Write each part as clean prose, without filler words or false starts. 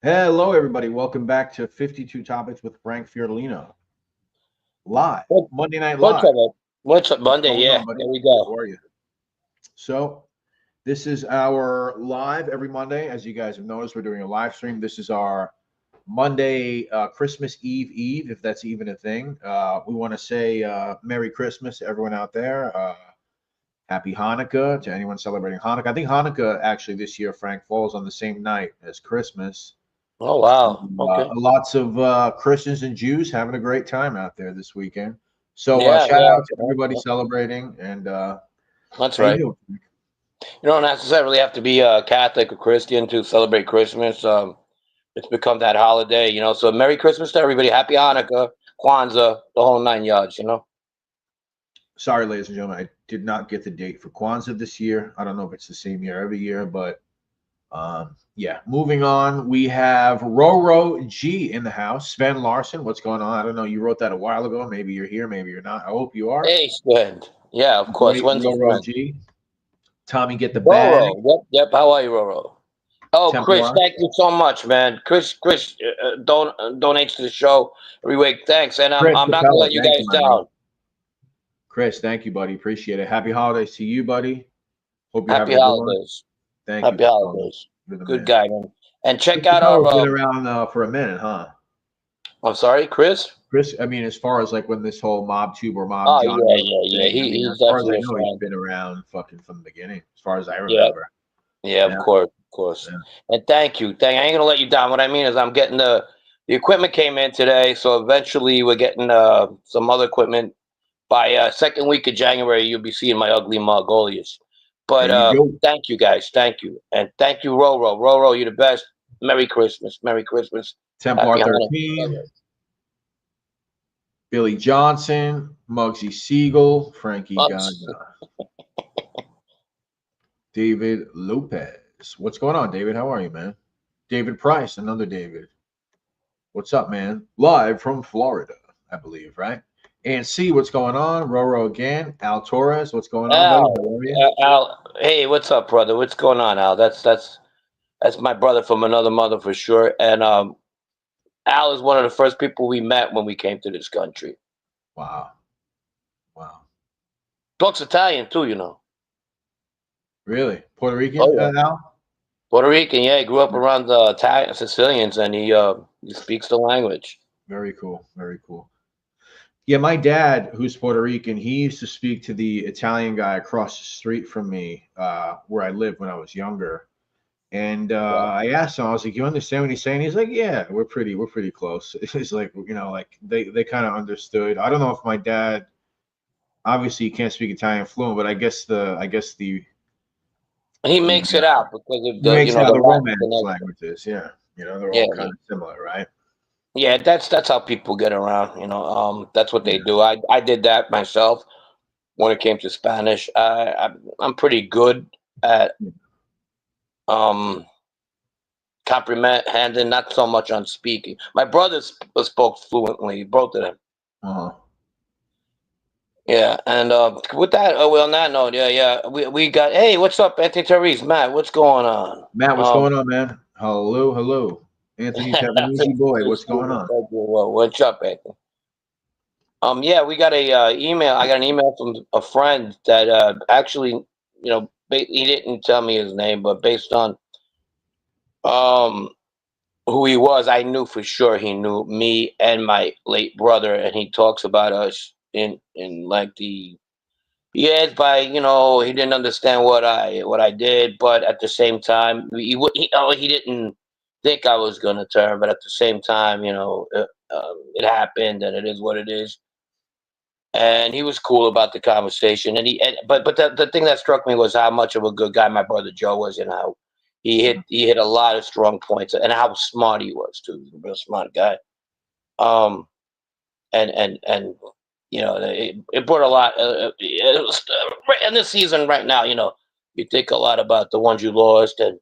Hello, everybody. Welcome back to 52 Topics with Frank Fiordilino. Live, What, Monday Night what's Live. up? What's up, What's Monday? going Yeah, on, buddy? there we How go. are you? So, this is our live every Monday. As you guys have noticed, we're doing a live stream. This is our Monday, Christmas Eve, if that's even a thing. We want to say Merry Christmas to everyone out there. Happy Hanukkah to anyone celebrating Hanukkah. I think Hanukkah actually this year, Frank, falls on the same night as Christmas. Oh wow. Okay. Lots of Christians and Jews having a great time out there this weekend. So Yeah, shout yeah. out to everybody celebrating. And That's how you right. doing? You don't necessarily have to be a Catholic or Christian to celebrate Christmas. It's become that holiday, So Merry Christmas to everybody. Happy Hanukkah, Kwanzaa, the whole nine yards. Sorry, ladies and gentlemen, I did not get the date for Kwanzaa this year. I don't know if it's the same year every year, but yeah. Moving on, we have Roro G in the house. Sven Larson, what's going on? I don't know. You wrote that a while ago. Maybe you're here. Maybe you're not. I hope you are. Hey, Sven. Yeah, of course. Great When's the Roro friend? G. Tommy, get the bag. Roro. Yep. How are you, Roro? Oh, Chris, Templar. thank you so much, man. Chris, donates to the show every week. Thanks, and I'm Chris I'm not gonna Capella, let you thank you, guys my man. down. Chris, thank you, buddy. Appreciate it. Happy holidays to you, buddy. Hope you're Happy having a good one. holidays. Thank you Happy for calling. holidays. You're the Good man. guy, man. And check Chris out our. Capella's been around for a minute, huh? I'm sorry, Chris. Chris, I mean, as far as like when this whole Mob Tube or Mob Oh John yeah, was yeah, yeah. thing, I He, mean, he's as far as I definitely a know, he's friend. been around fucking from the beginning, as far as I Yeah, remember. yeah. Yeah, Of course. yeah. And thank you. I ain't gonna let you down. What I mean is, I'm getting the equipment came in today, so eventually we're getting some other equipment. By second week of January, you'll be seeing my ugly Margolius. But There you go. thank you guys, thank you, and thank you, Roro. Roro, you're the best. Merry Christmas, Merry Christmas, Templar Happy Hanukkah. 13, Billy Johnson, Muggsy Siegel, Frankie Months. Gaga, David Lopez. What's going on, David? How are you, man? David Price, another David. What's up, man? Live from Florida, I believe, right? And see what's going on. Roro again. Al Torres, what's going on, buddy? Al, How are you? Al, hey, what's up, brother? What's going on, Al? That's my brother from another mother for sure. And Al is one of the first people we met when we came to this country. Wow. Wow. Talks Italian too. Really? Puerto Oh Rican, yeah, Al? Puerto Rican. Yeah, he grew up around the Italian Sicilians, and he speaks the language. Very cool. Very cool. Yeah, my dad, who's Puerto Rican, he used to speak to the Italian guy across the street from me, where I lived when I was younger. And Yeah. I asked him, I was like, "You understand what he's saying?" He's like, "Yeah, we're pretty close." It's like, like they kind of understood. I don't know if my dad, obviously, he can't speak Italian fluent, but I guess the He the makes it out because of he the makes out the the Latin Romance connection. languages. Yeah, they're Yeah, all kind of similar, right? yeah. That's how people get around. That's what they Yeah. do. I did that myself when it came to Spanish. I'm pretty good at um comprehending, not so much on speaking. My brother spoke fluently, both of them. Uh-huh. Yeah, and with that, well, on that note, yeah, we got. Hey, what's up, Anthony Therese, Matt? What's going on? Matt, what's Um, going on, man? Hello, hello. Anthony Tavanese boy, what's going on? well, what's up, Anthony? Yeah, we got a email. I got an email from a friend that actually, he didn't tell me his name, but based on um who he was, I knew for sure he knew me and my late brother, and he talks about us in like the years by he didn't understand what I did, but at the same time he didn't think I was gonna turn, but at the same time it happened and it is what it is. And he was cool about the conversation. But the thing that struck me was how much of a good guy my brother Joe was, and how he hit a lot of strong points, and how smart he was too. He's a real smart guy. Um, and it brought a lot. It was, right in this season right now, you think a lot about the ones you lost, and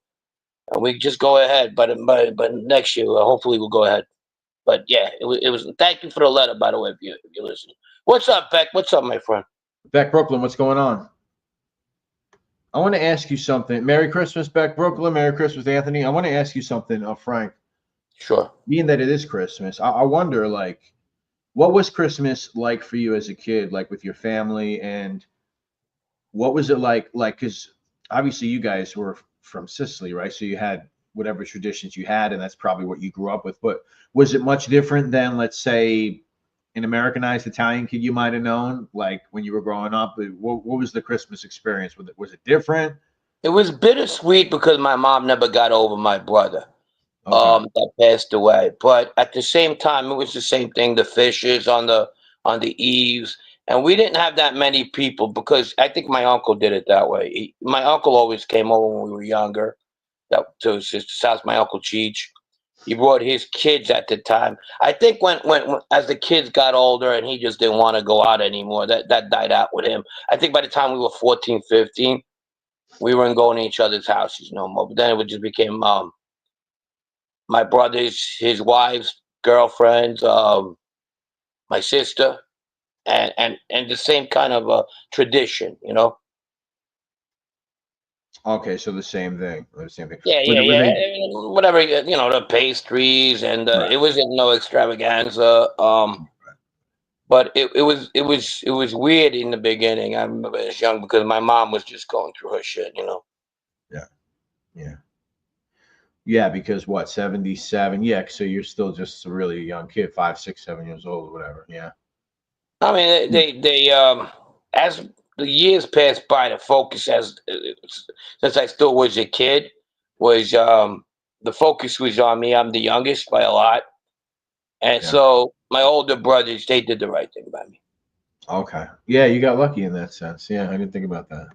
we just go ahead. But next year, hopefully, we'll go ahead. But yeah, it was. Thank you for the letter, by the way, if you listen. What's up, Beck? What's up, my friend? Beck Brooklyn, what's going on? I want to ask you something. Merry Christmas, Beck Brooklyn. Merry Christmas, Anthony. I want to ask you something, Frank. Sure. Being that it is Christmas, I wonder, like, what was Christmas like for you as a kid, like with your family, and what was it like? Like, because obviously you guys were from Sicily, right? So you had whatever traditions you had, and that's probably what you grew up with. But was it much different than, let's say, an Americanized Italian kid you might have known, like when you were growing up? What was the Christmas experience? Was it different? It was bittersweet because my mom never got over my brother. Okay. That passed away. But at the same time, it was the same thing. The fishes on the eaves, and we didn't have that many people because I think my uncle did it that way. My uncle always came over when we were younger. That to his sister's house. My uncle Cheech. He brought his kids at the time. I think when as the kids got older and he just didn't want to go out anymore, that died out with him. I think by the time we were 14, 15, we weren't going to each other's houses no more. But then it would just became my brothers, his wives, girlfriends, my sister, and the same kind of tradition, you know. Okay, so the same thing. The same thing. Yeah, Were, yeah, were yeah. they Whatever, you know, the pastries and right? it wasn't no extravaganza. But it was weird in the beginning. I remember as young because my mom was just going through her shit, you know. Yeah, yeah, yeah. Because what, 77? Yeah, so you're still just a really young kid, 5, 6, 7 years old, or whatever. Yeah. I mean, Hmm. they as the years passed by, the focus as since I still was a kid was the focus was on me. I'm the youngest by a lot, and Yeah. so my older brothers they did the right thing by me. Okay. Yeah, you got lucky in that sense. Yeah, I didn't think about that.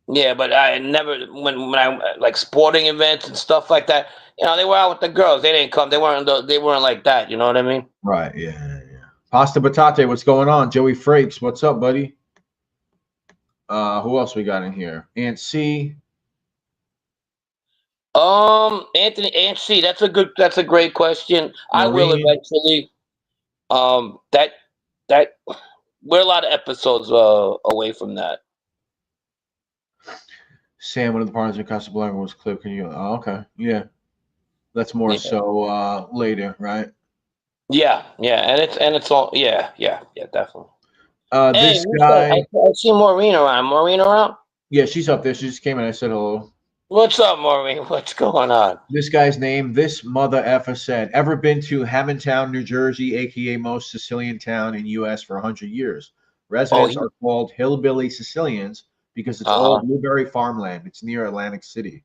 Yeah, but I never when I like sporting events and stuff like that. You know, they were out with the girls. They didn't come. They weren't like that. You know what I mean? Right. Yeah, yeah, yeah. Pasta Patate, what's going on? Joey Frakes, what's up, buddy? Who else we got in here? Aunt C. Anthony ANC, that's a great question. I will Maureen. eventually. That we're a lot of episodes away from that. Sam, one of the partners in Casablanca was Clip. Can you? Oh, okay. Yeah. That's more Yeah, so later, right? yeah, yeah, and it's all yeah, definitely. Hey, This who's that? guy, I see Maureen around. Maureen around? yeah, she's up there. She just came in. I said hello. What's up, Maureen? What's going on? This guy's name, this mother effer said, ever been to Hammondtown, New Jersey, aka most Sicilian town in U.S. for 100 years? Oh, Residents are called hillbilly Sicilians because it's all uh-huh. blueberry farmland. It's near Atlantic City,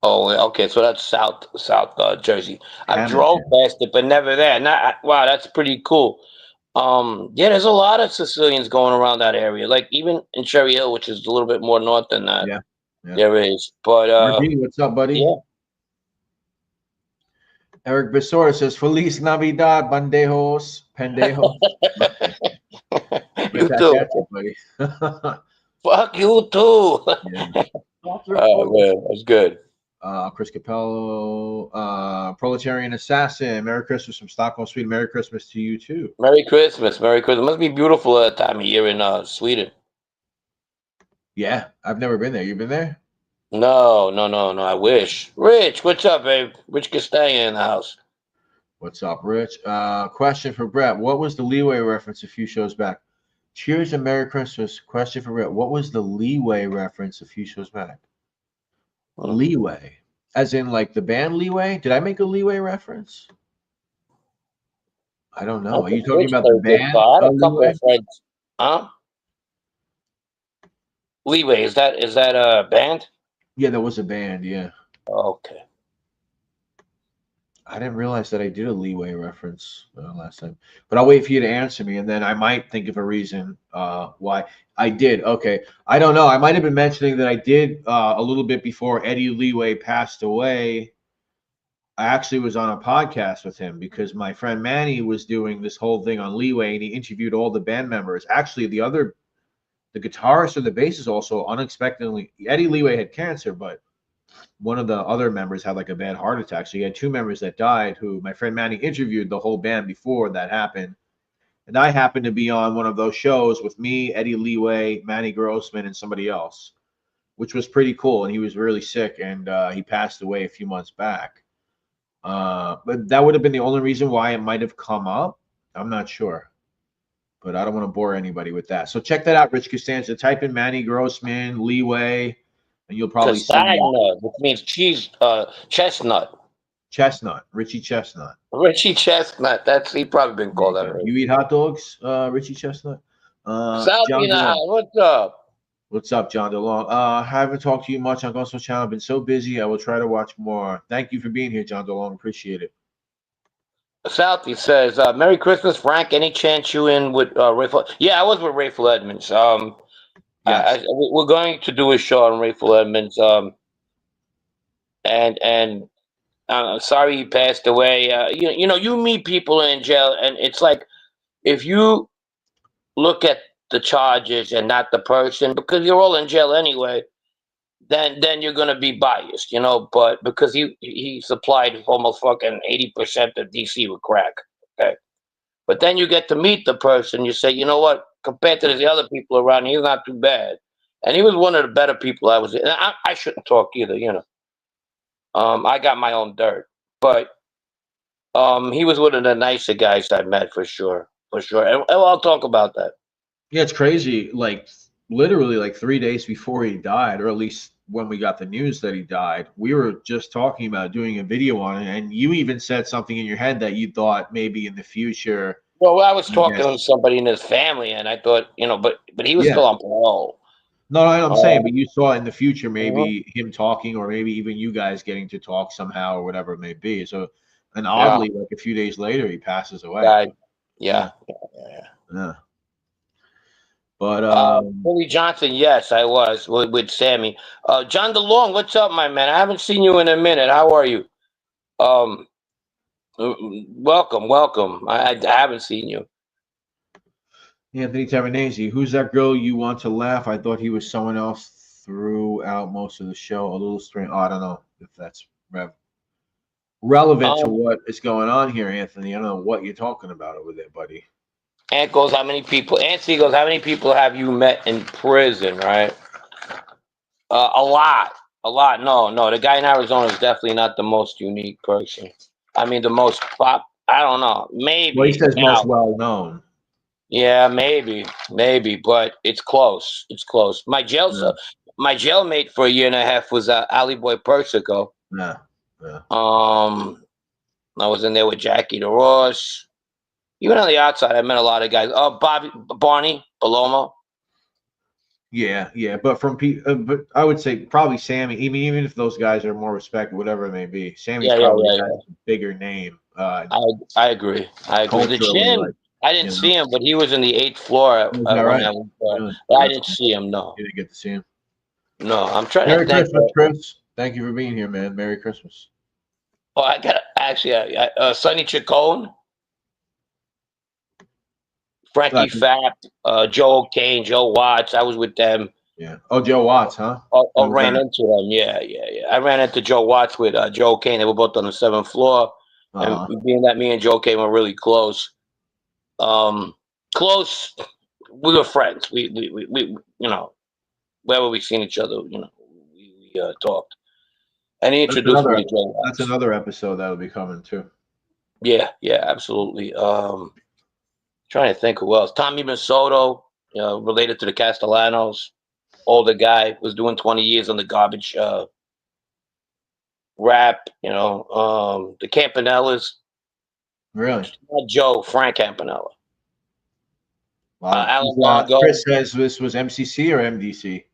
Oh, yeah, okay, so that's South Jersey. I've drove Hammondtown. past it, but never there. Wow, that's pretty cool. Yeah, there's a lot of Sicilians going around that area. Like even in Cherry Hill, which is a little bit more north than that, Yeah, yeah. there is. But RD, what's up, buddy? yeah. Eric Besora says, Feliz Navidad, bandejos, pendejos. You Get that too. catchy, buddy. Fuck you too. Yeah. Oh man, that's good. Chris Capello, Proletarian Assassin. Merry Christmas from Stockholm, Sweden. Merry Christmas to you too. Merry Christmas. Merry Christmas. Must be beautiful at that time of year in Sweden. Yeah, I've never been there. You been there? No, no, no, no. I wish. Rich, what's up, babe? Rich Castagna in the house. What's up, Rich? Question for Brett. What was the leeway reference a few shows back? Cheers and Merry Christmas. Question for Brett. What was the leeway reference a few shows back? Hmm. Leeway. As in like the band Leeway? Did I make a leeway reference? I don't I know. Are you think talking Rich about the plays band guitar. I had a couple Leeway? of friends. Huh? Leeway, is that a band? Yeah, there was a band. Yeah. Okay. I didn't realize that I did a leeway reference last time, but I'll wait for you to answer me, and then I might think of a reason why I did. Okay, I don't know. I might have been mentioning that I did a little bit before Eddie Leeway passed away. I actually was on a podcast with him because my friend Manny was doing this whole thing on Leeway, and he interviewed all the band members. Actually, the guitarist or the bassist also unexpectedly, Eddie Leeway had cancer, but one of the other members had like a bad heart attack. So you had two members that died who my friend Manny interviewed the whole band before that happened. And I happened to be on one of those shows with me, Eddie Leeway, Manny Grossman, and somebody else, which was pretty cool. And he was really sick and he passed away a few months back. But that would have been the only reason why it might have come up. I'm not sure, but I don't want to bore anybody with that. So check that out, Rich Costanza. Type in Manny Grossman, Leeway, and you'll probably see Castagna, which means cheese, chestnut. Chestnut, Richie Chestnut. Richie Chestnut. That's he probably been There you called that go. already. You eat hot dogs, Richie Chestnut? John Salvina, DeLong. what's up? What's up, John DeLong? Haven't talked to you much on Gunso Channel. I've been so busy. I will try to watch more. Thank you for being here, John DeLong. Appreciate it. Southie says, "Merry Christmas, Frank. Any chance you in with Rafael?" Yeah, I was with Rafael Edmonds. Yes. We're going to do a show on Rafael Edmonds. And sorry he passed away. You know, you meet people in jail, and it's like if you look at the charges and not the person, because you're all in jail anyway, then you're gonna be biased, you know. But because he supplied almost fucking 80% of DC with crack, okay. But then you get to meet the person, you say, you know what, compared to the other people around, he's not too bad. And he was one of the better people I was. And I shouldn't talk either, you know. I got my own dirt, but he was one of the nicer guys I met for sure, for sure. And I'll talk about that. Yeah, it's crazy. Like literally like 3 days before he died, or at least when we got the news that he died, we were just talking about doing a video on it. And you even said something in your head that you thought maybe in the future, Well, I was I talking to guess. somebody in his family, and I thought, you know, but he was Yeah. still on parole. No, I'm saying, but Um, you saw in the future mhm, maybe him talking, or maybe even you guys getting to talk somehow, or whatever it may be. So, and yeah, oddly, like a few days later, he passes away. died. Yeah, Yeah, yeah, yeah. yeah. But Billy Johnson, yes, I was with Sammy. John DeLong, what's up, my man? I haven't seen you in a minute. How are you? Um, welcome, welcome. I haven't seen you. Anthony Tavanese, who's that girl you want to laugh? I thought he was someone else throughout most of the show. A little strange. Oh, I don't know if that's relevant to Um, what is going on here, Anthony. I don't know what you're talking about over there, buddy. Ant goes, how many people? Anthony goes, how many people have you met in prison? Right? A lot, a lot. No, no, the guy in Arizona is definitely not the most unique person. I mean, the most pop. I don't know. Well, he Maybe says most now. well known. Yeah, maybe, but it's close. It's close. Yeah, My jailmate for a year and a half was Ali Boy Persico. yeah, yeah. I was in there with Jackie DeRoss. Even on the outside, I met a lot of guys. Oh, Barney Paloma. Yeah, yeah, but but I would say probably Sammy. Even if those guys are more respected, whatever it may be, Sammy's Yeah, yeah, probably yeah, has yeah. a bigger name, I agree. I agree. The culturally. Chin, Like, I didn't you know, see him, but he was in the eighth floor is that when right? I went there. Really? But I That's didn't cool. see him. No, You didn't get to see him. no. I'm trying to Merry think. Christmas, Chris. Thank you for being here, man. Merry Christmas. Oh, I got actually Sonny Chacon, Uh, Frankie Fapp, Joe Kane, Joe Watts. I was with them. yeah. Oh, Joe Watts, huh? I Who was ran that? into them. Yeah, yeah, yeah. I ran into Joe Watts with Joe Kane. They were both on the seventh floor, and Uh-huh. being that me and Joe Kane were really close. Um, close. We were friends. We you know, wherever we seen each other, you know, we talked. And he That's introduced me another. to Joe That's Watts. another episode that'll be coming too. Yeah, yeah, absolutely. Trying to think who else. Tommy Masoto, you know, related to the Castellanos. Older guy, was doing 20 years on the garbage rap, you know. The Campanellas, Really? not Joe, Frank Campanella. Wow. Alan Longo. Chris says this was MCC or MDC?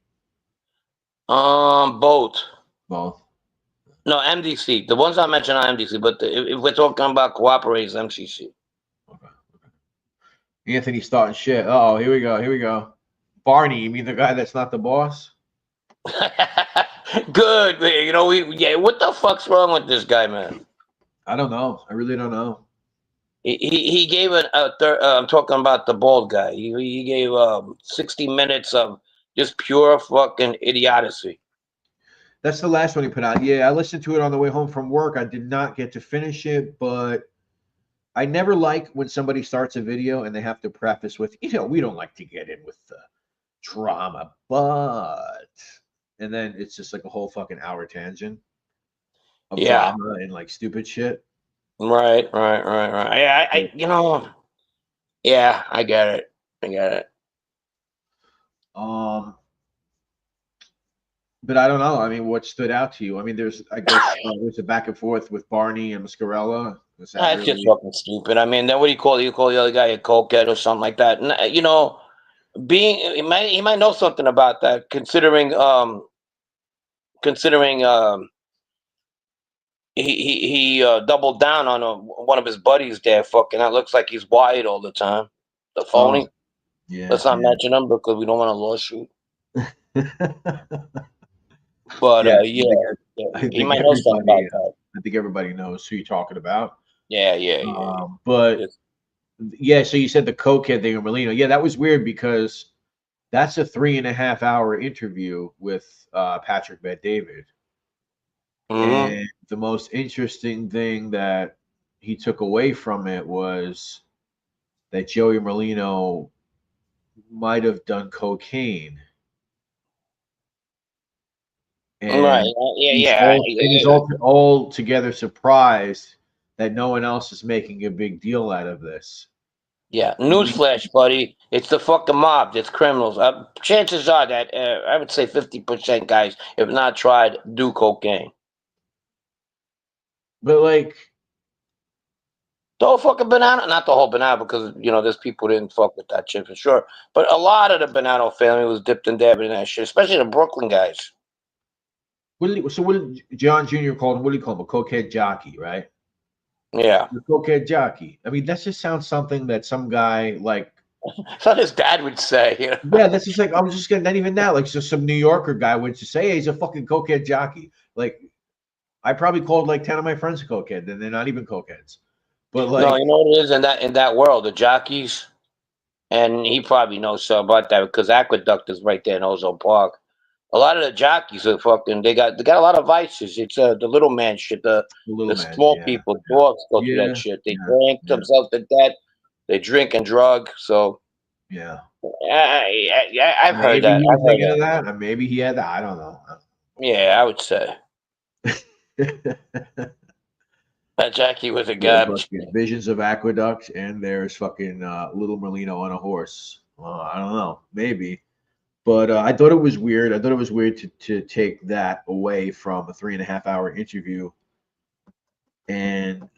Both. Both. No, MDC. The ones I mentioned are MDC, but if we're talking about cooperators, MCC. Okay. Anthony starting shit. Oh, here we go. Here we go. Barney, you mean the guy that's not the boss? Good, man. You know, what the fuck's wrong with this guy, man? I don't know. I really don't know. He gave I'm talking about the bald guy. He gave 60 minutes of just pure fucking idiocy. That's the last one he put out. Yeah, I listened to it on the way home from work. I did not get to finish it, but I never like when somebody starts a video and they have to preface with, we don't like to get in with the drama, but, and then it's just like a whole fucking hour tangent. of Yeah. drama and like stupid shit. Right. Yeah, yeah, I get it. I get it. But I don't know. I mean, what stood out to you? I mean, I guess, there's a back and forth with Barney and Mascarella. Is that That's just really? fucking stupid. I mean, then what do you call it? You call the other guy a cokehead or something like that. And, you know, he might know something about that, considering he doubled down on one of his buddies there. Fucking, that looks like he's wired all the time. The Oh, phony. yeah, Let's not mention him because we don't want a lawsuit. But yeah. yeah, I he think might know something about everybody, that. I think everybody knows who you're talking about. Yeah. But Just, yeah, so you said the cokehead thing in Molino. Yeah, that was weird because that's a 3.5 hour interview with Patrick Bet-David. mm-hmm. And the most interesting thing that he took away from it was that Joey Merlino might have done cocaine. Right. And he's Yeah. all together surprised that no one else is making a big deal out of this. Yeah, newsflash, buddy. It's the fucking mob. It's criminals. Chances are that I would say 50% guys, if not tried, do cocaine. But like, The whole fucking banana, not the whole banana, because there's people who didn't fuck with that shit for sure. But a lot of the Banana family was dipped and dabbed in that shit, especially the Brooklyn guys. what did John Jr. called him? What do you call him? A cokehead jockey, right? Yeah, The cokehead jockey. I mean, that just sounds something that some guy like. that's what his dad would say. Yeah, that's just like I was just getting not even that. Like, just some New Yorker guy would just say, "Hey, he's a fucking cokehead jockey." Like, I probably called like 10 of my friends a cokehead, and they're not even cokeheads. But No, like, you know what it is in that world, the jockeys, and he probably knows something about that because Aqueduct is right there in Ozone Park. A lot of the jockeys are fucking. They got a lot of vices. It's the little man shit. The the little the man, small yeah, people, dogs go through that yeah, shit. They yeah, drink yeah, themselves to death. They drink and drug. So yeah. I've heard Maybe that. he I've was heard thinking that. of that, or maybe he had that. I don't know. Yeah, I would say that Jackie was a Yeah, garbage. fucking visions of aqueduct, and there's fucking little Merlino on a horse. I don't know, maybe. But I thought it was weird. I thought it was weird to take that away from a 3.5 hour interview and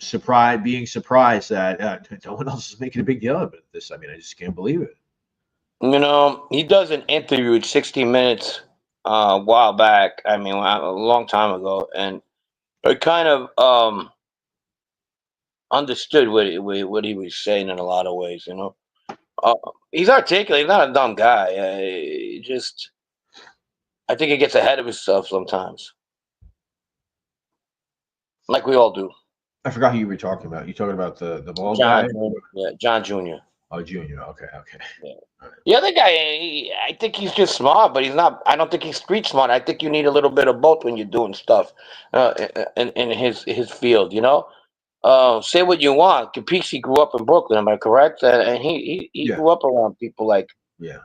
being surprised that no one else is making a big deal of this. I mean, I just can't believe it. He does an interview at 60 Minutes a while back. I mean, a long time ago, and I kind of understood what he was saying in a lot of ways. Uh, he's articulate. He's not a dumb guy. I think he gets ahead of himself sometimes, like we all do. I forgot who you were talking about. You talking about the bald John, guy? Jr. Yeah, John Jr. Oh, Junior. Okay, okay. Yeah. All right. The other guy, I think he's just smart, but he's not. I don't think he's street smart. I think you need a little bit of both when you're doing stuff in his field. Say what you want. Capisi grew up in Brooklyn. Am I correct? And he Yeah, grew up around people like yeah.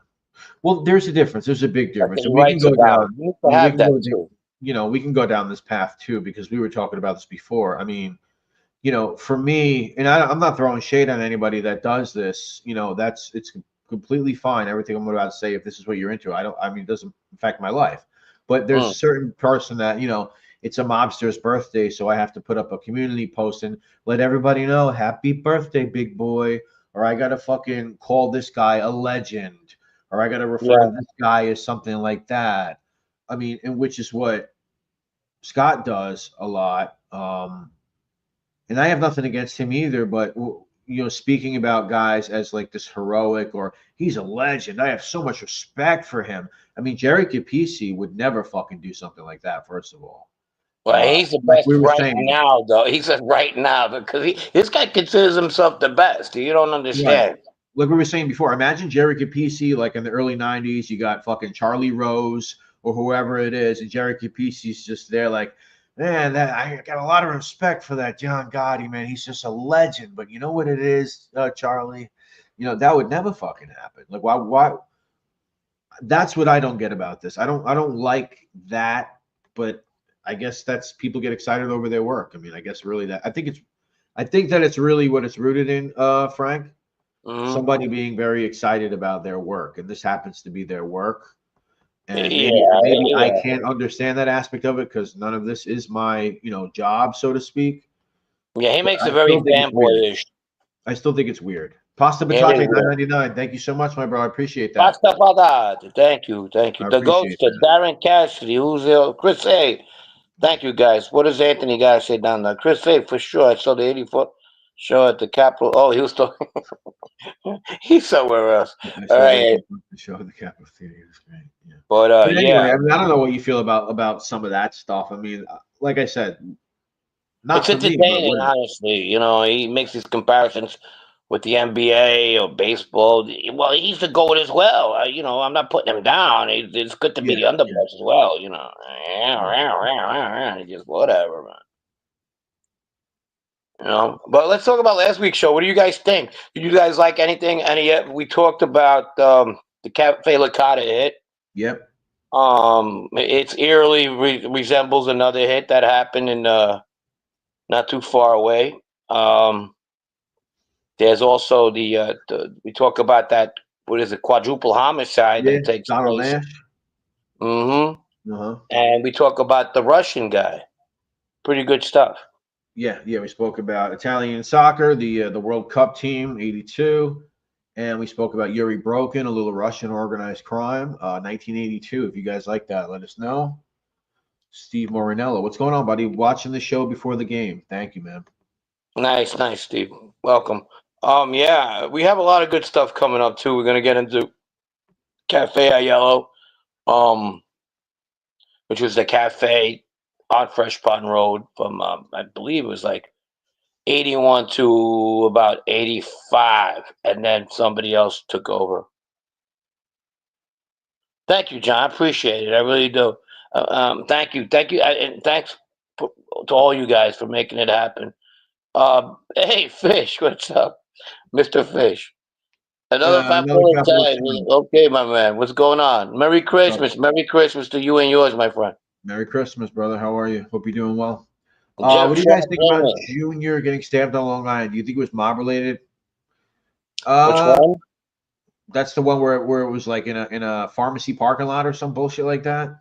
Well, there's a difference. There's a big difference, that and he we can writes go about. down. You need I to mean, we have can that go. too. We can go down this path too because we were talking about this before. I mean, for me, and I'm not throwing shade on anybody that does this. It's completely fine. Everything I'm about to say, if this is what you're into, I mean, it doesn't affect my life. But there's a Mm, certain person that, it's a mobster's birthday, so I have to put up a community post and let everybody know, happy birthday, big boy. Or I got to fucking call this guy a legend. Or I got to refer yeah. to this guy as something like that. I mean, and which is what Scott does a lot. And I have nothing against him either, but speaking about guys as like this heroic or he's a legend, I have so much respect for him. I mean, Jerry Capisi would never fucking do something like that. First of all, Well, he's the like best we were right saying, now, though. He said right now because this guy considers himself the best. You don't right? understand. Like we were saying before, imagine Jerry Capisi like in the early '90s. You got fucking Charlie Rose or whoever it is, and Jerry Capisi's just there like. Man, I got a lot of respect for that John Gotti, man. He's just a legend. But you know what it is, Charlie? That would never fucking happen. Like, why? That's what I don't get about this. I don't like that. But I guess that's people get excited over their work. I mean, I guess really that I think that it's really what it's rooted in, Frank. Somebody being very excited about their work, and this happens to be their work. And maybe I can't understand that aspect of it because none of this is my job, so to speak. Yeah, he makes I it very still think it's weird. fanboyish. I still think it's weird. Pasta Yeah, Batate 9.99. Thank you so much, my bro. I appreciate that. Pasta Patate. Thank you. I The appreciate Ghost, Darren Cassidy, who's Chris A. Thank you, guys. What does Anthony guys say down there? Chris A. For sure. I saw the 84 show at the Capitol. Oh, he was talking. He's somewhere else. All right. The show at the Capitol Theater is great. Yeah. But anyway, yeah. I mean, I don't know what you feel about some of that stuff. I mean, like I said, not It's for me, entertaining, but honestly. You know, he makes these comparisons with the NBA or baseball. Well, he's the GOAT as well. You know, I'm not putting him down. It's good to be the underdogs as well, you know. Just whatever, man. You know, but let's talk about last week's show. What do you guys think? Did you guys like anything? We talked about the Cafe Licata hit. Yep. It's eerily resembles another hit that happened in not too far away. There's also the we talk about that. What is it? Quadruple homicide that takes Donald place. Nash. And we talk about the Russian guy. Pretty good stuff. Yeah. We spoke about Italian soccer, the World Cup team, '82, and we spoke about Yuri Broken, a little Russian organized crime, 1982. If you guys like that, let us know. Steve Morinello, what's going on, buddy? Watching the show before the game. Thank you, man. Nice, Steve. Welcome. Yeah, we have a lot of good stuff coming up too. We're gonna get into Cafe Aiello, which was the cafe on Fresh Pond Road from I believe it was like 81 to about 85, and then somebody else took over. Thank you, John. I appreciate it. I really do. Thank you, and thanks to all you guys for making it happen. Hey, Fish, what's up, Mr. Fish? Another time. Okay, my man. What's going on? Merry Christmas. Merry Christmas to you and yours, my friend. Merry Christmas, brother. How are you? Hope you're doing well. What do you guys think about Junior getting stabbed on Long Island? Do you think it was mob related? Which one? That's the one where it was like in a pharmacy parking lot or some bullshit like that.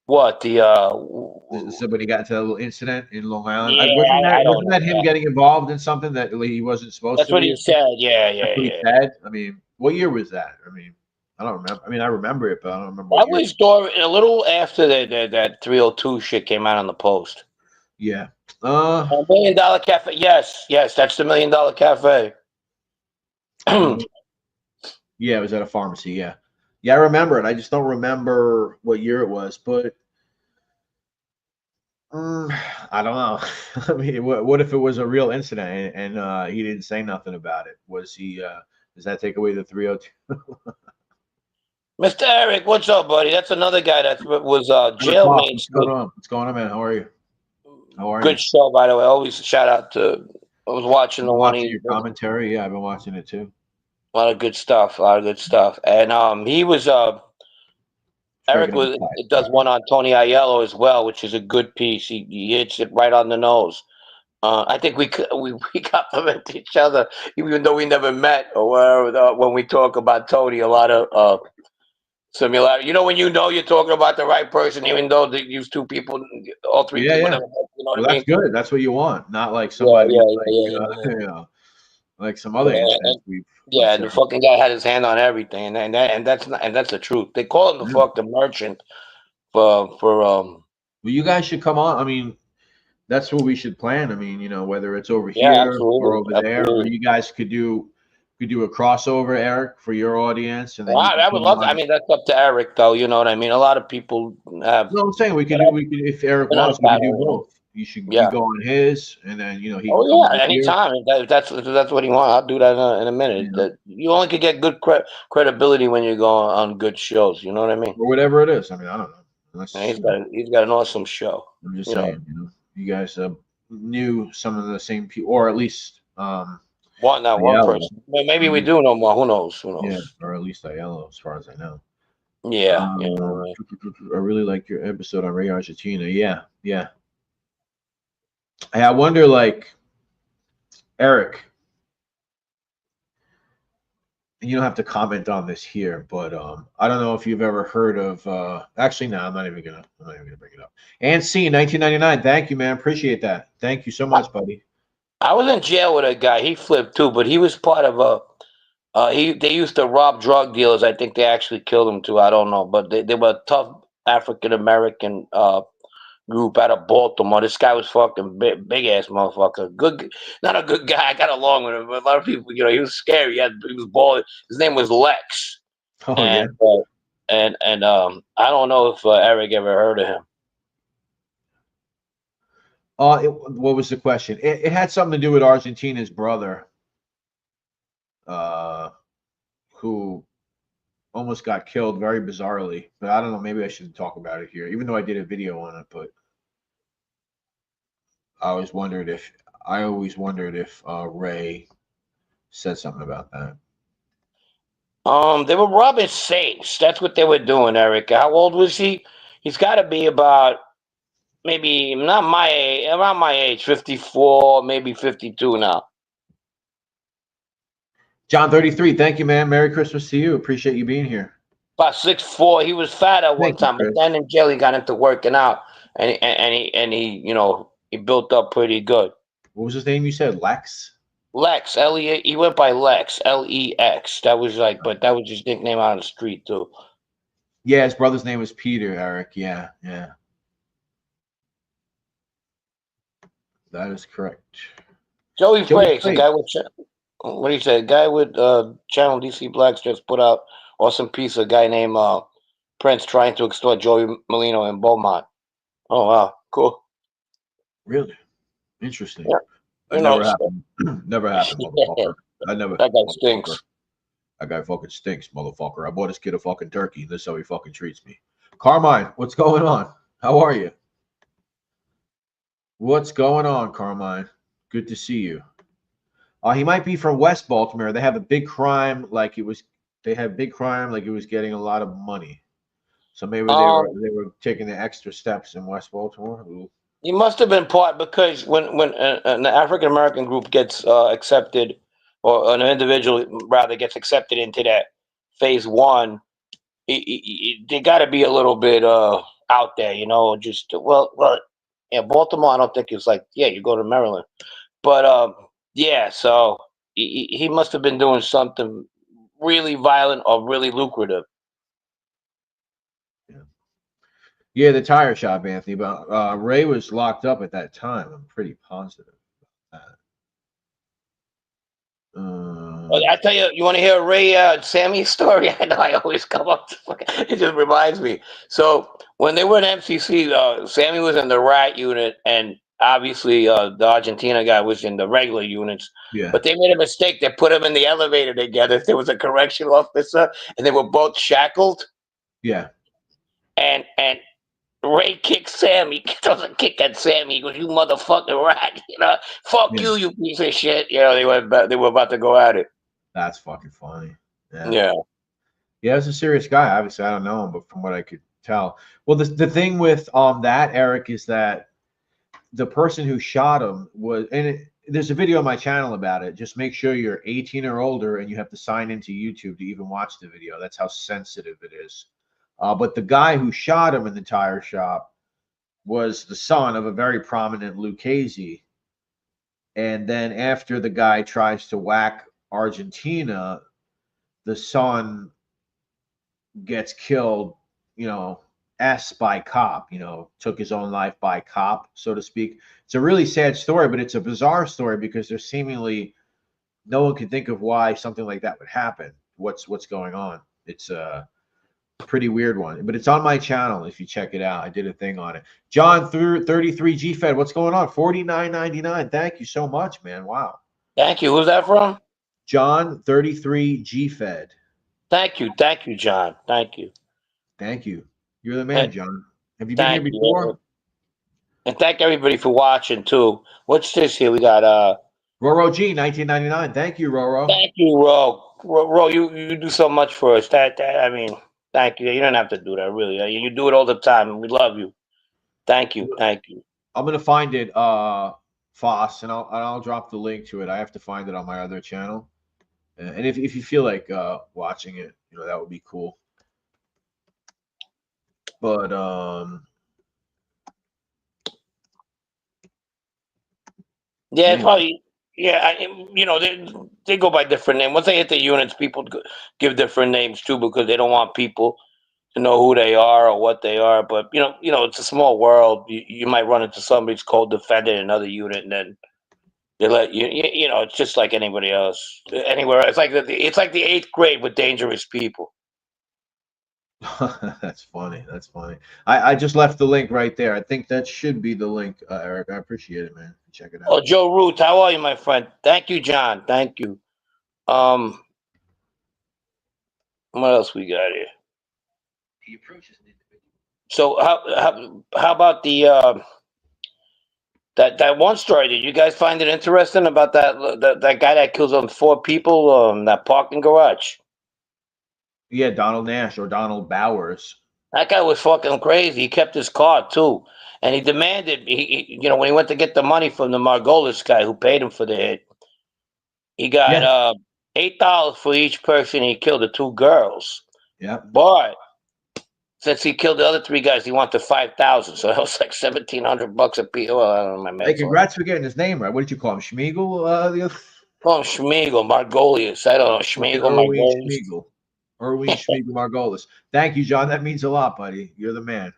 What somebody got into that little incident in Long Island? Yeah, wasn't that him getting involved in something that he wasn't supposed to? That's what he said. Yeah. He said. I mean, what year was that? I mean, I don't remember. I mean, I remember it, but I don't remember. That was a little after that 302 shit came out on the Post. Yeah. $1 Million Cafe. Yes, that's the $1 Million Cafe. Yeah, it was at a pharmacy. Yeah, I remember it. I just don't remember what year it was, but I don't know. I mean, what if it was a real incident and he didn't say nothing about it? Was he? Does that take away the 302? Mr. Eric, what's up, buddy? That's another guy that was jailmate. What's going on, man? How are you? Good show, by the way. Always shout out to. I was watching the one. Your commentary, yeah, I've been watching it too. A lot of good stuff. And he was. Eric does one on Tony Aiello as well, which is a good piece. He hits it right on the nose. I think we compliment each other, even though we never met or whatever. When we talk about Tony, a lot of similarity. You know, when you're talking about the right person, even though these two people, all three people, never met, you know what I mean? That's good. That's what you want, not like somebody like some other instance. And the fucking guy had his hand on everything, and that's the truth. They call him the fucking merchant for. Well, you guys should come on. I mean, that's what we should plan. I mean, whether it's over here or over there, or you guys could do a crossover, Eric, for your audience. And then I would love. I mean, that's up to Eric, though. You know what I mean? A lot of people have. No, I'm saying we could if Eric wants, we can do both. You should go on his, and then he. Anytime. If that's what he wants, I'll do that in a minute. Yeah. You only could get good credibility when you go on good shows. You know what I mean? Or whatever it is. I mean, I don't know. He's got an awesome show. I'm just saying, you guys knew some of the same people, or at least not one person. Maybe we do know more. Who knows? Yeah, or at least Aiello, as far as I know. Yeah, yeah. Um, I really like your episode on Ray Argentina. Yeah, yeah. Hey, I wonder, like, Eric, you don't have to comment on this here, but I don't know if you've ever heard of. Actually, no, I'm not even gonna bring it up. And C, 1999. Thank you, man. Appreciate that. Thank you so much, buddy. I was in jail with a guy. He flipped too, but he was part of a. They used to rob drug dealers. I think they actually killed him too. I don't know, but they were a tough African American group out of Baltimore. This guy was fucking big ass motherfucker. Good, not a good guy. I got along with him, but a lot of people, he was scary. He was bald. His name was Lex, Oh yeah. and I don't know if Eric ever heard of him. What was the question? It had something to do with Argentina's brother, who almost got killed very bizarrely. But I don't know. Maybe I shouldn't talk about it here, even though I did a video on it. But I always wondered if Ray said something about that. They were robbing safes. That's what they were doing, Eric. How old was he? He's got to be about maybe not my age, around my age, 54, maybe 52 now. John 33. Thank you, man. Merry Christmas to you. Appreciate you being here. About 6'4". He was fat at one Thank you, time, but Chris. then in jail he got into working out, and he built up pretty good. What was his name? You said Lex. Lex, L-E, he went by Lex, Lex. That was but that was his nickname on the street too. Yeah, his brother's name was Peter, Eric. Yeah, yeah. That is correct. Joey Frakes, a guy with what do you say? A guy with Channel DC Blacks just put out awesome piece. A guy named Prince trying to extort Joey Molino in Beaumont. Oh wow, cool. Really interesting. Yeah. That never happened. Never happened, motherfucker. I never. That guy stinks. That guy fucking stinks, motherfucker. I bought this kid a fucking turkey. This is how he fucking treats me. Carmine, what's going on? How are you? What's going on, Carmine? Good to see you. He might be from West Baltimore. They have a big crime, like it was. They have big crime, like it was getting a lot of money. So maybe they were taking the extra steps in West Baltimore. Ooh. You must have been part because when an African American group gets accepted, or an individual rather gets accepted into that phase one, they got to be a little bit out there, just yeah, Baltimore. I don't think it's like you go to Maryland, but yeah. So he must have been doing something really violent or really lucrative. Yeah, the tire shop, Anthony. But Ray was locked up at that time. I'm pretty positive about that. I tell you, you want to hear Ray Sammy story? I know I always come up to it just reminds me. So when they were in MCC, Sammy was in the rat unit, and obviously the Argentina guy was in the regular units. Yeah. But they made a mistake. They put them in the elevator together. There was a correctional officer, and they were both shackled. Yeah. And Ray kicks Sammy. He throws a kick at Sammy. He goes, "You motherfucking rat! Fuck you, you piece of shit!" They were about to go at it. That's fucking funny. Yeah. Yeah, he's a serious guy. Obviously, I don't know him, but from what I could tell, well, the thing with that, Eric, is that the person who shot him was, and there's a video on my channel about it. Just make sure you're 18 or older, and you have to sign into YouTube to even watch the video. That's how sensitive it is. But the guy who shot him in the tire shop was the son of a very prominent Lucchese. And then after the guy tries to whack Argentina, the son gets killed, by cop, took his own life by cop, so to speak. It's a really sad story, but it's a bizarre story because there's seemingly no one can think of why something like that would happen. What's going on? It's a pretty weird one, but it's on my channel if you check it out. I did a thing on it. John 33 G Fed, what's going on? $49.99. Thank you so much, man. Wow. Thank you. Who's that from? John 33 G Fed. Thank you, John. Thank you. Thank you. You're the man, John. Have you been here before? And thank everybody for watching too. What's this here? We got Roro G 1999. Thank you, Roro. Thank you, Ro. Ro, you do so much for us. That I mean, Thank you. You don't have to do that, really. You do it all the time, and we love you. Thank you. Thank you. I'm gonna find it, Foss, and I'll drop the link to it. I have to find it on my other channel, and if you feel like watching it, that would be cool. But yeah, anyway. probably. Yeah, they go by different names. Once they hit the units, people give different names too because they don't want people to know who they are or what they are. But it's a small world. You might run into somebody who's cold defended in another unit, and then they let you. It's just like anybody else. Anywhere, it's like the 8th grade with dangerous people. That's funny. That's funny. I just left the link right there. I think that should be the link, Eric. I appreciate it, man. Check it out. Oh, Joe Root, how are you, my friend? Thank you, John. Thank you. What else we got here? He approaches an individual. So how about the that one story? Did you guys find it interesting about that guy that kills 4 people that parking garage? Yeah, Donald Nash or Donald Bowers. That guy was fucking crazy. He kept his car too, and he demanded. When he went to get the money from the Margolis guy who paid him for the hit, he got $8 for each person he killed. The 2 girls. Yeah. But since he killed the other 3 guys, he wanted $5,000. So that was like $1,700 a piece. Well, I don't know. Hey, congrats for getting his name right. What did you call him? Schmiegel? The other. Call him Schmiegel, Margolius. I don't know. Schmiegel, Margolius. Erwin Schmiegel Margolis. Thank you, John. That means a lot, buddy. You're the man.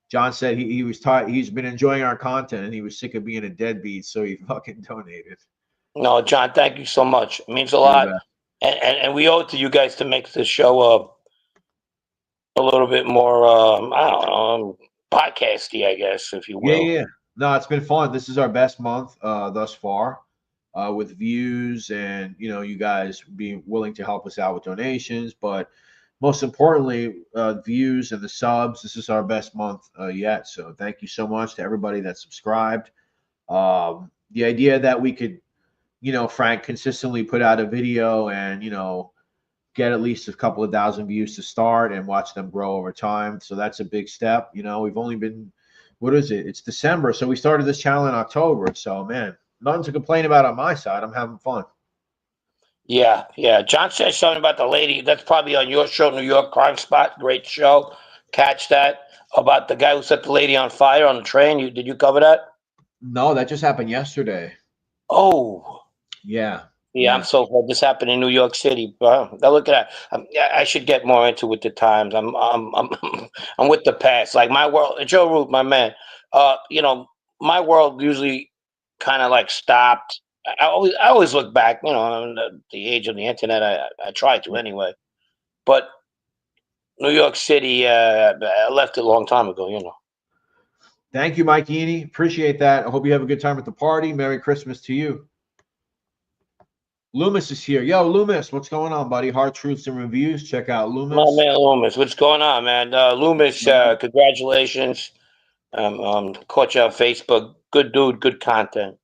John said he was tired. He's been enjoying our content and he was sick of being a deadbeat, so he fucking donated. No, John, thank you so much. It means a lot. And we owe it to you guys to make this show a little bit more, I don't know, podcasty, I guess, if you will. Yeah. No, it's been fun. This is our best month thus far with views and, you guys being willing to help us out with donations. But most importantly, views and the subs. This is our best month yet. So thank you so much to everybody that subscribed. The idea that we could, Frank, consistently put out a video and, get at least a couple of thousand views to start and watch them grow over time. So that's a big step. We've only been, what is it? It's December. So we started this channel in October. So, man, nothing to complain about on my side. I'm having fun. Yeah. John said something about the lady. That's probably on your show, New York Crime Spot. Great show. Catch that. About the guy who set the lady on fire on the train. Did you cover that? No, that just happened yesterday. Oh. Yeah. Yeah, I'm so glad this happened in New York City. Now look at that. I should get more into with the times. I'm with the past. Like my world, Joe Root, my man. My world usually kind of like stopped. I always look back. In the age of the internet, I try to anyway. But New York City, I left it a long time ago. Thank you, Mike Eaney. Appreciate that. I hope you have a good time at the party. Merry Christmas to you. Loomis is here. Yo, Loomis, what's going on, buddy? Hard Truths and Reviews. Check out Loomis. My man, Loomis. What's going on, man? Loomis, congratulations. Caught you on Facebook. Good dude, good content.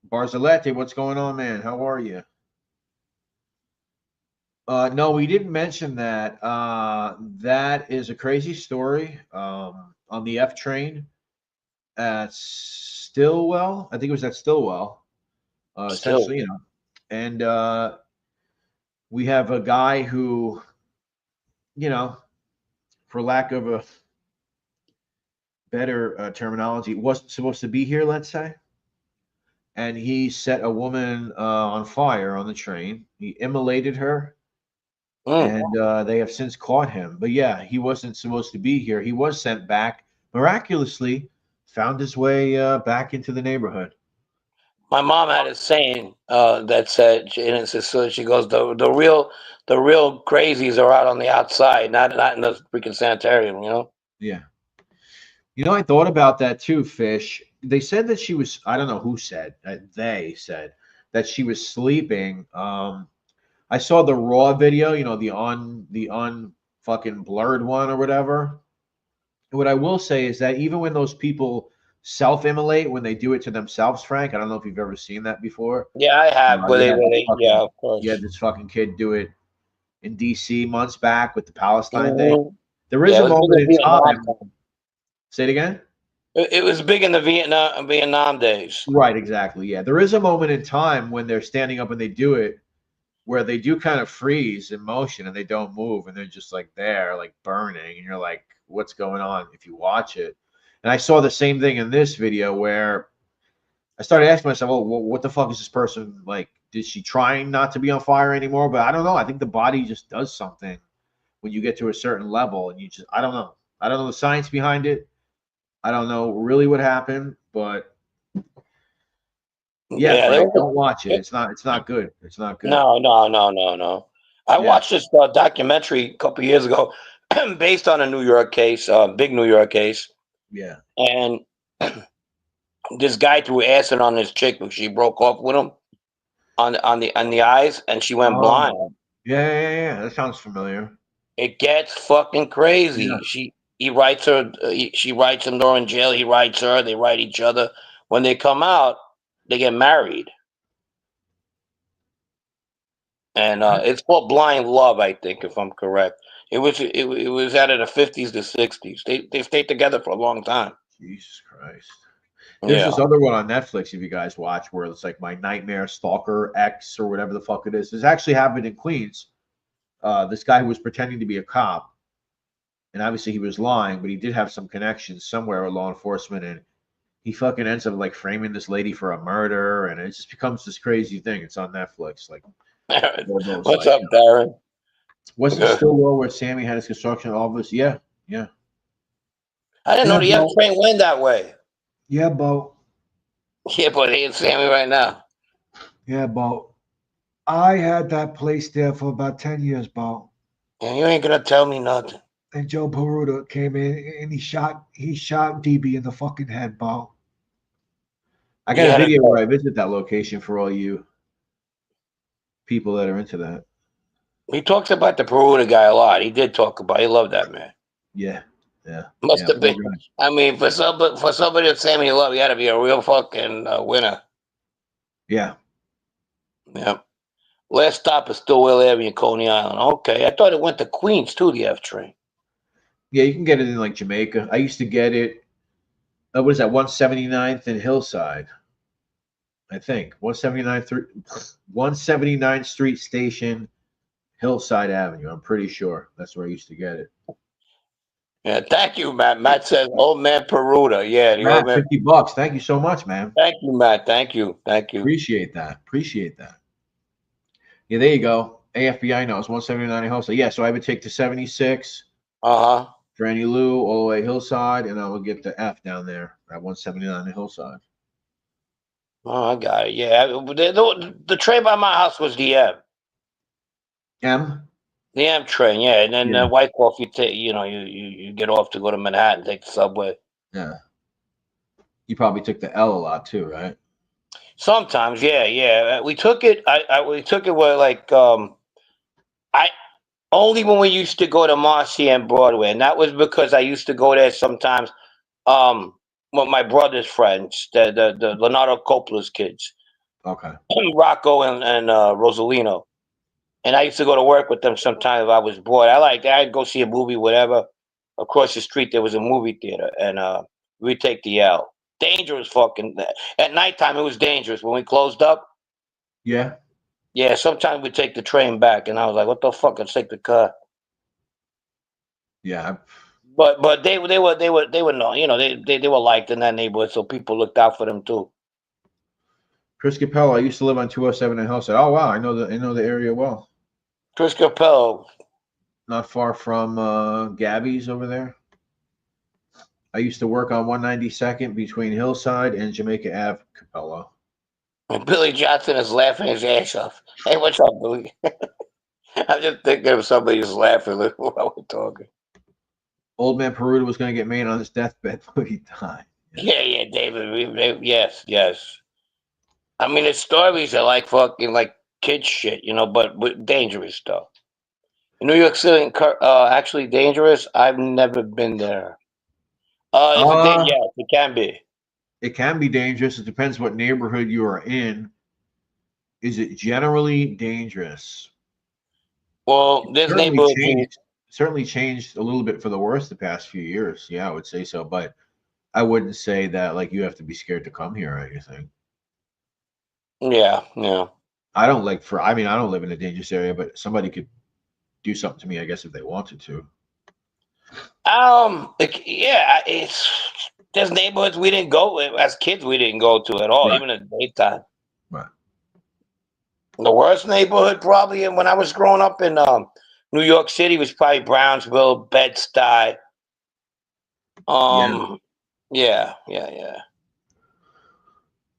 Barzalete, what's going on, man? How are you? No, we didn't mention that. That is a crazy story on the F train at Stillwell. I think it was at Stillwell. Essentially, and we have a guy who, for lack of a better terminology, wasn't supposed to be here, let's say. And he set a woman on fire on the train. He immolated her. And they have since caught him. But yeah, he wasn't supposed to be here. He was sent back, miraculously found his way back into the neighborhood. My mom had a saying that said, and so she goes, the real crazies are out on the outside, not in the freaking sanitarium, Yeah. I thought about that too, Fish. They said that she was, I don't know who said, they said that she was sleeping. I saw the raw video, the fucking blurred one or whatever. What I will say is that even when those people self-immolate, when they do it to themselves, Frank, I don't know if you've ever seen that before. Yeah, I have. Yeah, of course. Yeah, this fucking kid do it, in DC months back with the Palestine thing. Mhm. There is Yeah, a it was big moment in in Vietnam time. time. Say it again. It was big in the Vietnam days. Right, exactly. Yeah, there is a moment in time when they're standing up and they do it, where they do kind of freeze in motion and they don't move and they're just like there, like burning, and you're like, what's going on if you watch it? And I saw the same thing in this video where I started asking myself, well, what the fuck is this person like? Did she trying not to be on fire anymore? But I don't know. I think the body just does something when you get to a certain level, and you just, I don't know. I don't know the science behind it. I don't know really what happened, but yeah, Yeah, Frank, don't watch it. It's not good. It's not good. no. I Yeah. watched this documentary a couple years ago, based on a New York case, big New York case, Yeah. and this guy threw acid on this chick because she broke off with him on the eyes, and she went blind. Oh. Yeah. That sounds familiar. It gets fucking Yeah. crazy. He writes her. She writes him. They're in jail. He writes her. They write each other. When they come out, they get married. And it's called Blind Love, I think, if I'm correct. It was out of the 50s to 60s. They stayed together for a long time. Jesus Christ. There's this Yeah. other one on Netflix, if you guys watch, where it's like My Nightmare Stalker X or whatever the fuck it is. This actually happened in Queens. This guy who was pretending to be a cop, and obviously he was lying, but he did have some connections somewhere with law enforcement, and he fucking ends up like framing this lady for a murder, and it just becomes this crazy thing. It's on Netflix, like one of those What's like up, Darren? wasn't Good. Stillwell where Sammy had his construction office? Yeah, yeah, I didn't know yeah, the F Bo. train went that way. Yeah, Bo. Yeah, but he ain't Sammy right now. Yeah, Bo. I had that place there for about 10 years, Bo. And you ain't gonna tell me nothing. And Joe Peruta came in and he shot DB in the fucking head, Bo. I You got a gotta video tell. where I visit that location for all you people that are into that. He talks about the Peruta guy a lot. He did talk about. He loved that man. Yeah, yeah, Must yeah. have Poor been. guy. I mean, for somebody that Sammy love, you got to be a real fucking winner. Yeah. Yeah. Last stop is Stillwell Avenue, Coney Island. Okay, I thought it went to Queens too. The F train. Yeah, you can get it in like Jamaica. I used to get it. What is that? 179th and Hillside, I think. 179th Street Station, Hillside Avenue. I'm pretty sure that's where I used to get it. Yeah, thank you, Matt. Matt says, "Old man Peruta." Yeah, the old Matt, man. $50. Thank you so much, man. Thank you, Matt. Thank you. Appreciate that. Appreciate that. Yeah, there you go. AFBI knows 179 Hillside. Yeah, so I would take the 76, Uh huh. Granny Lou, all the way Hillside, and I would get the F down there at 179 Hillside. Oh, I got it. Yeah, the train by my house was the M. M? The M train, yeah, and then Yeah, Whitecroft, you get off to go to Manhattan, take the subway. yeah. You probably took the L a lot too, right? Sometimes, yeah. We took it. We took it where I only when we used to go to Marcy and Broadway, and that was because I used to go there sometimes. Um, with my brother's friends, the Leonardo Coppola's kids, Okay. Rocco and Rosalino, and I used to go to work with them sometimes if I was bored. I'd go see a movie, whatever. Across the street there was a movie theater, and we'd take the L. Dangerous fucking at nighttime. It was dangerous when we closed up. Yeah. Yeah, sometimes we take the train back, and I was like, "What the fuck? Let's take the car." Yeah. But they were no, they were liked in that neighborhood, so people looked out for them too. Chris Capello, I used to live on 207 in Hillside. Oh wow, I know the area well. Chris Capello. Not far from Gabby's over there. I used to work on 192nd between Hillside and Jamaica Ave, Capello. And Billy Johnson is laughing his ass off. Hey, what's up, Billy? I'm just thinking of somebody who's laughing while we're talking. Old man Peruta was going to get made on his deathbed, but he died. Yeah, David. Yes. I mean, the stories are like fucking like kid shit, but dangerous stuff. New York City, actually dangerous. I've never been there. Is it? Uh, Yes, it can be. it can be dangerous. It depends what neighborhood you are in. Is it generally dangerous? Well, this Certainly neighborhood, changed. Certainly changed a litle bit for the worse the past few years. Yeah, I would say so. But I wouldn't say that like you have to be scared to come here or anything. yeah, yeah. I don't like for. I mean, I don't live in a dangerous area, but somebody could do something to me, I guess, if they wanted to. Yeah, there's neighborhoods we didn't go as kids. We didn't go to at all, Right. even in the daytime. Right. The worst neighborhood probably when I was growing up in New York City was probably Brownsville, Bed-Stuy. Yeah. Yeah.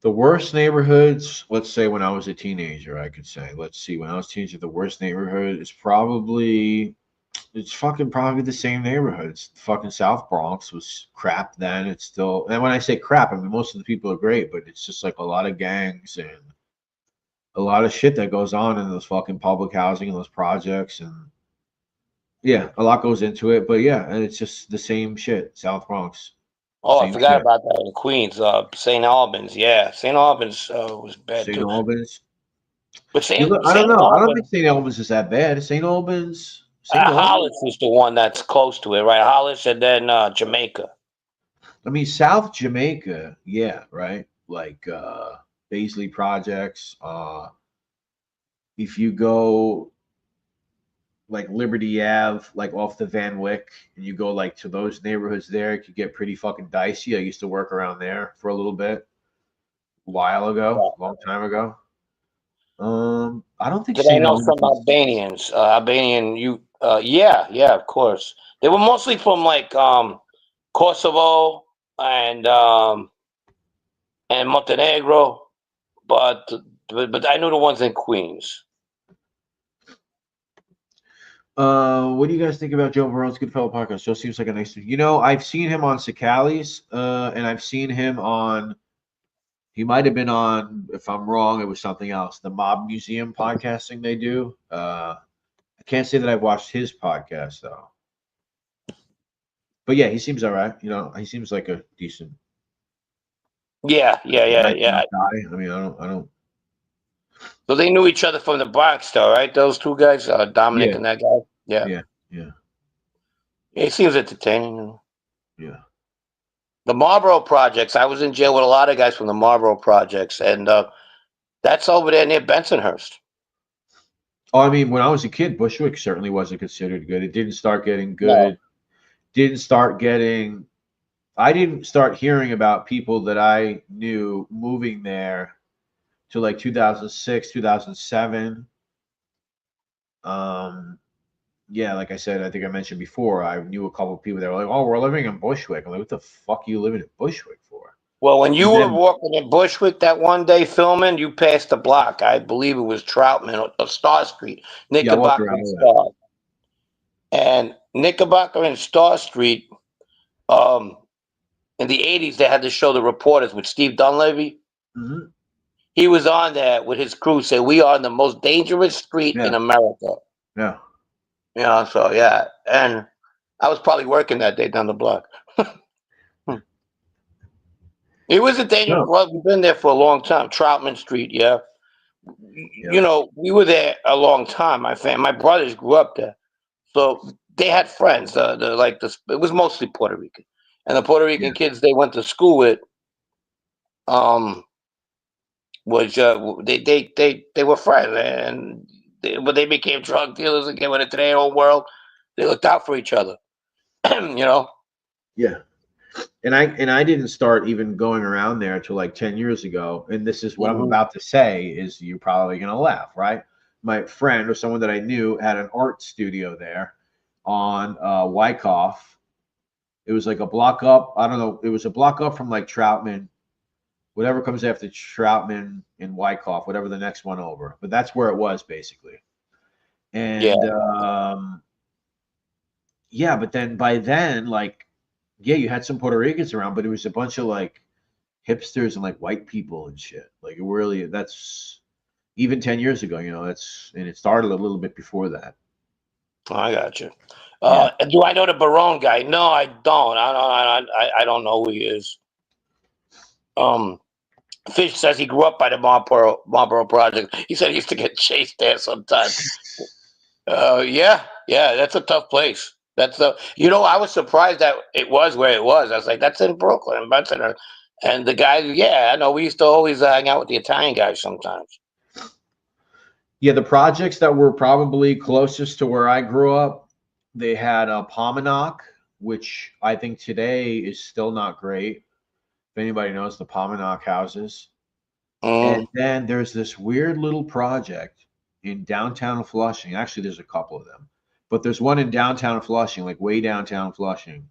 The worst neighborhoods, let's say when I was a teenager, I could say. Let's see, when I was a teenager, the worst neighborhood is probably it's fucking probably the same neighborhoods. Fucking South Bronx was crap then. It's still, and when I say crap, I mean most of the people are great, but it's just like a lot of gangs and a lot of shit that goes on in those fucking public housing and those projects, and yeah, a lot goes into it. But yeah, and it's just the same shit. South Bronx, Oh, I same forgot shit. about that in Queens. St. Albans. Yeah, St. Albans was bad St. too. Albans. But I don't St. know. I don't think Albans, St. Albans is that bad. St. Albans. St. Albans. Hollis is the one that's close to it, right? Hollis and then Jamaica. I mean, South Jamaica. Yeah, right. Like Paisley Projects. If you go like Liberty Ave, like off the Van Wyck, and you go like to those neighborhoods there, it could get pretty fucking dicey. I used to work around there for a little bit, a while ago, Yeah. a long time ago. I don't think Did I St. know Albans some is. Albanians? Albanian, yeah, of course. They were mostly from like Kosovo and Montenegro, but I knew the ones in Queens. What do you guys think about Joe Burrow's Goodfellow podcast? Joe seems like a nice. I've seen him on Sicali's, and I've seen him on. He might have been on. If I'm wrong, it was something else. The Mob Museum podcasting they do. I can't say that I've watched his podcast though. But yeah, he seems all right. He seems like a decent, Yeah. nice enough guy. I mean, I don't. So they knew each other from the Bronx, though, right? Those two guys, Dominic Yeah, and that guy. Yeah. yeah, yeah, It seems entertaining. yeah. The Marlboro Projects. I was in jail with a lot of guys from the Marlboro Projects, and that's over there near Bensonhurst. Oh, I mean, when I was a kid, Bushwick certainly wasn't considered good. It didn't start getting No. good. Didn't start getting. I didn't start hearing about people that I knew moving there to like 2006, 2007. Yeah, like I said, I think I mentioned before, I knew a couple of people that were like, "Oh, we're living in Bushwick." I'm like, "What the fuck are you living in Bushwick for?" Well, when you And were then, walking in Bushwick that one day filming, you passed the block. I believe it was Troutman or Star Street, yeah, I walked Knickerbocker around and all that. Star. And Knickerbocker and Star Street, um, in the 80s, they had the show The Reporters with Steve Dunleavy. Hmm. He was on there with his crew, said, "We are the most dangerous street Yeah, in America." yeah. So yeah. And I was probably working that day down the block. It was a dangerous No, block. We've been there for a long time. Troutman Street, yeah. yeah, We were there a long time. My brothers grew up there. So they had friends. It was mostly Puerto Rican. And the Puerto yeah, Rican kids they went to school with, um, was they were friends, and when they became drug dealers and came into their own world, they looked out for each other. you know. yeah. And I didn't start even going around there till like 10 years ago. And this is what I'm Hmm. about to say is you're probably gonna laugh, right? My friend or someone that I knew had an art studio there on Wyckoff. It was like a block up. I don't know. It was a block up from like Troutman, whatever comes after Troutman and Wyckoff, whatever the next one over. But that's where it was basically. Yeah. And yeah, but then by then, like, yeah, you had some Puerto Ricans around, but it was a bunch of like hipsters and like white people and shit. Like it really, that's even 10 years ago, and it started a little bit before that. I got you. Yeah. Do I know the Barone guy? No, I don't. I don't know who he is. Fish says he grew up by the Marlboro Project. He said he used to get chased there sometimes. Yeah, that's a tough place. That's the I was surprised that it was where it was. I was like, that's in Brooklyn, and the guy, yeah, I know. We used to always hang out with the Italian guys sometimes. Yeah, the projects that were probably closest to where I grew up, they had Pominock, which I think today is still not great. If anybody knows the Pominock houses. And then there's this weird little project in downtown Flushing. Actually, there's a couple of them, but there's one in downtown Flushing, like way downtown Flushing,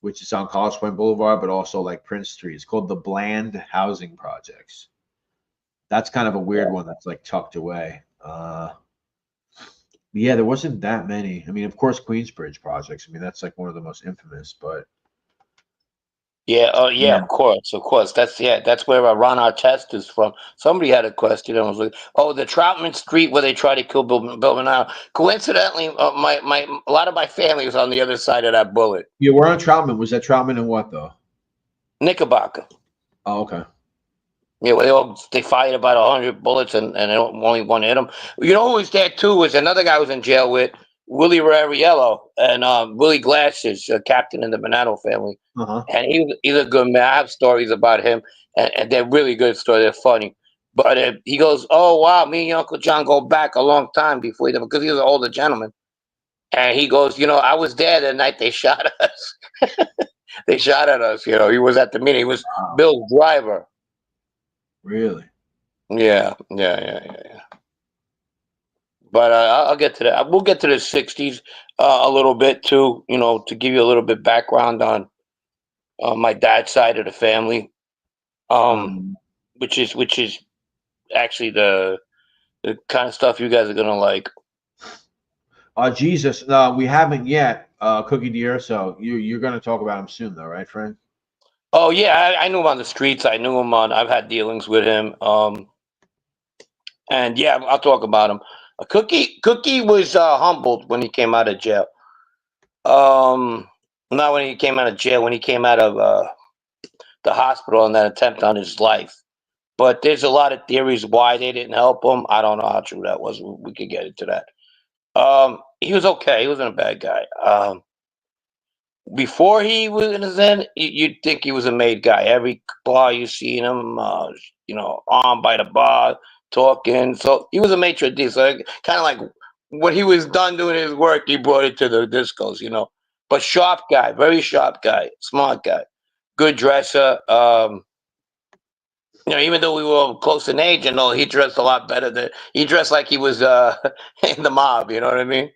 which is on College Point Boulevard, but also like Prince Street. It's called the Bland Housing Projects. That's kind of a weird one that's like tucked away. Yeah, there wasn't that many. I mean, of course, Queensbridge projects. I mean, that's like one of the most infamous, but yeah, yeah. of course. That's where Ron Artest is from. Somebody had a question. I was like, oh, the Troutman Street where they tried to kill Bill Bernal. Coincidentally, a lot of my family was on the other side of that bullet. Yeah, we're on Troutman. Was that Troutman and what though? Knickerbocker. Oh, okay. Yeah, well, they fired about 100 bullets and only one hit him. You know who was there too was another guy who was in jail with Willie Rariello and Willie Glasses, captain in the Bonato family. And he's a good man. I have stories about him, and they're really good stories. They're funny. But he goes, oh, wow, me and your Uncle John go back a long time before because he was an older gentleman. And he goes, I was there the night they shot us. They shot at us. He was at the meeting. He was Bill's driver. Really? Yeah. But I'll get to that. We'll get to the '60s a little bit too. To give you a little bit background on my dad's side of the family, which is actually the kind of stuff you guys are gonna like. Jesus, we haven't yet, Cookie Deer. So you're gonna talk about him soon, though, right, friend? Oh yeah, I knew him on the streets. I knew him on. I've had dealings with him. And yeah, I'll talk about him. Cookie was humbled when he came out of jail. Not when he came out of jail. When he came out of the hospital and that attempt on his life. But there's a lot of theories why they didn't help him. I don't know how true that was. We could get into that. He was okay. He wasn't a bad guy. Before he was in his end, you'd think he was a made guy. Every bar you seen him, armed by the bar, talking. So he was a maitre d'. So kind of like when he was done doing his work, he brought it to the discos, But sharp guy, very sharp guy, smart guy, good dresser. Even though we were close in age, he dressed a lot better he dressed like he was in the mob. You know what I mean?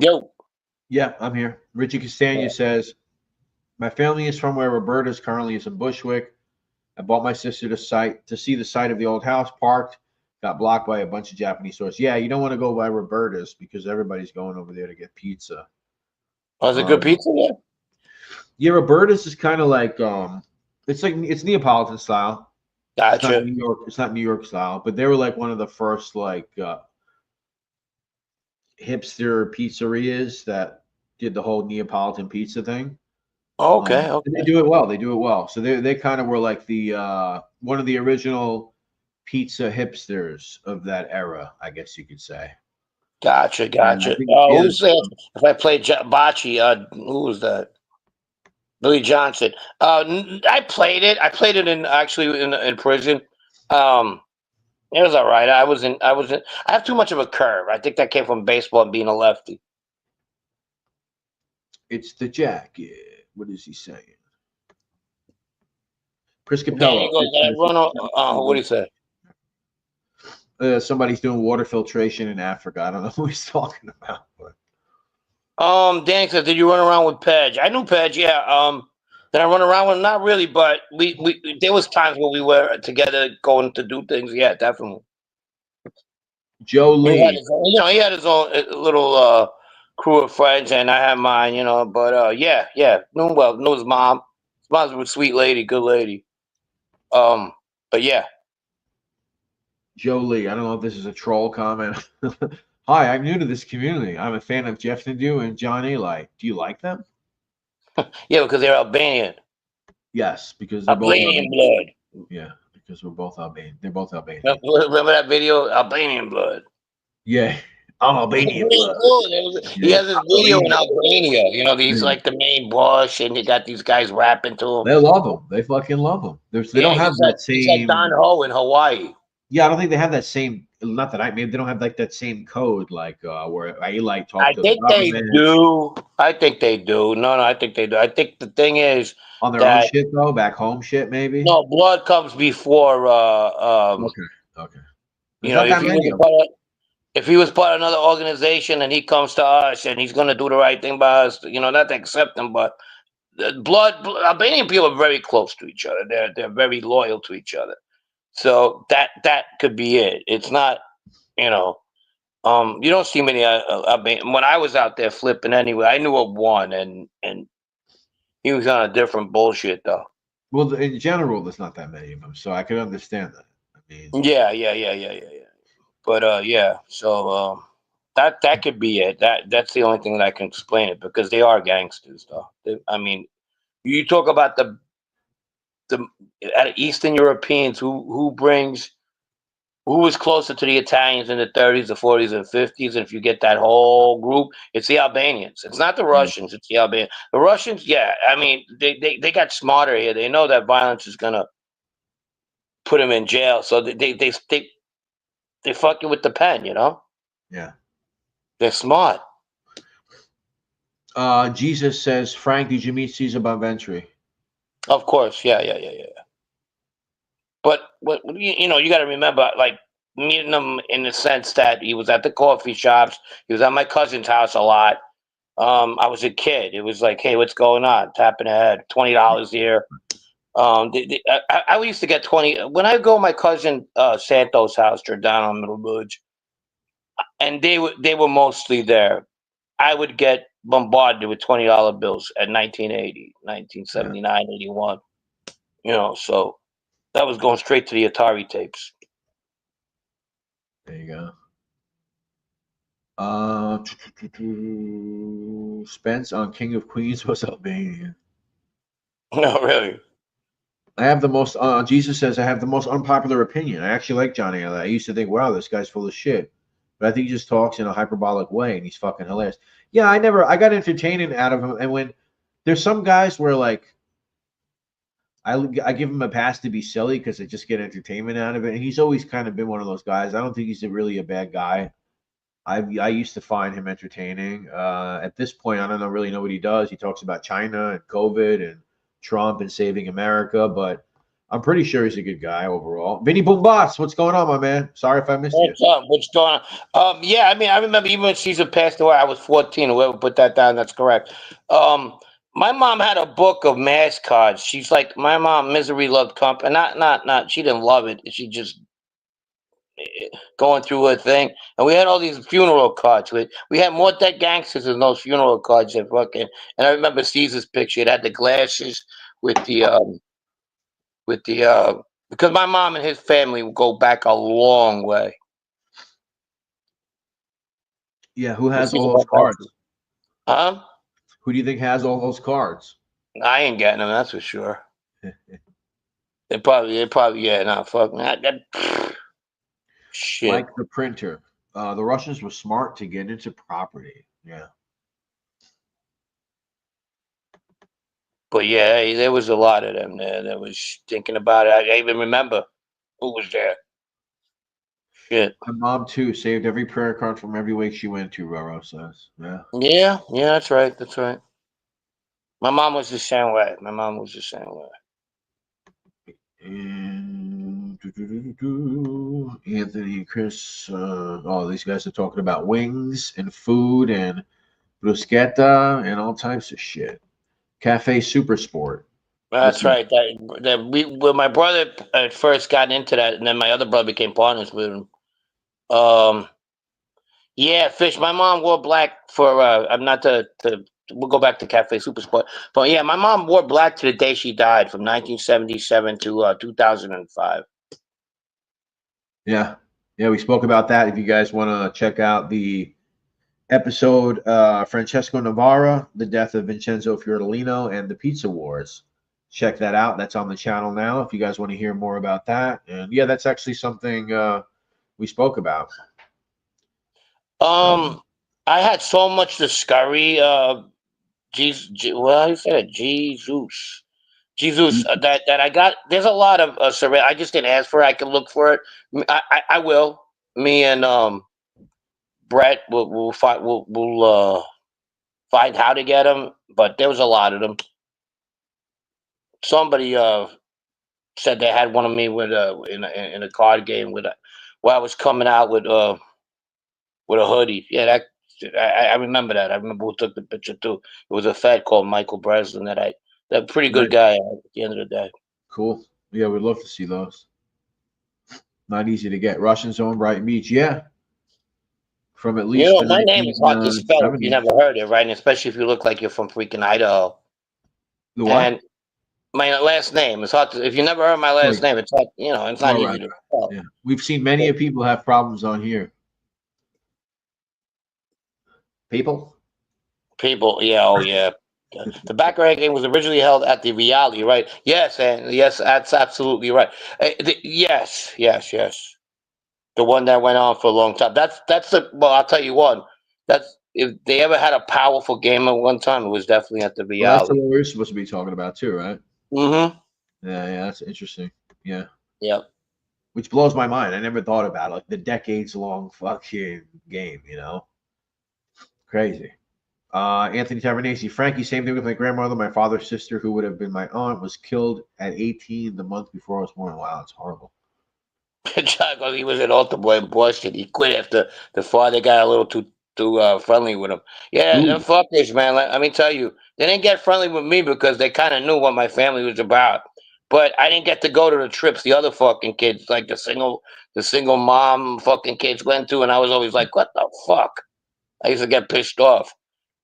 Yo. Yeah, I'm here. Richie Castagna says, my family is from where Roberta's currently is in Bushwick. I bought my sister to see the site of the old house, parked, got blocked by a bunch of Japanese stores. Yeah, you don't want to go by Roberta's because everybody's going over there to get pizza. Oh, is it good pizza there? Yeah, Roberta's is kind of like it's Neapolitan style. Gotcha. It's not New York style, but they were like one of the first like hipster pizzerias that did the whole Neapolitan pizza thing. Okay. They do it well. So they kind of were like the one of the original pizza hipsters of that era, I guess you could say. Gotcha. Who's that? If I played bocce, who was that? Billy Johnson. I played it. I played it in prison. It was all right. I have too much of a curve. I think that came from baseball and being a lefty. It's the jacket. What is he saying? Chris Capello. What do you say? Somebody's doing water filtration in Africa. I don't know who he's talking about. But. Danny says, did you run around with Pedge? I knew Pedge, yeah. Did I run around with him? Not really, but we there was times where we were together going to do things. Yeah, definitely. Joe Lee. He had his own little crew of friends, and I had mine, But yeah, knew his mom. His mom's a sweet lady, good lady. But yeah. Joe Lee. I don't know if this is a troll comment. Hi, I'm new to this community. I'm a fan of Jeff Nadeau and John Eli. Do you like them? Yeah, because they're Albanian. Yes, because they're Albanian blood. Yeah, because we're both Albanian. They're both Albanian. Remember that video, Albanian blood? Yeah, I'm Albanian blood. He has this video in Albania. You know, he's like the main boss, and you got these guys rapping to him. They love him. They fucking love him. They don't have that same. He's like Don Ho in Hawaii. Yeah, I don't think they have that same. Not that maybe they don't have like that same code like where I like talk to the government. I think they do. I think they do. No, I think they do. I think the thing is on their own shit though, back home shit maybe. No, blood comes before. Okay. You know, if he was part of another organization and he comes to us and he's gonna do the right thing by us, you know, not to accept him, but Albanian people are very close to each other. They're very loyal to each other. So that could be it. It's not, you know, you don't see many. When I was out there flipping anyway, I knew of one, and he was on a different bullshit though. Well, in general, there's not that many of them, so I could understand that. I mean, yeah. But yeah, so that could be it. That's the only thing that I can explain it, because they are gangsters though. I mean, you talk about the Eastern Europeans who was closer to the Italians in the 30s, the 40s, and 50s, and if you get that whole group, it's the Albanians. It's not the Russians. It's the Albanians. The Russians, yeah, I mean, they got smarter here. They know that violence is gonna put them in jail, so they fuck you with the pen, you know. Yeah, they're smart. Jesus says, Frank, did you meet Caesar Bonventuri? Of course, yeah. But you know, you got to remember, like, meeting him in the sense that he was at the coffee shops. He was at my cousin's house a lot. I was a kid. It was like, hey, what's going on? Tapping ahead, $20 here. I used to get 20 when I go to my cousin Santos' house. They're down on Middle Village, and they were mostly there. I would get bombarded with $20 bills at 1980, 1979, 81. You know, so that was going straight to the Atari tapes. There you go. Spence on King of Queens was Albanian. No, really. I have the most. Jesus says I have the most unpopular opinion. I actually like Johnny. I used to think, wow, this guy's full of shit, but I think he just talks in a hyperbolic way, and he's fucking hilarious. Yeah, I got entertaining out of him, and when there's some guys where like I give him a pass to be silly because I just get entertainment out of it, and he's always kind of been one of those guys. I don't think he's really a bad guy. I used to find him entertaining. At this point, I don't really know what he does. He talks about China and COVID and Trump and saving America, but I'm pretty sure he's a good guy overall. Vinny Boombas, what's going on, my man? Sorry if I missed you. What's going on? Yeah, I mean, I remember even when Caesar passed away, I was 14. Whoever put that down, that's correct. My mom had a book of mass cards. She's like, my mom, misery loved company. Not. She didn't love it. She just going through her thing, and we had all these funeral cards. We had more dead gangsters than those funeral cards. And I remember Caesar's picture. It had the glasses with the because my mom and his family will go back a long way. Yeah, who has all those cards? Huh? Who do you think has all those cards? I ain't getting them, that's for sure. They probably, yeah, no, fuck me. Shit. Like the printer. The Russians were smart to get into property. Yeah. But yeah, there was a lot of them there that was thinking about it. I even remember who was there. Shit. My mom too saved every prayer card from every wake she went to, Roro says. Yeah. Yeah, that's right. My mom was the same way. And Anthony and Chris, these guys are talking about wings and food and bruschetta and all types of shit. Cafe Super Sport. That's right. When my brother at first got into that, and then my other brother became partners with him. Yeah, Fish. My mom wore black for. I'm not to. We'll go back to Cafe Super Sport. But yeah, my mom wore black to the day she died, from 1977 to 2005. Yeah, we spoke about that. If you guys want to check out the episode, Francesco Navarra, the death of Vincenzo Fiordilino, and the Pizza Wars. check that out. That's on the channel now if you guys want to hear more about that. And yeah, that's actually something we spoke about. I had so much to scurry. Well, you said Jesus. Jesus, that I got. There's a lot of survey. I just didn't ask for it. I can look for it. I will. Me and Brett will find we'll find how to get them. But there was a lot of them. Somebody said they had one of me with in a card game with where I was coming out with a hoodie. Yeah, that I remember that. I remember who took the picture too. It was a fat called Michael Breslin that pretty good guy at the end of the day. Cool. Yeah, we'd love to see those. Not easy to get. Russian Zone, Brighton Beach. Yeah. From at least the My name is hard to spell if you 1970s. never heard it, right? And especially if you look like you're from freaking Idaho. The what? And my last name is hard to. If you never heard my last name, it's not. It's not easy to spell. Yeah, we've seen many people have problems on here. People, yeah, oh yeah. The baccarat game was originally held at the Viali, right? Yes, and yes, that's absolutely right. Yes. The one that went on for a long time. That's the. Well, I'll tell you one. That's if they ever had a powerful game at one time, it was definitely at the Viali. Well, that's the one we're supposed to be talking about too, right? Mm-hmm. Yeah, that's interesting. Yeah. Yep. Which blows my mind. I never thought about it. Like the decades-long fucking game, Crazy. Anthony Tavernese, Frankie, same thing with my grandmother. My father's sister, who would have been my aunt, was killed at 18 the month before I was born. Wow, it's horrible. John goes, he was an altar boy in Boston. He quit after the father got a little too friendly with him. Yeah, them fuckers, man. Let me tell you, they didn't get friendly with me because they kind of knew what my family was about. But I didn't get to go to the trips the other fucking kids, like the single mom fucking kids went to, and I was always like, what the fuck? I used to get pissed off.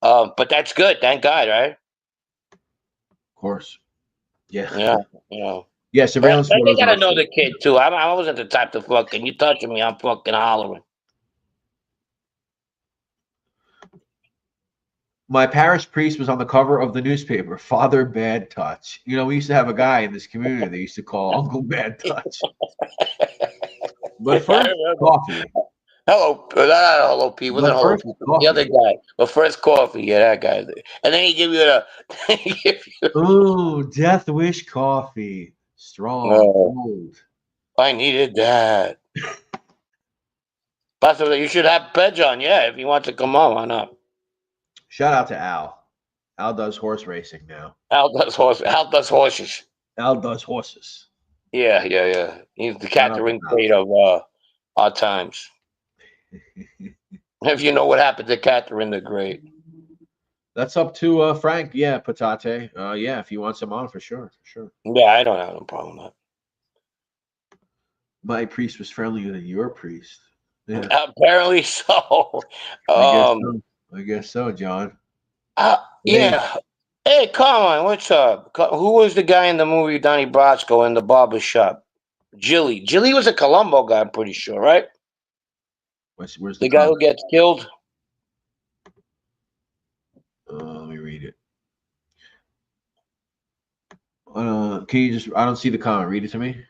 But that's good, thank God, right? Of course. Yeah. Yeah. Yeah, surveillance But they photos gotta are know the kid too. I wasn't the type to fucking you touching me, I'm fucking hollering. My parish priest was on the cover of the newspaper, Father Bad Touch. We used to have a guy in this community they used to call Uncle Bad Touch. But first, coffee. Hello, Pete. Wasn't hello, Pete. The other guy. But first, coffee. Yeah, that guy. And then he give you Ooh, Death Wish coffee. Strong, cold. I needed that. Possibly, you should have Pedge on. Yeah, if you want to come on, why not? Shout out to Al. Al does horse racing now. Al does horses. Al does horses. Yeah. He's the Catherine Great of our times. If you know what happened to Catherine the Great. That's up to Frank. Yeah, Patate. Yeah, if you want some on, for sure. Yeah, I don't have no problem with that. My priest was friendlier than your priest. Yeah. Apparently so. I guess so, John. Yeah. Hey, come on, what's up? Who was the guy in the movie Donnie Brasco in the barber shop? Jilly. Jilly was a Colombo guy, I'm pretty sure, right? Where's the guy who gets killed? Let me read it. Can you just? I don't see the comment. Read it to me.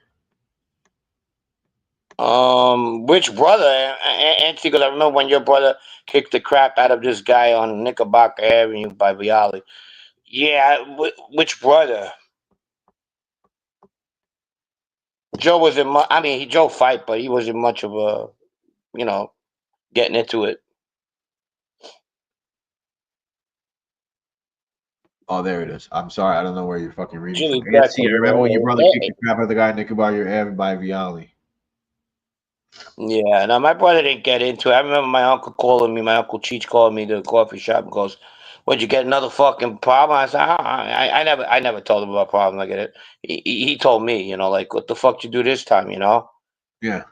Which brother? Anthony, because I remember when your brother kicked the crap out of this guy on Knickerbocker Avenue by Viali. Yeah, which brother? Joe wasn't much. I mean, Joe fight, but he wasn't much of a, getting into it. Oh, there it is. I'm sorry, I don't know where you're fucking reading Jimmy from. I remember when your brother kicked the crap out of the guy in Knickerbocker Avenue by Viali. Yeah, no, my brother didn't get into it. I remember my uncle calling me, my Uncle Cheech calling me to the coffee shop and goes, "What'd you get another fucking problem?" I said, I never told him about problems like it. He told me, like, what the fuck you do this time, Yeah.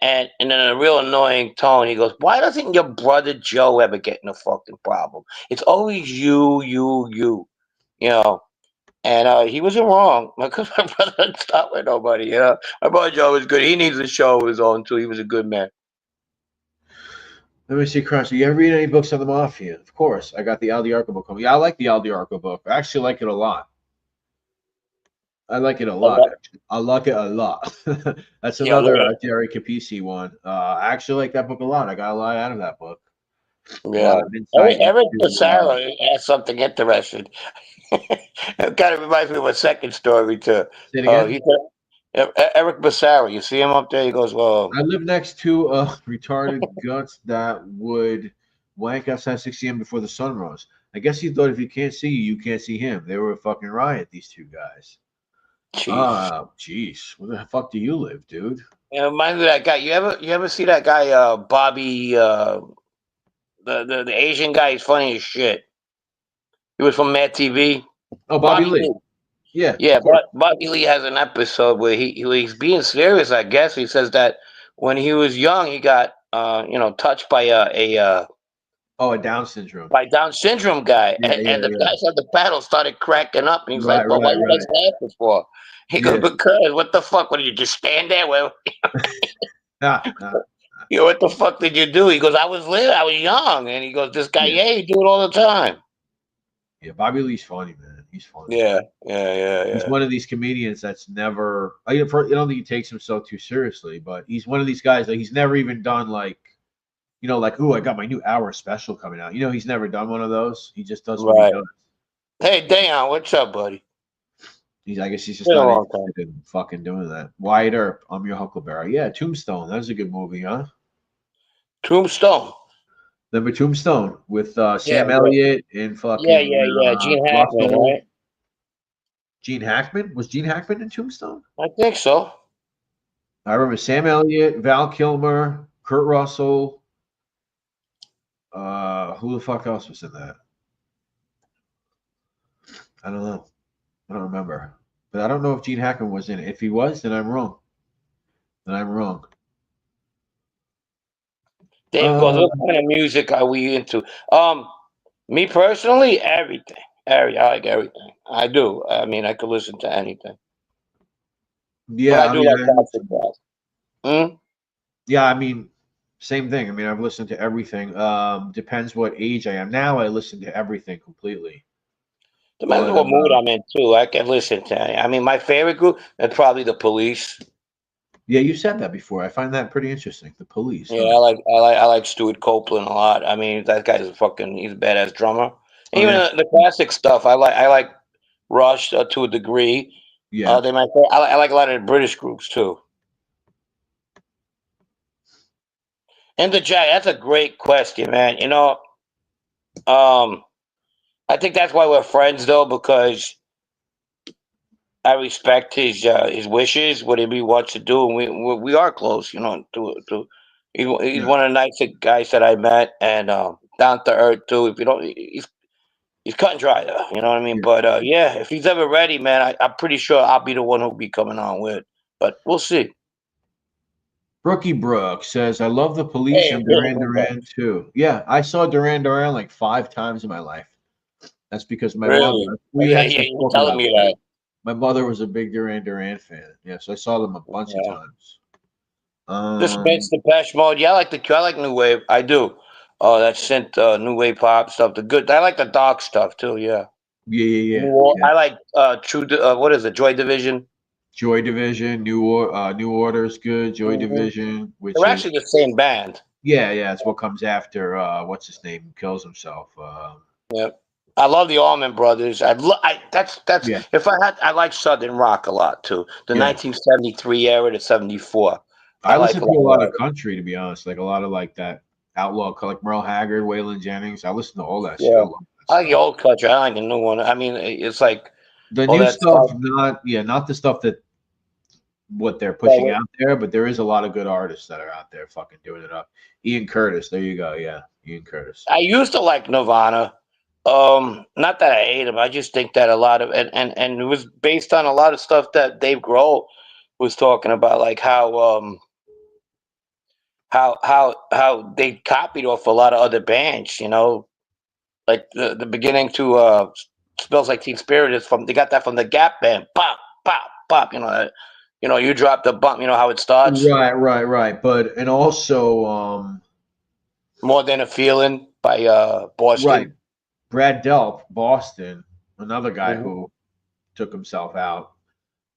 And in a real annoying tone, he goes, "Why doesn't your brother Joe ever get in a fucking problem? It's always you. And he wasn't wrong because my brother didn't stop with nobody. My brother Joe was good. He needs a show of his own too. He was a good man. Let me see, Crush. You ever read any books on the Mafia? Of course. I got the Al Diarco book. Yeah, I like the Al Diarco book. I actually like it a lot. I like it a A lot. lot. Actually. I like it a lot. That's Yeah, another Jerry Capisi one. I actually like that book a lot. I got a lot out of that book. A lot yeah. of insight Eric into. Passaro has something interesting. It kind of reminds me of a second story too. Say it again. He said, Eric Passaro. You see him up there? He goes, "Well, I live next to retarded guts that would wank outside 6 a.m. before the sun rose. I guess he thought if he can't see you, you can't see him. They were a fucking riot, these two guys. jeez." Jeez. Where the fuck do you live, dude? It reminds me of that guy. You ever see that guy, Bobby, the Asian guy? He's funny as shit. He was from Mad TV. Oh, Bobby Bobby Lee. Lee. Yeah, Yeah, of course. but Bobby Lee has an episode where he's being serious. I guess he says that when he was young, he got touched by a Oh, a Down syndrome. by Down syndrome guy, Yeah, and yeah, the yeah. guys at the panel started cracking up, and he's like, Right, "Well, why right, you right. guys laughing for?" He goes, Yeah. "Because what the fuck? What did you just stand there? Well, Ah, ah. what the fuck did you do?" He goes, "I was little, I was young," and he goes, "This guy, Yeah. yeah, he do it all the time." Yeah, Bobby Lee's funny, man. He's funny. Yeah, yeah, He's yeah, one of these comedians that's never. I don't think he takes himself too seriously, but he's one of these guys that he's never even done like, like, ooh, I got my new hour special coming out. He's never done one of those. He just does what he right. does. Hey, Dayon, what's up, buddy? I guess he's just Been a not long time. interested in fucking doing that. Wyatt Earp, I'm your Huckleberry. Yeah, Tombstone. That was a good movie, huh? Tombstone. Remember Tombstone with Yeah, Sam Elliott and yeah, fucking yeah, yeah. Gene Hackman, Russell. right? Gene Hackman? Was Gene Hackman in Tombstone? I think so. I remember Sam Elliott, Val Kilmer, Kurt Russell. Who the fuck else was in that? I don't know. I don't remember. But I don't know if Gene Hackman was in it. If he was, then I'm wrong. Then I'm wrong. Dave goes, Uh, "What kind of music are we into?" Me personally, everything. I like everything. I do. I mean, I could listen to anything, but yeah, I I do mean, like classic rock. Hmm? yeah, I mean, same thing. I mean, I've listened to everything. Depends what age I am. Now I listen to everything completely. Depends But on what mood I'm in too. I can listen to. I mean, my favorite group is probably the Police. yeah, you said that before. I find that pretty interesting. The Police, Yeah, huh? I like Stuart Copeland a lot. I mean, that guy's he's a badass drummer. And Oh even yeah, the classic stuff, I like Rush to a degree. yeah. They might. I like a lot of the British groups too. And the Jack, that's a great question, man. Um, I think that's why we're friends though, because I respect his wishes, what he wants to do, and we are close. He's Yeah. one of the nicest guys that I met, and down to earth too. If you don't, he's cut and dry though. You know what I mean? Yeah. But yeah, if he's ever ready, man, I'm pretty sure I'll be the one who'll be coming on with. But we'll see. Brookie Brooks says, I love the Police Hey, and Duran Duran too. Yeah, I saw Duran Duran like 5 times in my life. That's because my mother, really? we Yeah, actually yeah, you were spoke telling about me that. that. My mother was a big Duran Duran fan. Yeah, so I saw them a bunch of Yeah. times. This Vince Um, Depeche Mode. Yeah, I like new wave. I do. Oh, that synth new wave pop stuff. The good. I like the dark stuff too. Yeah. yeah, yeah, yeah, yeah. I like what is it? Joy Division. Joy Division, New Order is good. Joy Hmm. Division, which They're is actually the same band. yeah, it's what comes after what's his name who kills himself. Yeah. I love the Allman Brothers. That's Yeah, if I like Southern rock a lot too. The yeah. 1973 era to 74. I I like listen a to a lot lot of of it. country to be honest, like a lot of like that outlaw, like Merle Haggard, Waylon Jennings. I listen to all that shit. I Yeah. love that I like the stuff. old country. I like the new one. I mean, it's like The all new that stuff, stuff. not the stuff that what they're pushing Well, out there, but there is a lot of good artists that are out there fucking doing it up. Ian Curtis, there you go. Yeah, Ian Curtis. I used to like Nirvana. Not that I hate him. I just think that a lot of and it was based on a lot of stuff that Dave Grohl was talking about, like how they copied off a lot of other bands. Like the beginning to Smells Like Teen Spirit is from they got that from the Gap band. Pop, pop, pop. You drop the bump. You know how it starts. Right. But and also, More Than a Feeling by right, Boston. Brad Delp, Boston, another guy Hmm. who took himself out.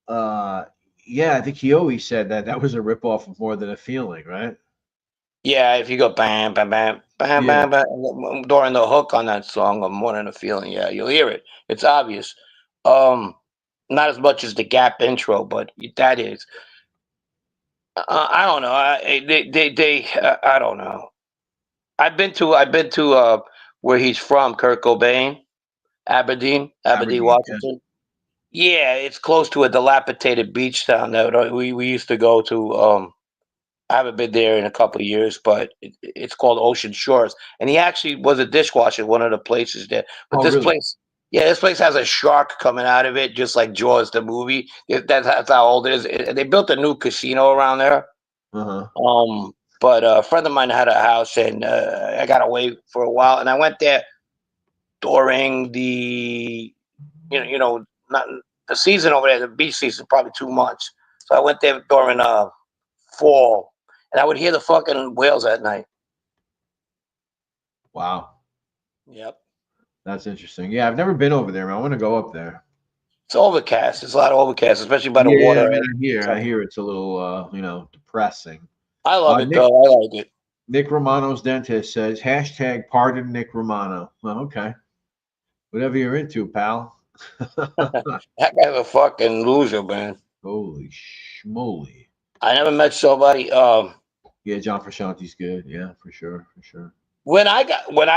Yeah, I think he always said that that was a ripoff of More Than a Feeling, right? Yeah, if you go bam, bam, bam, bam, Yeah. bam, bam during the hook on that song of More Than a Feeling, yeah, you'll hear it. It's obvious. Um, Not as much as the Gap intro, but that is. I don't know. I don't know. I've been to where he's from, Kurt Cobain, Aberdeen, Aberdeen. Yeah. Washington. Yeah, it's close to a dilapidated beach town that we used to go to. I haven't been there in a couple of years, but it's called Ocean Shores. And he actually was a dishwasher at one of the places there. But Oh, this really? place, yeah, this place has a shark coming out of it, just like Jaws the movie. That's how old it is. They built a new casino around there. Uh-huh. But a friend of mine had a house, and I got away for a while, and I went there during the not the season over there, the beach season, probably 2 months. So I went there during fall, and I would hear the fucking whales at night. Wow. Yep. That's interesting. Yeah, I've never been over there, man. I want to go up there. It's overcast. It's a lot of overcast, especially by the Yeah, I water. mean, I hear it's a little, depressing. I love it Nick though. I like it. Nick Romano's dentist says hashtag pardon Nick Romano. Well, okay, whatever you're into, pal. That guy's a fucking loser, man. Holy schmoly. I never met somebody. Yeah, John Frusciante's good. Yeah, for sure, for sure. When I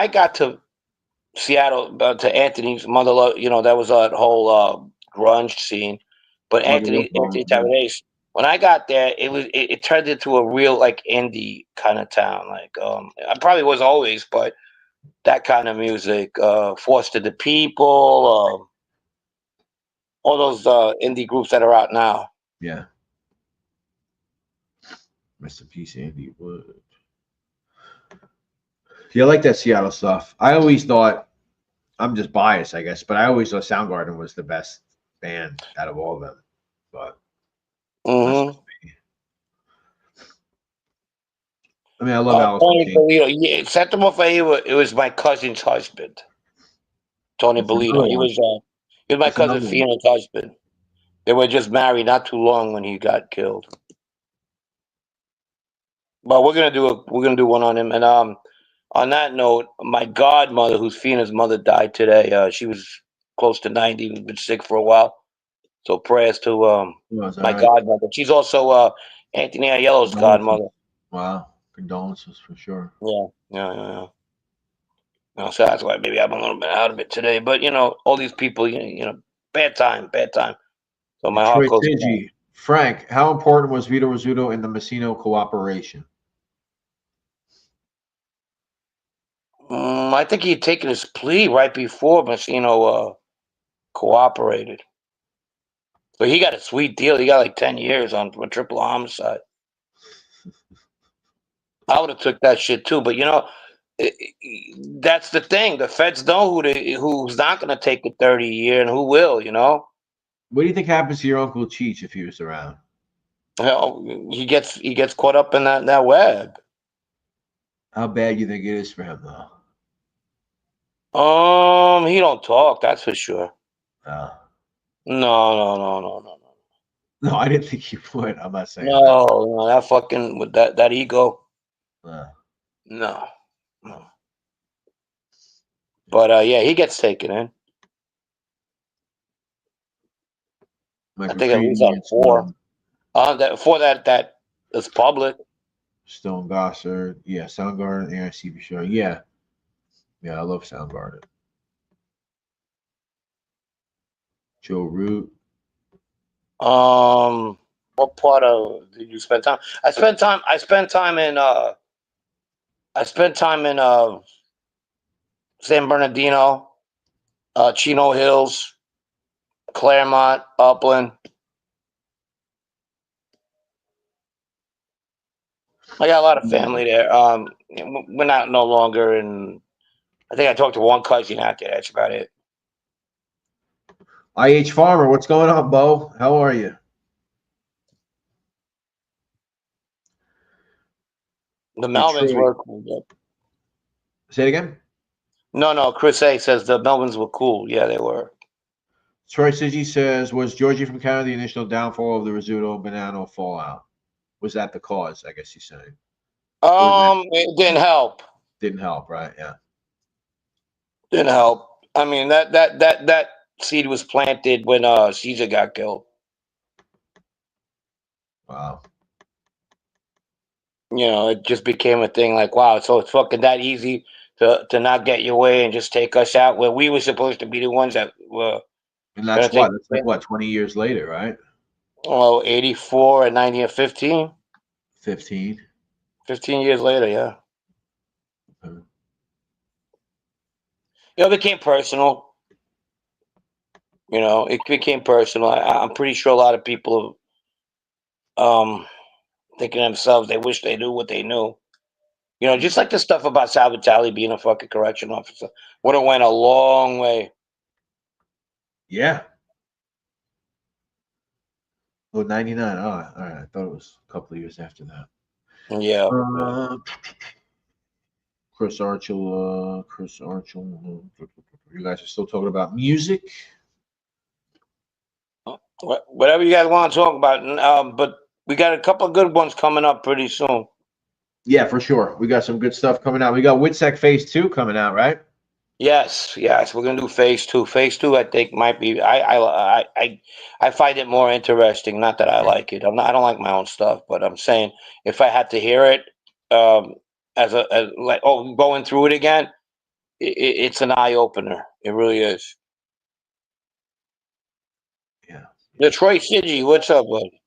got to Seattle, to Anthony's mother, that was that whole grunge scene. But Mother Love Anthony Bone. Yeah. Tavares, when I got there, it turned into a real like indie kind of town. Like I probably was always, but that kind of music, Foster the People, all those indie groups that are out now. Yeah. Rest in peace, Andy Wood. Yeah, I like that Seattle stuff. I always thought, I'm just biased, I guess, but I always thought Soundgarden was the best band out of all of them. But that's Mm-hmm. just me. I mean, I love Alice in Tony Chains. Bellino, yeah, Santamo Favor, it was my cousin's husband, Tony That's another Bellino. He one. was my That's cousin another one. Fiona's husband. They were just married not too long when he got killed. But we're gonna do one on him. And on that note, my godmother, who's Fiona's mother, died today. She was close to 90, been sick for a while. So prayers to Was all my right. godmother. She's also Anthony Aiello's Condolences. godmother. Wow. Condolences for sure. Yeah, yeah, yeah, yeah. So that's why maybe I'm a little bit out of it today. But all these people, bad time, bad time. So my heart Detroit goes with them. Tingy. Frank, how important was Vito Rizzuto in the Messino cooperation? I think he had taken his plea right before Messino cooperated. But he got a sweet deal. He got like 10 years on for triple homicide. I would have took that shit too. But that's the thing. The feds know who's not going to take a 30-year and who will. What do you think happens to your Uncle Cheech if he was around? He gets caught up in that web. How bad do you think it is for him, though? He don't talk. That's for sure. Uh, No, no, no, no, no, no. no, I didn't think he would. I'm not saying that. No, no, that fucking with that ego. Uh, No, no. But yeah, he gets taken in. Mike I think at least McCready on and 4. Stone, That is public. Stone Gossard. Yeah, Soundgarden, AIC for sure. Yeah. Yeah, I love Soundgarden. Joe Root. What part of did you spend time? I spent time. I spent time in San Bernardino, Chino Hills, Claremont, Upland. I got a lot of family there. We're not no longer in. I think I talked to one cousin out there. That's about it. IH Farmer, what's going on, Bo? How are you? The Melvins Detroit. were cool. Yep. Say it again. No. Chris A says the Melvins were cool. Yeah, they were. Troy Sigi says, was Georgie from Canada the initial downfall of the Rizzuto Bonanno fallout? Was that the cause? I guess he's saying. It didn't help. Didn't help, right? Yeah. Didn't help. I mean, that seed was planted when Caesar got killed. Wow. You know, it just became a thing. Like, wow, so it's fucking that easy to not get your way and just take us out, where we were supposed to be the ones that were. And that's what? That's like what? 20 years later, right? Oh, 84 and 90 and 15. 15. 15 years later, yeah. Okay. You know, it became personal. You know, it became personal. I'm pretty sure a lot of people, thinking to themselves, they wish they knew what they knew. You know, just like the stuff about Sal Vitale being a fucking correction officer would have went a long way. Yeah. Oh, 99. Oh, all right. I thought it was a couple of years after that. Yeah. Chris Archel. You guys are still talking about music? Whatever you guys want to talk about. But we got a couple of good ones coming up pretty soon. Yeah, for sure. We got some good stuff coming out. We got Witsec Phase 2 coming out, right? Yes. We're gonna do phase 2. Phase 2, I think, might be. I find it more interesting. Not that I like it. I don't like my own stuff, but I'm saying if I had to hear it, as going through it again, it's an eye opener. It really is. Yeah. Detroit City, what's up, buddy?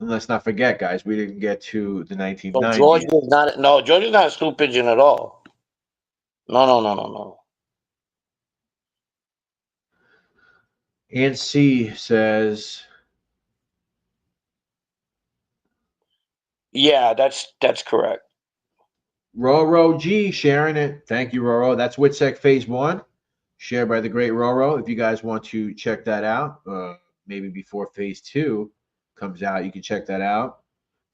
And let's not forget, guys, we didn't get to the So 1990s. Georgia's not a stool pigeon at all. No. And C says, Yeah, that's correct. Roro G sharing it. Thank you, Roro. That's Witsec Phase 1, shared by the great Roro. If you guys want to check that out, maybe before Phase 2 comes out, you can check that out.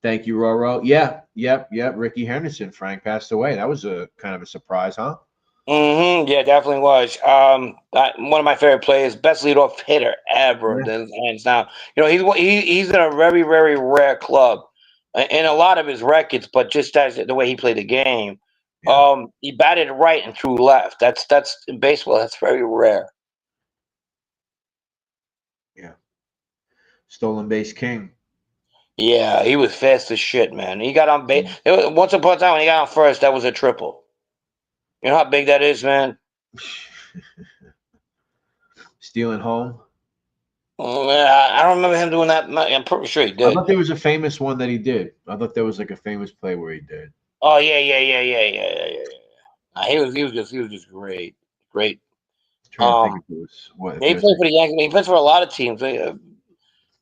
Thank you, Roro. Yeah, yep. Ricky Henderson, Frank passed away. That was a kind of a surprise, huh? Yeah, definitely was. One of my favorite players, best leadoff hitter ever, Yeah. hands down. You know, he's in a very, very rare club in a lot of his records, but just as the way he played the game, Yeah. he batted right and threw left. That's in baseball. That's very rare. Yeah. Stolen base king. Yeah, he was fast as shit, man. He got on base. Once upon a time when he got on first, that was a triple. You know how big that is, man? Stealing home. I don't remember him doing that. I'm pretty sure he I did. thought there was a famous one that he did. I thought there was like a famous play where he did. Oh yeah. He was just great. I'm trying to think if it was what if He there's played for the Yankees. He played for a lot of teams.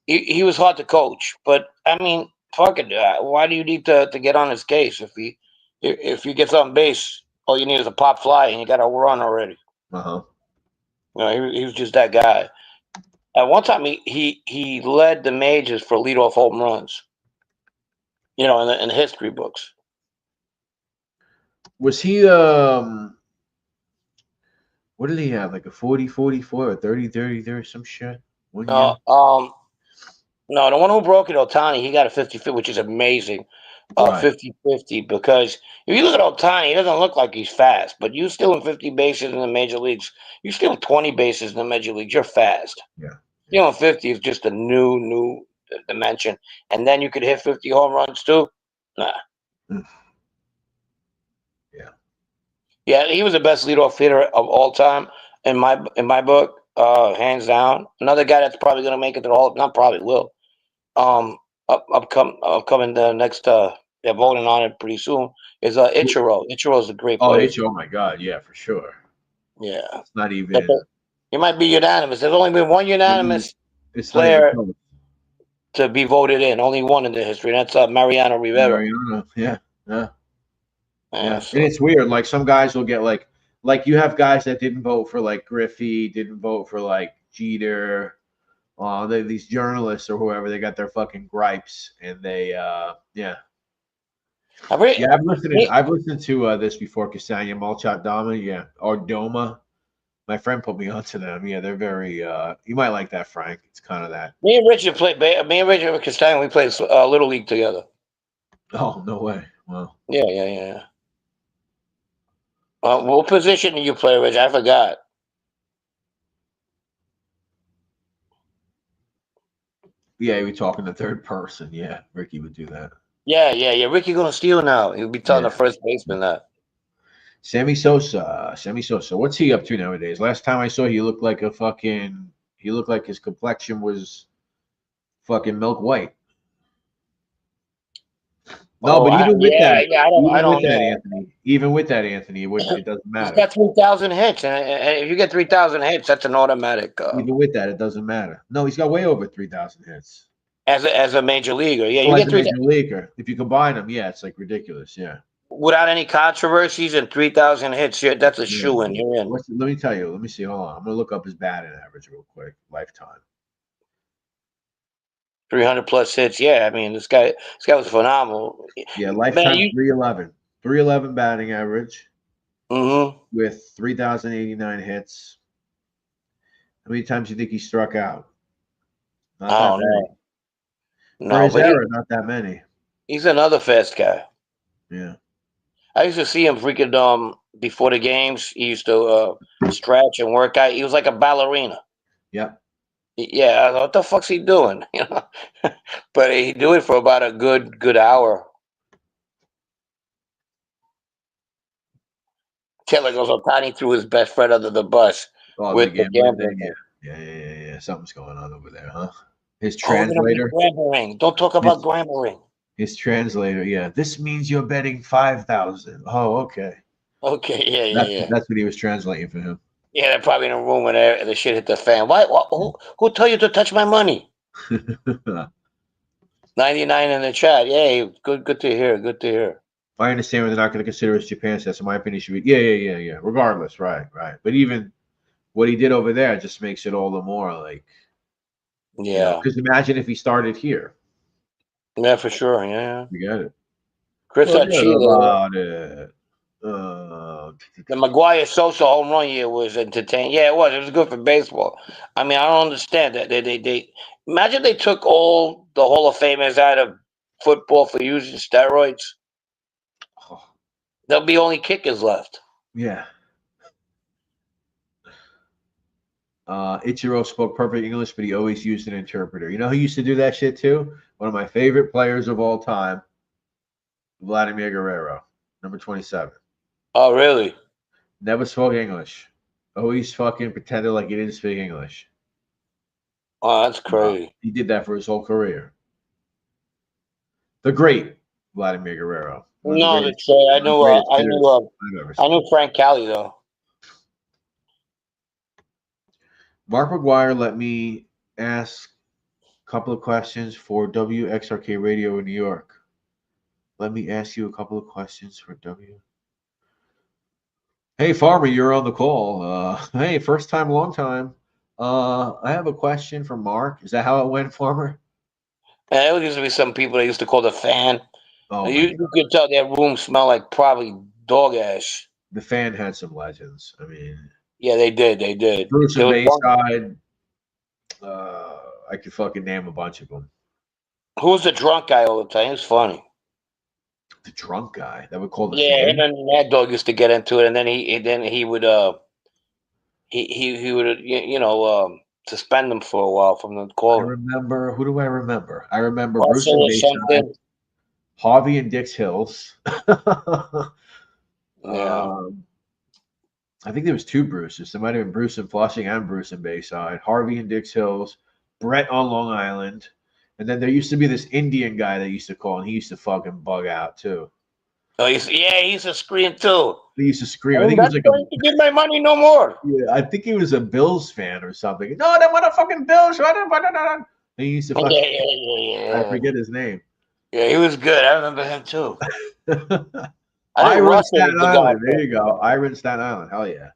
He was hard to coach, but I mean, fuck it. Why do you need to get on his case if he gets on base? All you need is a pop fly, and you got to run already. uh-huh. You know, he was just that guy. At one time, he led the majors for leadoff home runs. You know, in the history books. Was he what did he have? Like a 40-44 or 30-30, some shit? 1 year? No, the one who broke it, Otani, he got a 50-50, which is amazing. Right. 50-50, because if you look at Otani, he doesn't look like he's fast, but you stealing 50 bases in the major leagues, you stealing 20 bases in the major leagues, you're fast. Yeah. Stealing 50 is just a new dimension. And then you could hit 50 home runs too? Nah. Yeah. Yeah, he was the best leadoff hitter of all time in my book, hands down. Another guy that's probably gonna make it to the Hall, not probably will. Upcoming the next they're voting on it pretty soon is Ichiro. Ichiro's a great Oh, player. oh my God, yeah, for sure. Yeah. It's not even He might be unanimous. There's only been one unanimous it's player not even to be voted in. Only one in the history. That's Mariano Rivera. Mariano. Yeah. Yeah. Yeah, And so. it's weird. Like some guys will get like you have guys that didn't vote for like Griffey, didn't vote for like Jeter. These journalists or whoever, they got their fucking gripes and they yeah. I've listened to this before, Castagna Mulchat Dama, yeah. Or Doma. My friend put me onto them. Yeah, they're very. You might like that, Frank. It's kind of that. Me and Richard played. Me and Richard Costello, we played Little League together. Oh no way! Wow. Yeah. What position do you play, Rich? I forgot. Yeah, we talking the third person. Yeah, Ricky would do that. Yeah. Ricky gonna steal now. He'll be telling Yeah. the first baseman that. Sammy Sosa. Sammy Sosa. What's he up to nowadays? Last time I saw, he looked like a fucking. He looked like his complexion was fucking milk white. No, but even with that, I don't know. Anthony, it doesn't He's matter. got 3,000 hits, and if you get 3,000 hits, that's an automatic. Even with that, it doesn't matter. No, he's got way over 3,000 hits. As a major leaguer, yeah, Oh, you as get a major leaguer, if you combine them, yeah, it's like ridiculous. Yeah. without any controversies and 3,000 hits. That's a Yeah. shoe in. You're in. Let me tell you. Let me see. Hold on. I'm gonna look up his batting average real quick. Lifetime. 300 plus hits. Yeah, I mean this guy was phenomenal. Yeah, Man, lifetime 311. 311 batting average Mm-hmm. with 3,089 hits. How many times do you think he struck out? Not I that don't many. know. For No, his but era, not that many. he's another fast guy. Yeah. I used to see him freaking before the games. He used to stretch and work out. He was like a ballerina. Yep. Yeah, what the fuck's he doing? You know, but he do it for about a good hour. Taylor goes, Otani threw his best friend under the bus Oh, the with the gambling gambling thing. thing. Yeah. Something's going on over there, huh? His Oh, we're gonna be translator. gambling. Don't talk about His, gambling. his translator. Yeah. This means you're betting 5,000. Oh, okay. Okay, yeah. That's what he was translating for him. Yeah, they're probably in a room when the shit hit the fan. Who told you to touch my money? 99 in the chat. Yay, good to hear. Good to hear. I understand why they're not going to consider his Japan stats. In my opinion, should be yeah. Regardless, right. But even what he did over there just makes it all the more like, Yeah. Because imagine if he started here. Yeah, for sure. Yeah. You get it. Chris Forget Achille. about it. The Maguire Sosa home run year was entertaining. Yeah, it was. It was good for baseball. I mean, I don't understand that. They imagine they took all the Hall of Famers out of football for using steroids. Oh, There'll be only kickers left. yeah. Ichiro spoke perfect English, but he always used an interpreter. You know who used to do that shit too? One of my favorite players of all time, Vladimir Guerrero, number 27. Oh, really? Never spoke English. Always fucking pretended like he didn't speak English. Oh, that's crazy. He did that for his whole career. The great Vladimir Guerrero. No, that's I knew Frank Cali though. Mark McGuire let me ask a couple of questions for WXRK Radio in New York. Let me ask you a couple of questions for W. Hey, Farmer, you're on the call. Hey, first time, long time. I have a question for Mark. Is that how it went, Farmer? There used to be some people that used to call the fan. Oh, You could tell that room smelled like probably dog ash. the fan had some legends. I mean, Yeah, they did. Bruce There and was one. Bayside. I could fucking name a bunch of them. Who was the drunk guy all the time? He was funny. The drunk guy that would call the Yeah, fan. him and Mad Dog used to get into it, and then he would he would suspend them for a while from the I calling. remember. Who do I remember? I remember Russell Bruce and or Bayside, something. Harvey and Dix Hills. Yeah. I think there was two Bruces. There might have been Bruce in Flushing and Bruce in Bayside. Harvey and Dix Hills, Brett on Long Island, and then there used to be this Indian guy that used to call, and he used to fucking bug out too. Oh, he used to scream too. He used to scream. I I'm think he not was like going to give my money no more. yeah, I think he was a Bills fan or something. No, they want a fucking Bills. And he used to fucking. I Yeah. forget his name. Yeah, he was good. I remember him too. I think Iron Russell was Staten the guy. Island. There you go. Iron Staten Island. Hell yeah.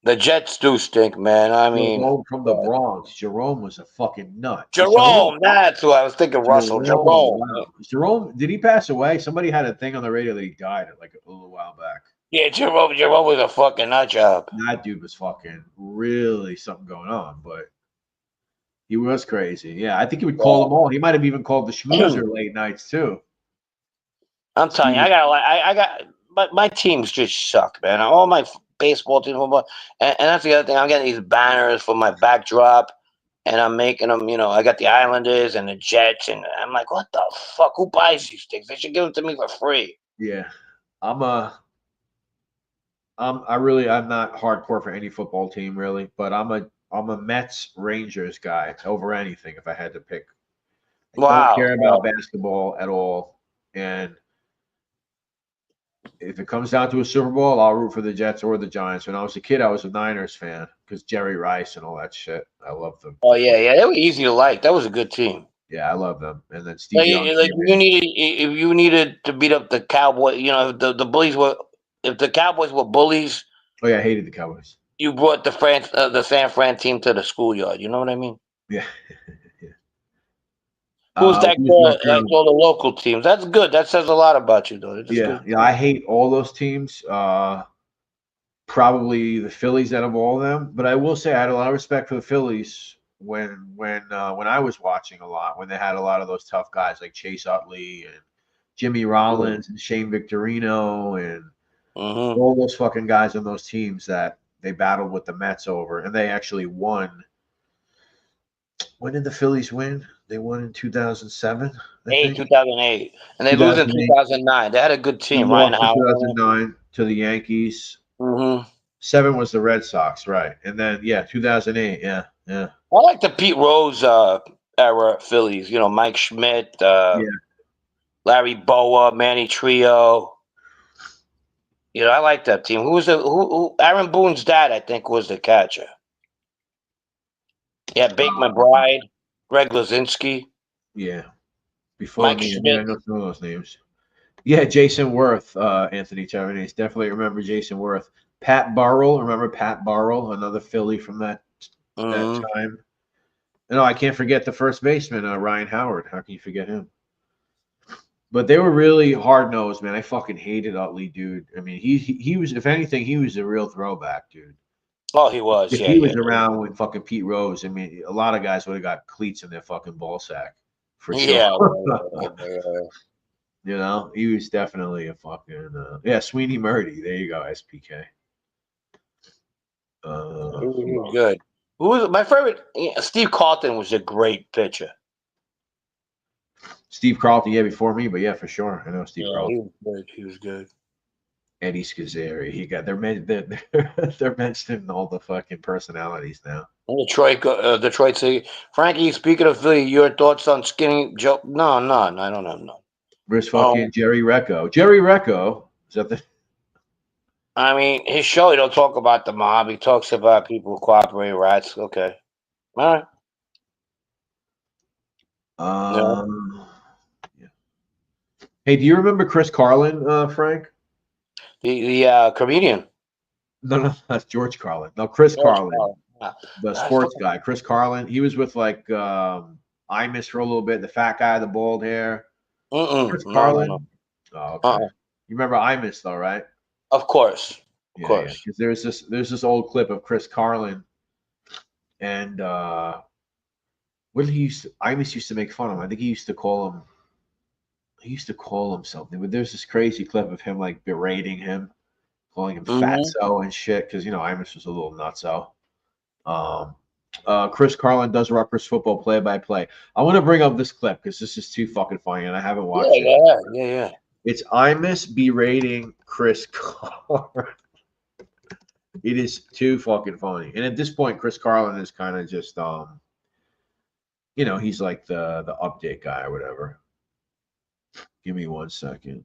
The Jets do stink, man. I mean, Jerome from the Bronx. Jerome was a fucking nut. Jerome. That's who I was thinking. Russell. Jerome. Wow. Jerome, did he pass away? Somebody had a thing on the radio that he died like a little while back. Yeah, Jerome was a fucking nut job. That dude was fucking really something going on, but he was crazy. Yeah, I think he would call them all. He might have even called the schmoozer late nights too. I'm telling you, I got, but my teams just suck, man. All my baseball teams, football, and that's the other thing. I'm getting these banners for my backdrop, and I'm making them. I got the Islanders and the Jets, and I'm like, what the fuck? Who buys these things? They should give them to me for free. Yeah, I'm not hardcore for any football team really, but I'm a Mets Rangers guy over anything if I had to pick. I don't Wow. care about basketball at all, and if it comes down to a Super Bowl, I'll root for the Jets or the Giants. When I was a kid, I was a Niners fan because Jerry Rice and all that shit. I love them. Oh yeah. They were easy to like. That was a good team. Yeah, I love them. And then Steve Young. Like if you needed to beat up the Cowboys, if the bullies were, if the Cowboys were bullies, Oh yeah, I hated the Cowboys. you brought the San Fran team to the schoolyard. You know what I mean? Yeah. Yeah. Who's that Who's girl? my Like girl? all the local teams. That's good. That says a lot about you, though. It's just Yeah, good. yeah. I hate all those teams. Probably the Phillies out of all of them. But I will say I had a lot of respect for the Phillies when I was watching a lot, when they had a lot of those tough guys like Chase Utley and Jimmy Rollins and Shane Victorino and all those fucking guys on those teams that they battled with the Mets over, and they actually won. When did the Phillies win? They won in 2007, I think. 2008, and they lose in 2008. 2009. They had a good They team, Ryan lost in Howard. 2009 to the Yankees. Mm-hmm. 7 was the Red Sox, right? And then 2008. Yeah, yeah, I like the Pete Rose era Phillies. Mike Schmidt, yeah. Larry Boa, Manny Trio. I like that team. Who Aaron Boone's dad, I think, was the catcher. Yeah, Bake McBride, Greg Lazinski, Yeah. Before Mike me, I mean, I Schmidt. know some of those names. Yeah, Jason Worth, Anthony Terranese. Definitely remember Jason Worth. Pat Burrell, remember Pat Burrell, another Philly from that time. No, I can't forget the first baseman, Ryan Howard. How can you forget him? But they were really hard nosed, man. I fucking hated Utley, dude. I mean, he was, if anything, he was a real throwback, dude. Oh, he was. If Yeah, he was yeah. around when fucking Pete Rose, I mean, a lot of guys would have got cleats in their fucking ball sack for sure. Yeah. He was definitely a fucking Sweeney Murdy. There you go, SPK. He was good. Who was my favorite? Steve Carlton was a great pitcher. Steve Carlton, before me, but for sure, I know Steve Carlton. He was good. Eddie Scazzeri, they're mentioning all the fucking personalities now. Detroit City. Frankie, speaking of Philly, your thoughts on Skinny Joe? No, I don't have none. Where's fucking Jerry Recco? Jerry Recco, is that the? I mean, his show, he don't talk about the mob. He talks about people who cooperate, rats. Okay. All right. Yeah. Hey, do you remember Chris Carlin, Frank? The comedian. No, that's George Carlin. No, Chris Carlin, the sports guy. Chris Carlin. He was with like Imus for a little bit. The fat guy, the bald hair. Chris Carlin. No. Oh, okay. You remember Imus though, right? Of course. Of course. Yeah. Because there's this old clip of Chris Carlin, and what did Imus used to make fun of him. I think he used to call him something. But there's this crazy clip of him like berating him, calling him fatso and shit, because Imus was a little nutso. Chris Carlin does Rutgers football play-by-play. I want to bring up this clip because this is too fucking funny, and I haven't watched it. Yeah. It's Imus berating Chris Carlin. It is too fucking funny. And at this point, Chris Carlin is kind of just he's like the update guy or whatever. Give me 1 second.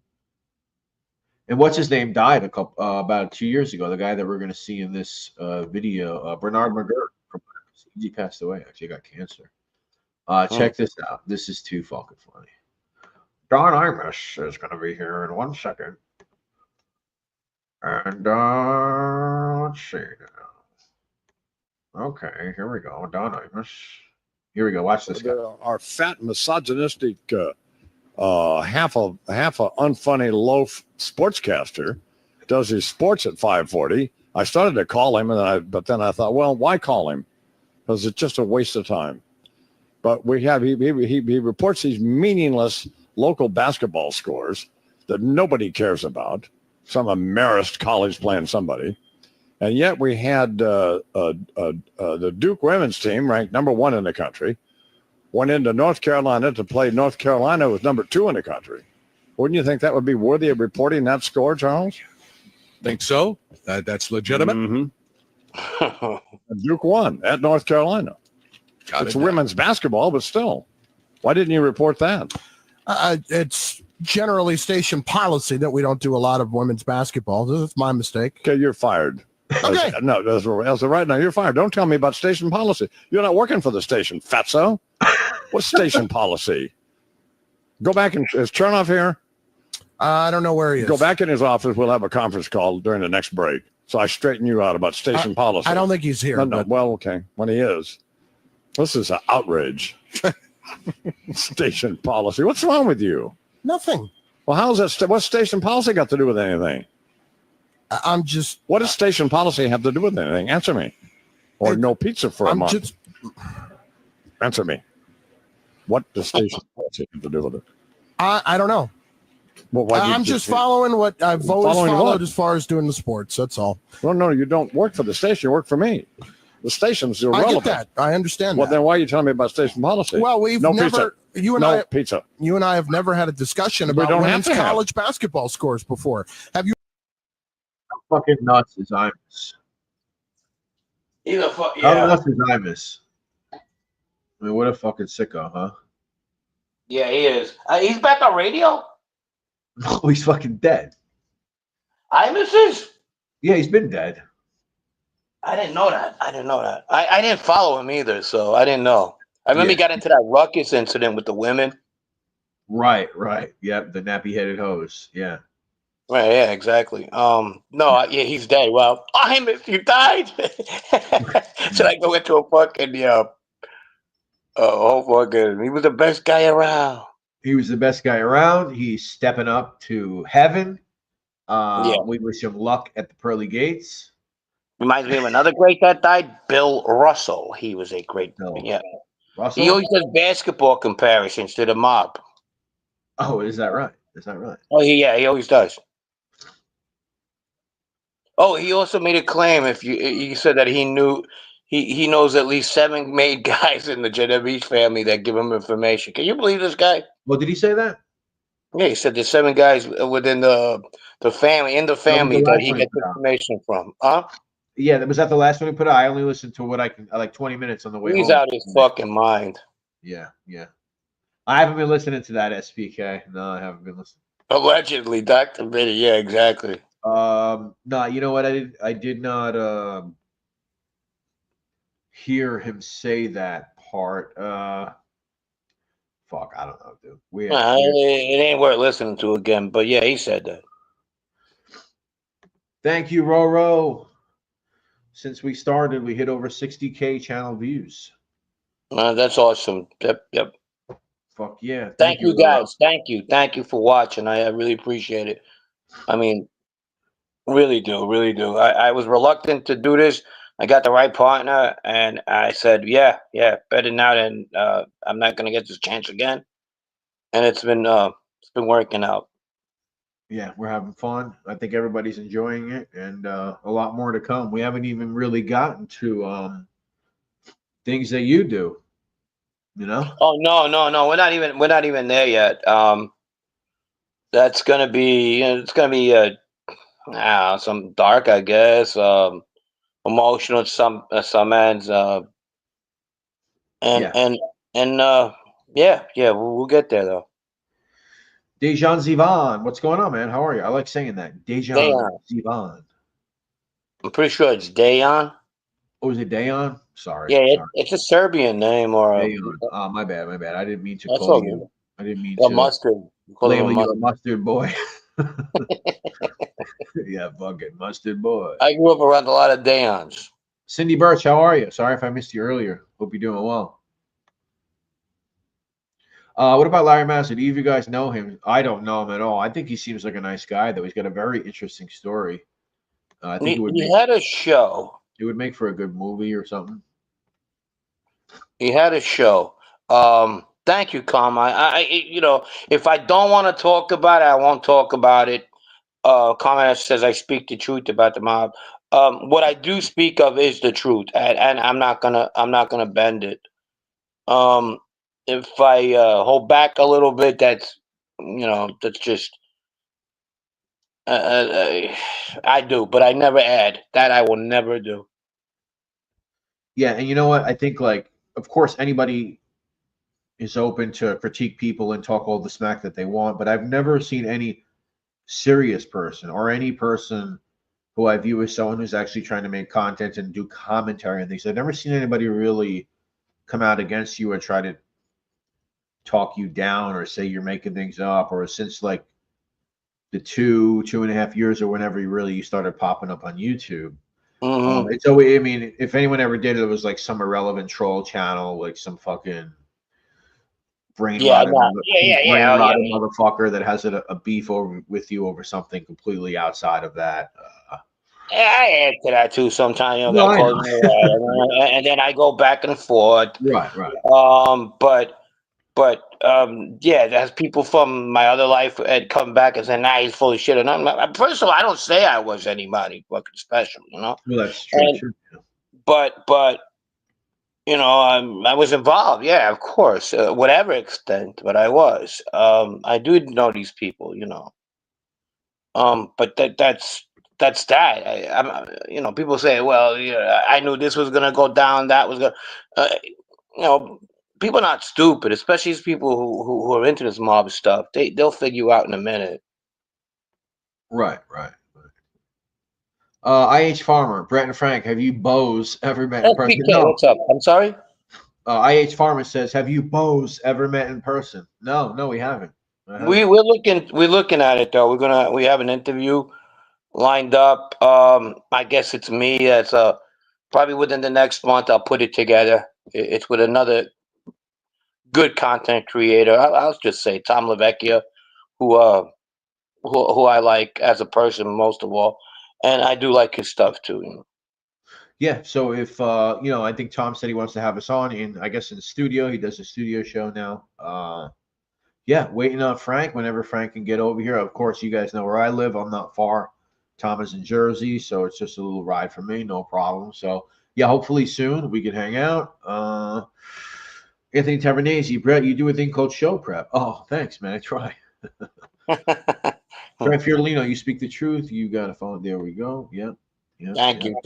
And what's his name died about 2 years ago. The guy that we're going to see in this video, Bernard McGirt, he passed away. Actually, got cancer. Check this out. This is too fucking funny. Don Imus is going to be here in 1 second. And let's see now. Okay, here we go. Don Imus. Here we go. Watch this guy. Our fat, misogynistic, half a unfunny loaf sportscaster does his sports at 5:40. I started to call him, but then I thought, well, why call him? Because it's just a waste of time. But he reports these meaningless local basketball scores that nobody cares about. Some Marist college playing somebody. And yet we had the Duke women's team, ranked number 1 in the country, went into North Carolina to play North Carolina, was number 2 in the country. Wouldn't you think that would be worthy of reporting that score, Charles? Think so? That's legitimate? Mm-hmm. Duke won at North Carolina. It's women's basketball, but still. Why didn't you report that? It's generally station policy that we don't do a lot of women's basketball. That's my mistake. Okay, you're fired. Okay. No, that's right now. You're fired. Don't tell me about station policy. You're not working for the station, fatso. What's station policy? Go back and is Chernoff here? I don't know where he is. Go back in his office. We'll have a conference call during the next break. So I straighten you out about station policy. I don't think he's here. No. Well, okay. When he is. This is an outrage. Station policy. What's wrong with you? Nothing. Well, how's that? What's station policy got to do with anything? I'm just. What does station policy have to do with anything? Answer me. Or no pizza for a month. Answer me. What does station policy have to do with it? I don't know. Well, I'm just following what I've always followed as far as doing the sports. That's all. Well, no, you don't work for the station. You work for me. The station's irrelevant. I get that. I understand well, that. then why are you telling me about station policy? Well, we've never. Pizza. Pizza. You and I have never had a discussion about women's college basketball scores before. Have you? How fucking nuts is Imus? Yeah. How nuts is Imus? I mean, what a fucking sicko, huh? Yeah, he is. He's back on radio? Oh, he's fucking dead. Imus is? Yeah, he's been dead. I didn't know that. I didn't follow him either, so I didn't know. I remember he got into that ruckus incident with the women. Right. Yep, the nappy-headed hose. Yeah. Right, yeah, exactly. He's dead. Well, Imus, you died. Should I go into a fucking, he was the best guy around. He was the best guy around. He's stepping up to heaven. We wish him luck at the pearly gates. Reminds me of another great that died, Bill Russell. He was a great Russell? He always does basketball comparisons to the mob. Oh, is that right? Oh, he always does. Oh, he also made a claim. If you said that he knows at least 7 made guys in the Genovese family that give him information. Can you believe this guy? Well, did he say that? Yeah, he said there's 7 guys within the family that he gets information from. Huh? Yeah, was that the last one he put out? I only listened to what I can, like 20 minutes on the way home. He's out his fucking mind. Yeah. I haven't been listening to that SPK. No, I haven't been listening. Allegedly, Dr. Biddy. Yeah, exactly. No, you know what? I did not hear him say that part. Fuck, I don't know, dude. It ain't worth listening to again, but yeah, he said that. Thank you, Roro. Since we started, we hit over 60K channel views. That's awesome. Yep. Fuck yeah. Thank you, guys. Thank you for watching. I really appreciate it. I mean, really do. I was reluctant to do this. I got the right partner, and I said, yeah, better now than I'm not going to get this chance again. And it's been working out. Yeah, we're having fun. I think everybody's enjoying it, and a lot more to come. We haven't even really gotten to things that you do. You know? Oh no, we're not even there yet. That's gonna be some dark, I guess. Emotional at some ends. We'll get there though. Dejan Zivan, what's going on, man? How are you? I like saying that. Dejan Zivan. I'm pretty sure it's Dejan. Oh, is it Dejan? Sorry. Yeah, it's a Serbian name or a. Oh, my bad. I didn't mean to That's call all you. Good. I didn't mean a to. Mustard. Label you a mustard boy. Yeah, fucking mustard boy. I grew up around a lot of Dejans. Cindy Birch, how are you? Sorry if I missed you earlier. Hope you're doing well. What about Larry Massey? Do either of you guys know him? I don't know him at all. I think he seems like a nice guy, though. He's got a very interesting story. I think He had a show. it would make for a good movie or something. He had a show. Thank you, Carm. If I don't want to talk about it, I won't talk about it. Comment says I speak the truth about the mob. What I do speak of is the truth, and I'm not gonna bend it. If I hold back a little bit, that's just I do, but I never add. That I will never do. Yeah, and you know what? I think, like, of course, anybody is open to critique people and talk all the smack that they want, but I've never seen any serious person or any person who I view as someone who's actually trying to make content and do commentary and things. I've never seen anybody really come out against you or try to talk you down or say you're making things up, or since like the 2.5 years or whenever you started popping up on YouTube. It's always, I mean, if anyone ever did, it was like some irrelevant troll channel, like some fucking brain rotted motherfucker that has a beef with you over something completely outside of that. I add to that too sometimes. And then I go back and forth. Right. Yeah, there's people from my other life had come back and said, "Nah, he's full of shit." And first of all, I don't say I was anybody fucking special, Well, that's true. But I was involved. Yeah, of course, whatever extent, but I was. I do know these people, But that's that. People say, "Well, I knew this was gonna go down. That was gonna," People are not stupid, especially these people who are into this mob stuff. They'll figure you out in a minute. Right. IH Farmer, Brett and Frank, have you bows ever met in person? PK, what's up? I'm sorry? IH Farmer says, have you bows ever met in person? No, we haven't. We're looking at it though. We have an interview lined up. I guess it's me. It's probably within the next month I'll put it together. It's with another good content creator. I'll just say Tom LaVecchia, who I like as a person most of all, and I do like his stuff too. Yeah. So if I think Tom said he wants to have us on in the studio. He does a studio show now. Yeah, waiting on Frank whenever Frank can get over here. Of course, you guys know where I live. I'm not far. Tom is in Jersey, so it's just a little ride for me, no problem. So yeah, hopefully soon we can hang out. Anthony Tavernese, Brett, you do a thing called show prep. Oh, thanks, man. I try. Brett Fiordilino, you speak the truth. You got a phone. There we go. Yeah. Thank you.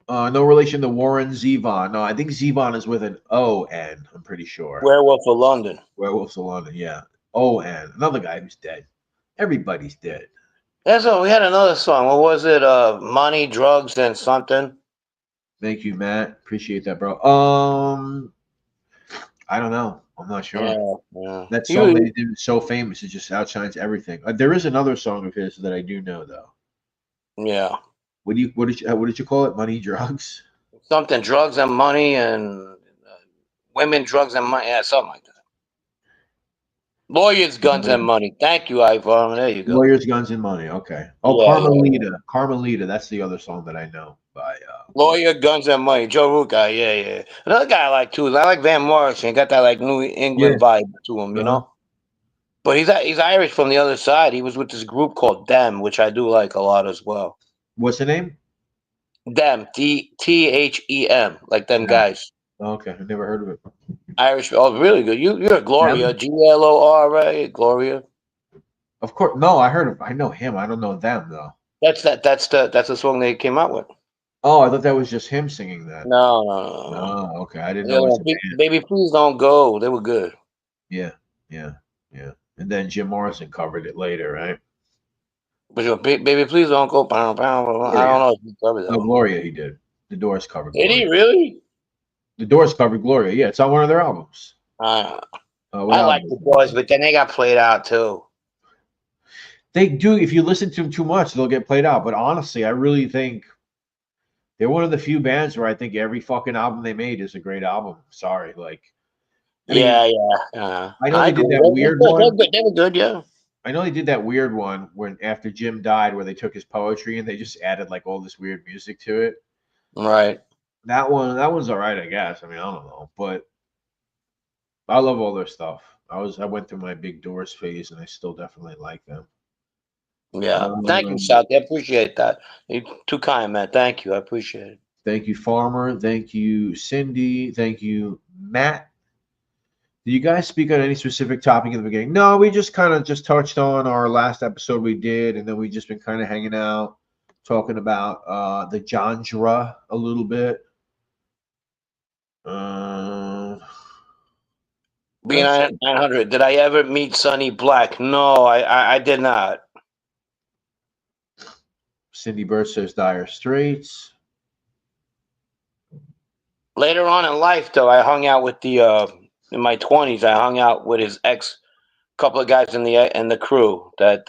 No relation to Warren Zevon. No, I think Zevon is with an O-N. I'm pretty sure. Werewolf of London. Werewolves of London. Yeah. O-N. Another guy who's dead. Everybody's dead. That's all. We had another song. What was it? Money, Drugs, and something. Thank you, Matt. Appreciate that, bro. I don't know. I'm not sure. Yeah. That song that he did is so famous. It just outshines everything. There is another song of his that I do know, though. Yeah. What did you call it? Money, drugs? Something, drugs and money, and women, drugs and money. Yeah, something like that. Lawyers, guns, and money. Thank you, Ivan. There you go. Lawyers, guns, and money. Okay. Oh, yeah, Carmelita. Yeah. Carmelita. That's the other song that I know by. Lawyer, guns, and money. Joe Ruka. Yeah. Another guy I like too. I like Van Morrison. Got that like New England vibe to him, you know. But he's Irish from the other side. He was with this group called Dem, which I do like a lot as well. What's the name? Dem. Them. Like them guys. Okay, I never heard of it. Irish. Oh, really good. You're Gloria. Gloria. Gloria. Of course. No, I know him. I don't know them though. That's the song they came out with. Oh, I thought that was just him singing that. No. Oh, okay. I didn't know. Baby, please don't go. They were good. Yeah. And then Jim Morrison covered it later, right? But baby, please don't go. I don't know if he covered that. No, Gloria, he did. The Doors covered. Did he really? The Doors covered Gloria. Yeah, it's on one of their albums. I like the Doors, but then they got played out too. They do. If you listen to them too much, they'll get played out. But honestly, I really think they're one of the few bands where I think every fucking album they made is a great album. Sorry, like I mean, yeah. I know they did agree. that weird one. They were good, yeah. I know they did that weird one when after Jim died, where they took his poetry and they just added like all this weird music to it. Right. That one's all right, I guess. I mean, I don't know, but I love all their stuff. I went through my big Doors phase, and I still definitely like them. Yeah. Thank you, South. I appreciate that. You're too kind, man. Thank you. I appreciate it. Thank you, Farmer. Thank you, Cindy. Thank you, Matt. Did you guys speak on any specific topic in the beginning? No, we just kind of just touched on our last episode we did, and then we just been kind of hanging out, talking about the genre a little bit. B900. Did I ever meet Sonny Black? No, I did not. Cindy Bird says Dire Straits. Later on in life, though, I hung out with the in my 20s. I hung out with his ex, couple of guys in the crew that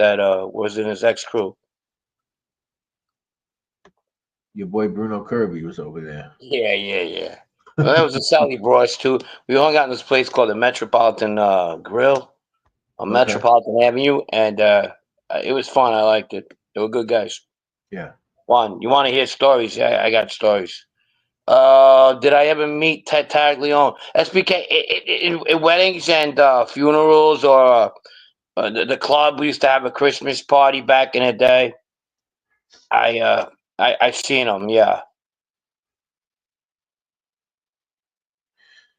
was in his ex crew. Your boy Bruno Kirby was over there. Yeah. Well, that was the Sally Bros too. We hung out in this place called the Metropolitan Grill on Metropolitan Avenue, and it was fun. I liked it. They were good guys. Yeah. One, you want to hear stories? Yeah, I got stories. Did I ever meet Ted Taglione? SBK in weddings and funerals, or the club. We used to have a Christmas party back in the day. I've seen him. Yeah.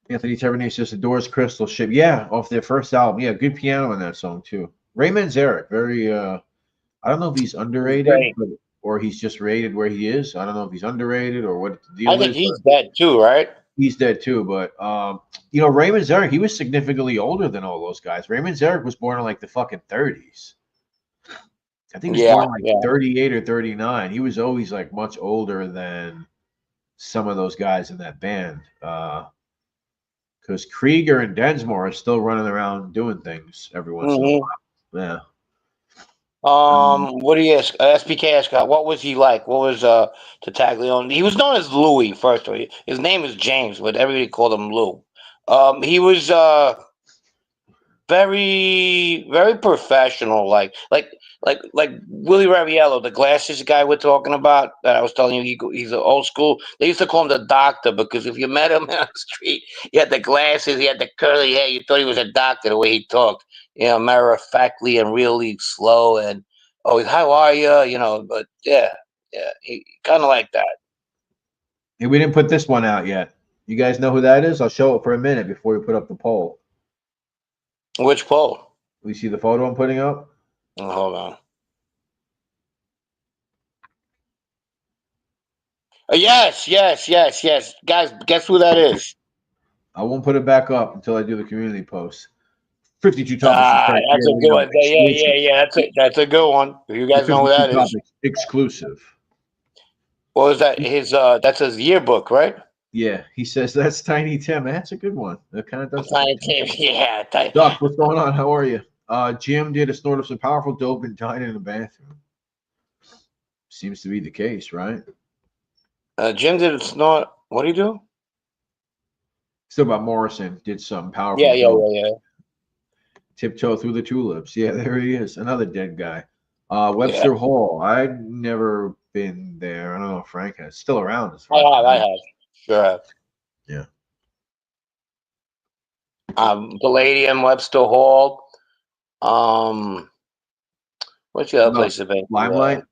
Anthony Tavernier says the Doors Crystal Ship. Yeah, off their first album. Yeah, good piano in that song too. Ray Manzarek, very I don't know if he's underrated or he's just rated where he is. I don't know if he's underrated or what the deal is. I think he's dead too, right? He's dead too, but you know, Ray Manzarek, he was significantly older than all those guys. Ray Manzarek was born in like the fucking 30s. I think he was born like 38 or 39. He was always like much older than some of those guys in that band. Because Krieger and Densmore are still running around doing things every once in a while. Yeah. What do you ask? SPK asked, what was he like? What was Taglione? He was known as Louis first. His name is James, but everybody called him Lou. He was very, very professional. Like Willie Raviello, the glasses guy we're talking about that I was telling you, he's an old school. They used to call him the doctor because if you met him on the street, he had the glasses, he had the curly hair, you thought he was a doctor the way he talked. You know, matter of factly and really slow and always, how are you? You know, but yeah, he kind of like that. Hey, we didn't put this one out yet. You guys know who that is? I'll show it for a minute before we put up the poll. Which poll? We see the photo I'm putting up? Oh, hold on. Yes. Guys, guess who that is? I won't put it back up until I do the community post. 52 topics. That's a good one. Yeah. That's a good one. You guys know who that is? Exclusive. What was that? That's his yearbook, right? Yeah, he says that's Tiny Tim. That's a good one. That kind of does. Tiny Tim, yeah. Doc, what's going on? How are you? Jim did a snort of some powerful dope and died in the bathroom. Seems to be the case, right? Jim did a snort. What did he do? Still about Morrison did some powerful. Yeah. Tiptoe through the tulips. Yeah, there he is. Another dead guy. Webster Hall. I've never been there. I don't know if Frank has. Still around. I have. Sure have. Yeah. Palladium, Webster Hall. What's the other place about? Limelight.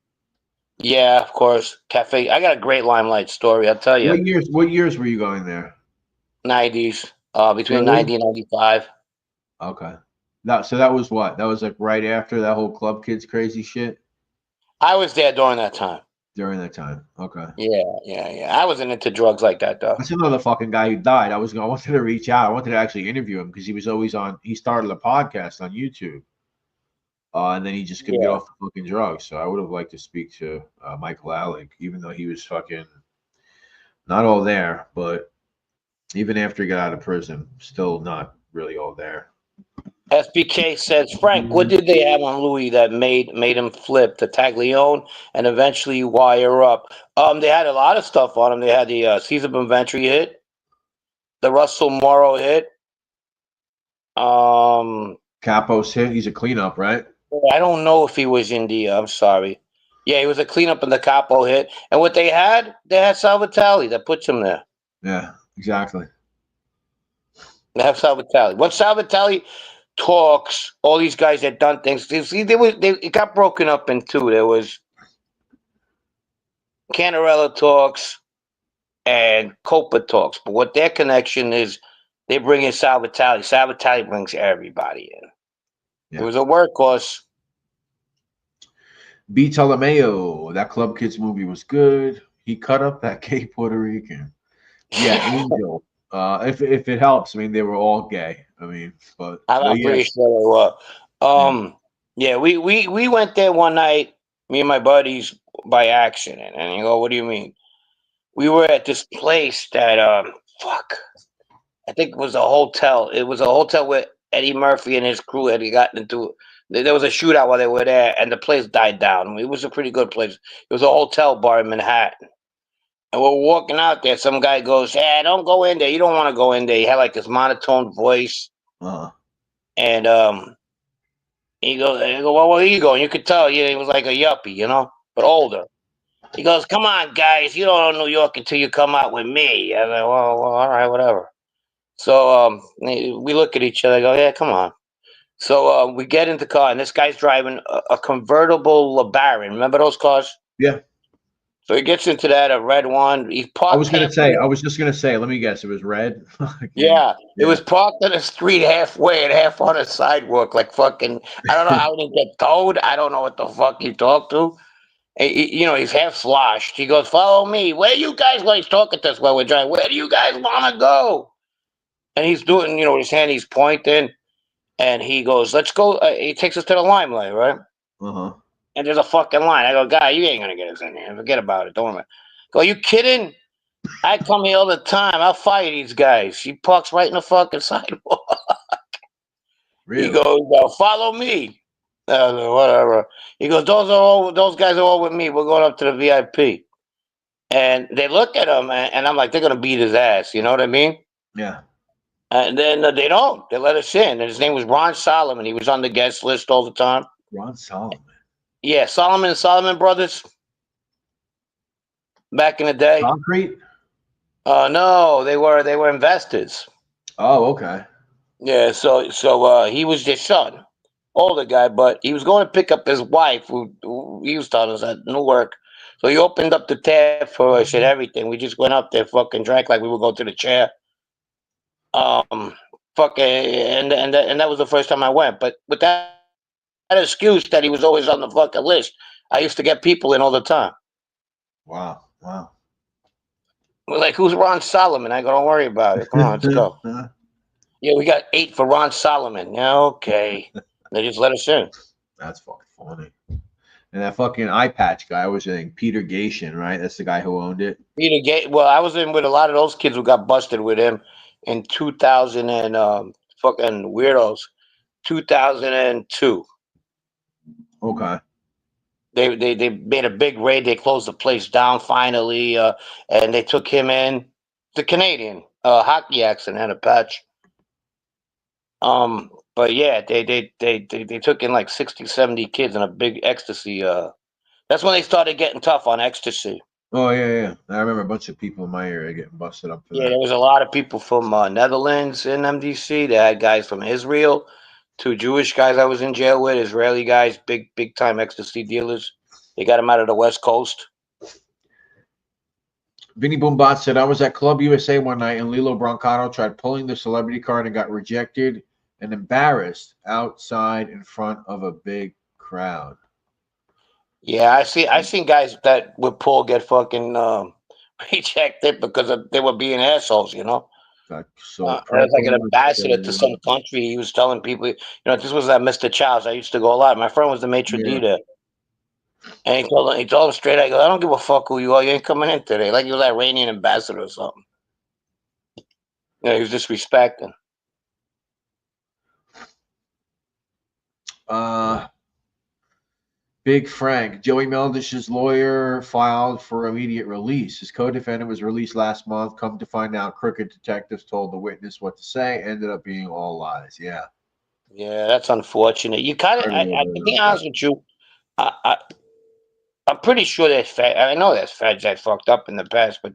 Yeah, of course. Cafe. I got a great Limelight story. I'll tell you. What years were you going there? 90s. Between 90 and 95. Okay. So that was what? That was like right after that whole Club Kids crazy shit? I was there during that time. During that time. Okay. Yeah. I wasn't into drugs like that, though. That's another fucking guy who died. I wanted to reach out. I wanted to actually interview him because he was always on. He started a podcast on YouTube. And then he just couldn't get off the fucking drugs. So I would have liked to speak to Michael Alec, even though he was fucking not all there. But even after he got out of prison, still not really all there. SBK says, Frank, what did they have on Louis that made him flip the Taglione and eventually wire up? They had a lot of stuff on him. They had the Caesar Baventry hit, the Russell Morrow hit, Capo's hit. He's a cleanup, right? I don't know if he was in the. I'm sorry. Yeah, he was a cleanup in the Capo hit. And what they had Salvatali that puts him there. Yeah, exactly. They have Salvatali. Once Salvatali talks, all these guys that done things. See, it got broken up in two. There was Canarella talks and Copa talks. But what their connection is, they bring in Salvatali. Salvatali brings everybody in. Yeah. It was a workhorse. B. Ptolomeo, that Club Kids movie was good. He cut up that gay Puerto Rican. Yeah, Angel. If it helps, I mean they were all gay. I mean, but I'm yeah, pretty sure they were. Yeah, we went there one night, me and my buddies, by accident. And you go, what do you mean? We were at this place that fuck. I think it was a hotel. It was a hotel where Eddie Murphy and his crew had gotten into. There was a shootout while they were there, and the place died down. It was a pretty good place. It was a hotel bar in Manhattan. And we're walking out there. Some guy goes, "Hey, don't go in there. You don't want to go in there." He had like this monotone voice, and he goes, I go, "Well, where are you going?" You could tell, he was like a yuppie, but older. He goes, "Come on, guys, you don't know New York until you come out with me." I like, well, all right, whatever. So we look at each other. I go, "Yeah, come on." So we get in the car, and this guy's driving a convertible LeBaron. Remember those cars? Yeah. So he gets into that, a red one. He parked. I was just gonna say. Let me guess. It was red. Yeah, it was parked on the street halfway and half on a sidewalk, like fucking. I don't know how he didn't get towed. I don't know what the fuck he talked to. He's half sloshed. He goes, "Follow me." Where you guys like talking to us while we're driving? Where do you guys want to go? And he's doing, with his hand, he's pointing, and he goes, "Let's go." He takes us to the Limelight, right? And there's a fucking line. I go, "Guy, you ain't gonna get us in here. Forget about it. Don't worry." Go, "You kidding? I come here all the time. I'll fire these guys." He parks right in the fucking sidewalk. Really? He goes, "Follow me." Whatever. He goes, those guys are all with me. We're going up to the VIP. And they look at him, and I'm like, they're gonna beat his ass. You know what I mean? Yeah. And then they don't. They let us in. And his name was Ron Solomon. He was on the guest list all the time. Ron Solomon. Yeah, Solomon Brothers. Back in the day. Concrete? No, they were investors. Oh, okay. Yeah, so he was their son, older guy, but he was going to pick up his wife, who he was telling us at Newark. So he opened up the tab for us and everything. We just went up there, fucking drank like we would go to the chair. Fucking, and that was the first time I went. But with that excuse that he was always on the fucking list, I used to get people in all the time. Wow. We're like, "Who's Ron Solomon?" I go, "Don't worry about it. Come on, let's go." Yeah, we got 8 for Ron Solomon. Yeah, okay. They just let us in. That's fucking funny. And that fucking eye patch guy was Peter Gation, right? That's the guy who owned it. Peter Gate. Well, I was in with a lot of those kids who got busted with him in 2000 and fucking weirdos. 2002. Okay. They made a big raid. They closed the place down finally, and they took him in. The Canadian hockey accent had a patch. But yeah, they took in like 60, 70 kids in a big ecstasy. That's when they started getting tough on ecstasy. Oh yeah. I remember a bunch of people in my area getting busted up for that. There was a lot of people from Netherlands in MDC. They had guys from Israel, 2 Jewish guys I was in jail with, Israeli guys, big time ecstasy dealers. They got them out of the West Coast. Vinny Boombot said, "I was at Club USA one night and Lilo Brancato tried pulling the celebrity card and got rejected and embarrassed outside in front of a big crowd." Yeah, I seen guys that would pull get fucking rejected because they were being assholes, So as like an ambassador to some country, he was telling people, this was at Mr. Chow's. I used to go a lot. My friend was the maitre d' there. And he told him straight, I go, "I don't give a fuck who you are. You ain't coming in today." Like he was Iranian ambassador or something. He was disrespecting. Big Frank, Joey Meldish's lawyer filed for immediate release. His co-defendant was released last month. Come to find out, crooked detectives told the witness what to say. Ended up being all lies. Yeah. Yeah, that's unfortunate. You kind of, Heard a little I bit to be about honest with you, I, I'm pretty sure there's I know there's feds that fucked up in the past, but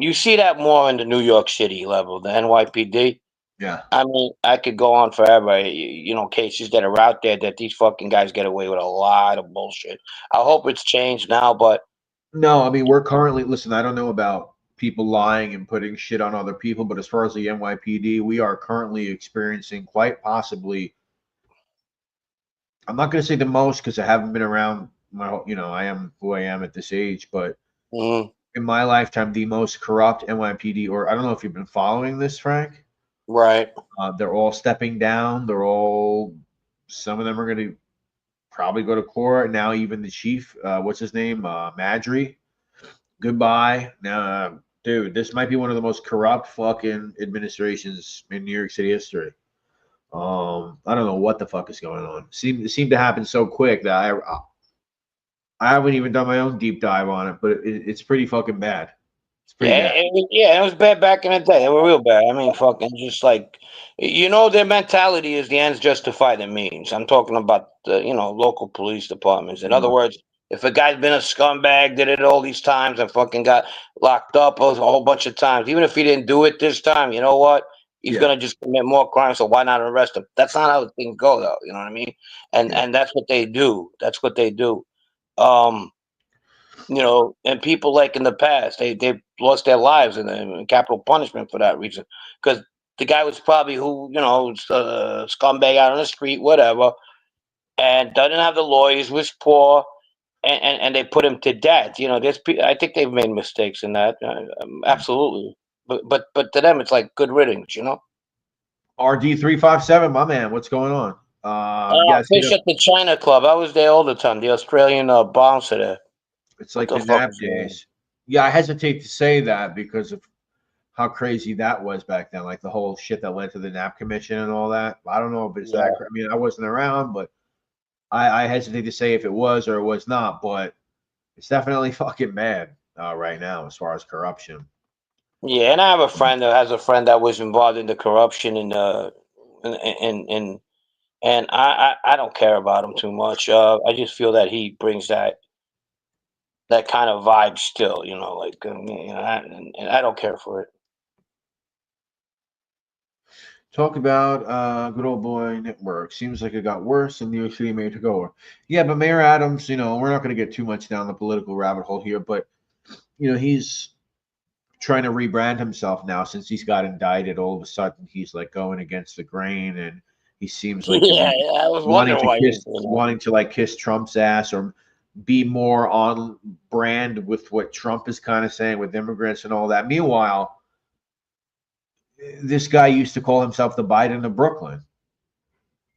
you see that more in the New York City level, the NYPD. Yeah. I mean, I could go on forever. You know, cases that are out there that these fucking guys get away with a lot of bullshit. I hope it's changed now, but No, I mean, we're currently, listen, I don't know about people lying and putting shit on other people, but as far as the NYPD, we are currently experiencing quite possibly, I'm not going to say the most because I haven't been around I am who I am at this age, but mhm, in my lifetime, the most corrupt NYPD, or I don't know if you've been following this, Frank. right. They're all stepping down. Some of them are going to probably go to court. Now, even the chief, what's his name? Madry. Goodbye. Now, dude, this might be one of the most corrupt fucking administrations in New York City history. I don't know what the fuck is going on. It seemed to happen so quick that I haven't even done my own deep dive on it, but it's pretty fucking bad. It's pretty Yeah, bad. it was bad back in the day. They were real bad. I mean, fucking just like, their mentality is the ends justify the means. I'm talking about the, local police departments. In other words, if a guy's been a scumbag, did it all these times and fucking got locked up a whole bunch of times, even if he didn't do it this time, you know what? He's Yeah. gonna just commit more crimes, so why not arrest him? That's not how things go, though. You know what I mean? And Yeah. and that's what they do. That's what they do. And people like in the past, they lost their lives in capital punishment for that reason. Because the guy was probably scumbag out on the street, whatever, and doesn't have the lawyers, was poor, and they put him to death. I think they've made mistakes in that, absolutely. But to them, it's like good riddance, RD357, my man, what's going on? You guys hit Fish up. at the China Club. I was there all the time. The Australian bouncer there. It's What like the the fuck nap is going on? days. Yeah, I hesitate to say that because of how crazy that was back then, like the whole shit that led to the nap commission and all that. I don't know if it's that. Yeah. I mean, I wasn't around, but I hesitate to say if it was or it was not. But it's definitely fucking bad right now as far as corruption. Yeah, and I have a friend that has a friend that was involved in the corruption and I don't care about him too much. I just feel that he brings that kind of vibe still, and I don't care for it. Talk about good old boy network. Seems like it got worse and New York City Mayor took over. Yeah, but Mayor Adams, we're not going to get too much down the political rabbit hole here, but he's trying to rebrand himself now since he's got indicted. All of a sudden, he's like going against the grain, and he seems like to Yeah, be yeah, I was wanting wondering to why he was kiss, doing that. wanting to like kiss Trump's ass or be more on brand with what Trump is kind of saying with immigrants and all that. Meanwhile, this guy used to call himself the Biden of Brooklyn.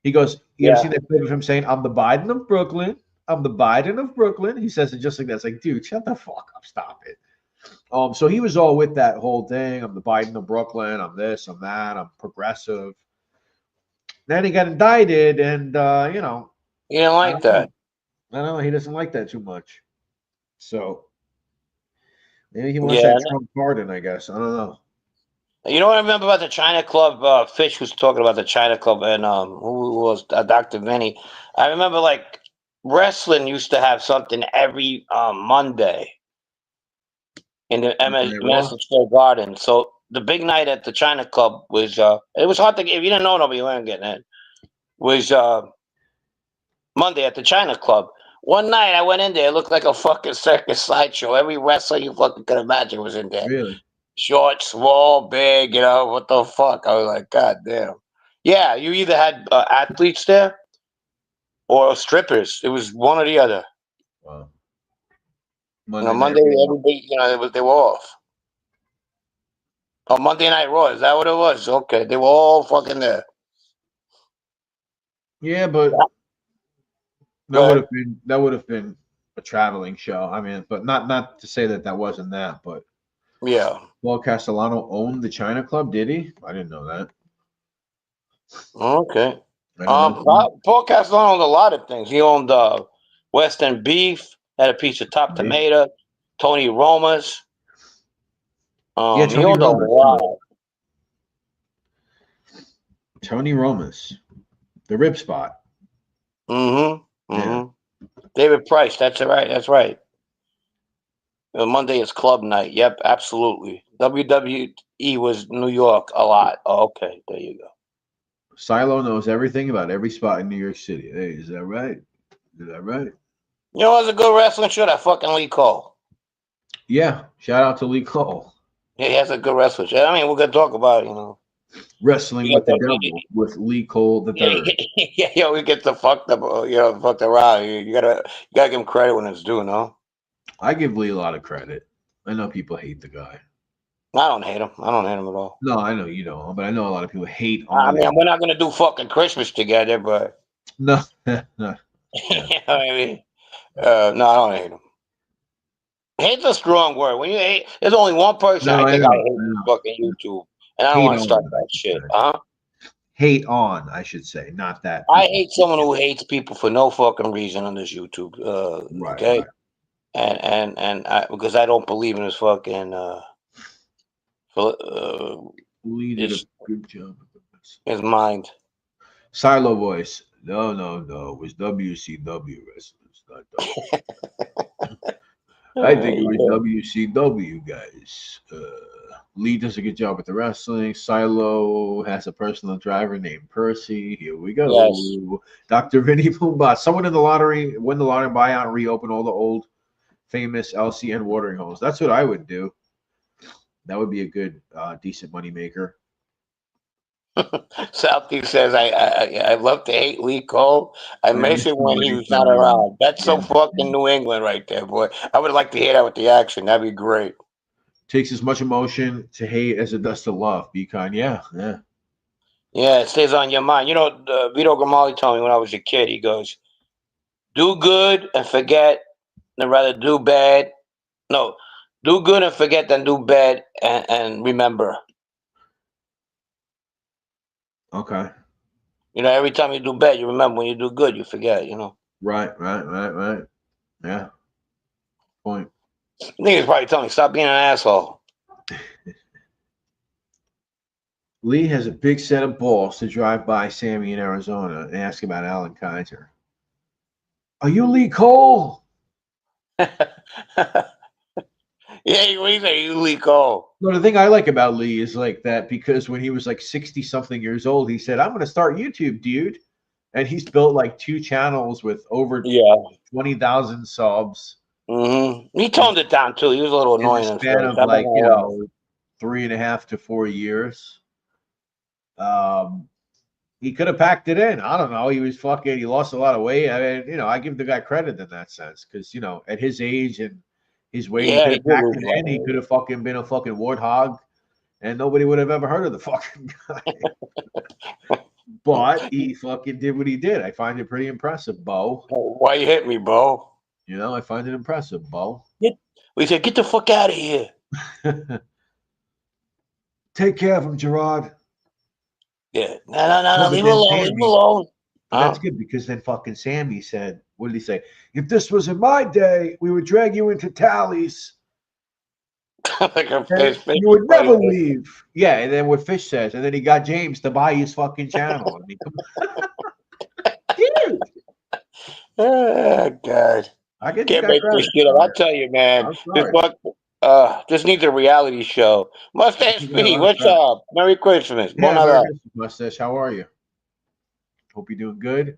He goes, you ever Yeah, seen that clip of him saying, "I'm the Biden of Brooklyn. I'm the Biden of Brooklyn." He says it just like that. It's like, dude, shut the fuck up. Stop it. So he was all with that whole thing. I'm the Biden of Brooklyn. I'm this, I'm that, I'm progressive. Then he got indicted, and you didn't I like don't know. that. I don't know. He doesn't like that too much. So maybe he wants Yeah, that Trump pardon, I guess. I don't know. you know what I remember about the China Club? Fish was talking about the China Club, and who was Dr. Vinny? I remember like wrestling used to have something every Monday in the Monday Night Raw? Madison Square Garden. So the big night at the China Club was it was hard to get if you didn't know nobody, you weren't getting it. Was Monday at the China Club. One night I went in there, it looked like a fucking circus sideshow. Every wrestler you fucking could imagine was in there. Really? Short, small, big, what the fuck? I was like, God damn. Yeah, you either had athletes there or strippers. It was one or the other. Wow. Monday Night Monday, Raw. everybody, they were off. Oh, Monday Night Raw, is that what it was? Okay, they were all fucking there. Yeah, but Yeah. Go ahead. that would have been a traveling show. I mean, but not to say that wasn't that, but Yeah. Paul Castellano owned the China Club, did he? I didn't know that. Okay. I didn't know. Paul Castellano owned a lot of things. He owned Western Beef had a piece of top Beef. tomato. Tony Roma's. Yeah, He Tony owned a Roma's. lot. Tony Roma's, the rib spot. Mm-hmm. Yeah. Mm-hmm. David Price. That's right. That's right. Monday is club night. Yep, absolutely. WWE was New York a lot. Oh, okay, there you go. Silo knows everything about every spot in New York City. Hey, is that right? Is that right? You know what's a good wrestling show? That fucking Lee Cole. Yeah. Shout out to Lee Cole. Yeah, he has a good wrestling show. I mean, we're gonna talk about it, you know. Wrestling with the Devil with Lee Cole the third. Yeah, we get the fucked up, fucked around. You gotta give him credit when it's due, no? I give Lee a lot of credit. I know people hate the guy. I don't hate him. I don't hate him at all. No, I know you don't, but I know a lot of people hate I on mean, him. we're not gonna do fucking Christmas together, but No, no. you know what I mean, no, I don't hate him. Hate's a strong word. When you hate, there's only one person No, I I think know. I hate fucking YouTube, and I don't Hate want to start on, that I should shit. say. Huh? Hate on, I should say, not that. I people- hate someone who hates people for no fucking reason on this YouTube. Right, Okay, right. and because I don't believe in his fucking Lee did a his good job of this. his mind. Silo voice. No, it was WCW wrestlers, not W. I think it was WCW guys. Lee does a good job with the wrestling. Silo has a personal driver named Percy. Here we go. Yes. Dr. Vinny Pumbaa. Someone in the lottery, win the lottery buyout, and reopen all the old famous LCN watering holes. That's what I would do. That would be a good, decent money maker. Southie says I love to hate Lee Cole. I miss it when he was not Around. around. That's so Yeah. fucking New England right there, boy. I would like to hear that with the action. That'd be great. Takes as much emotion to hate as it does to love. Be kind. Yeah, yeah. Yeah, it stays on your mind. You know, Vito Grimaldi told me when I was a kid. He goes, "Do good and forget, than rather do bad. No, do good and forget than do bad and remember." Okay. You know, every time you do bad, you remember. When you do good, you forget. You know. Right. Yeah. Point. I think he's probably telling me, "Stop being an asshole." Lee has a big set of balls to drive by Sammy in Arizona and ask about Alan Kaiser. Are you Lee Cole? Yeah, what do you say? You Lee Cole. No, the thing I like about Lee is like that because when he was like 60 something years old, he said, I'm going to start YouTube, dude. And he's built like 2 channels with over 20,000 subs. Mm-hmm. He toned it down too. He was a little annoying in in the span first. of like, 3.5 to 4 years. He could have packed it in. I don't know. He lost a lot of weight. I mean, I give the guy credit in that sense because, at his age and his weight, he could have packed it in. He could have fucking been a fucking warthog and nobody would have ever heard of the fucking guy. But he fucking did what he did. I find it pretty impressive, Bo. Why you hit me, Bo? I find it impressive, Bo. We said, get the fuck out of here. Take care of him, Gerard. Yeah. No. Leave him alone. That's good because then fucking Sammy said, what did he say? If this was in my day, we would drag you into tallies. You would never leave. Yeah, and then what Fish says, and then he got James to buy his fucking channel. I mean, dude. Oh, God. I get Can't make this shit up. I'll tell you, man. This needs a reality show. Mustache P, what's up? Merry Christmas. Yeah, Merry Christmas, Mustache. How are you? Hope you're doing good.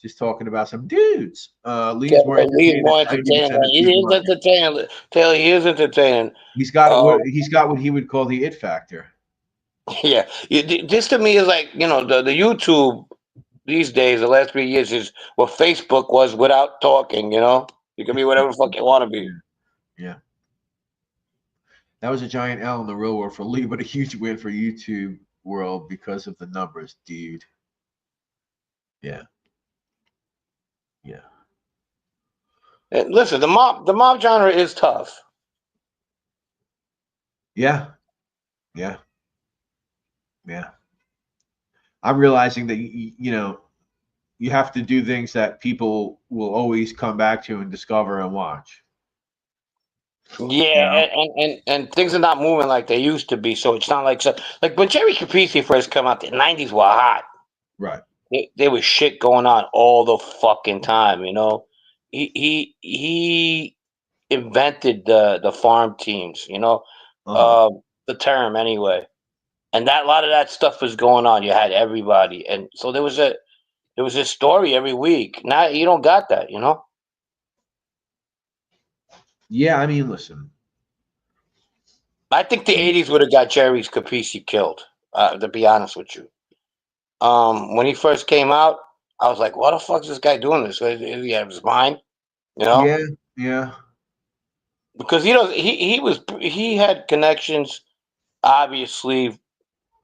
Just talking about some dudes. Lee's more entertaining. He is entertaining. Taylor, he is entertaining. He's got what he would call the it factor. Yeah. This to me is like, the YouTube these days, the last 3 years, is what Facebook was without talking, You can be whatever the fuck you want to be. Yeah. That was a giant L in the real world for Lee, but a huge win for YouTube world because of the numbers, dude. Yeah. Yeah. And listen, the mob genre is tough. Yeah. I'm realizing that you have to do things that people will always come back to and discover and watch. Yeah, and things are not moving like they used to be. So it's not like when Jerry Capizzi first came out, the '90s were hot. Right. There was shit going on all the fucking time. You know, he invented the farm teams. You know, the term anyway, and that a lot of that stuff was going on. You had everybody, and so there was a story every week. Now you don't got that. You know. Yeah, I mean, listen. I think the '80s would have got Jerry Capizzi killed. To be honest with you, when he first came out, I was like, "What the fuck is this guy doing this? Is he out of his mind?" You know? Yeah, yeah. Because he had connections, obviously,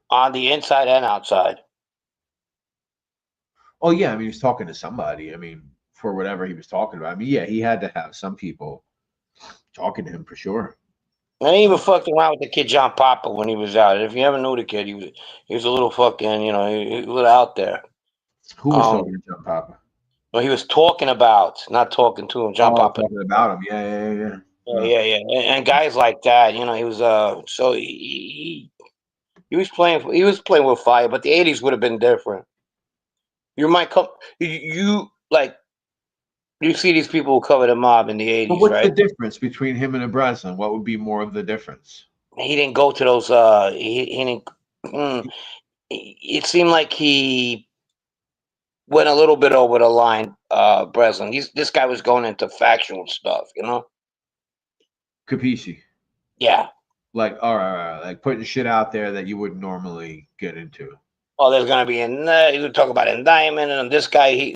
on the inside and outside. Oh yeah, I mean, he's talking to somebody. I mean, for whatever he was talking about. I mean, yeah, he had to have some people talking to him for sure. And he even fucked around with the kid John Papa when he was out. If you ever knew the kid, he was a little fucking, he was a little out there. Who was talking to John Papa? Well, he was talking about, not talking to him. John Papa. Talking about him. Yeah. Yeah. And guys like that, he was so he was playing with fire, but the '80s would have been different. You might come you like you see these people who cover the mob in the '80s, But what's right? the difference between him and a Breslin? What would be more of the difference? He didn't go to those he didn't it seemed like he went a little bit over the line, Breslin. This guy was going into factual stuff, Capizzi. Yeah. Like, all right, like putting shit out there that you wouldn't normally get into. Well, there's going to be he would talk about indictment, and this guy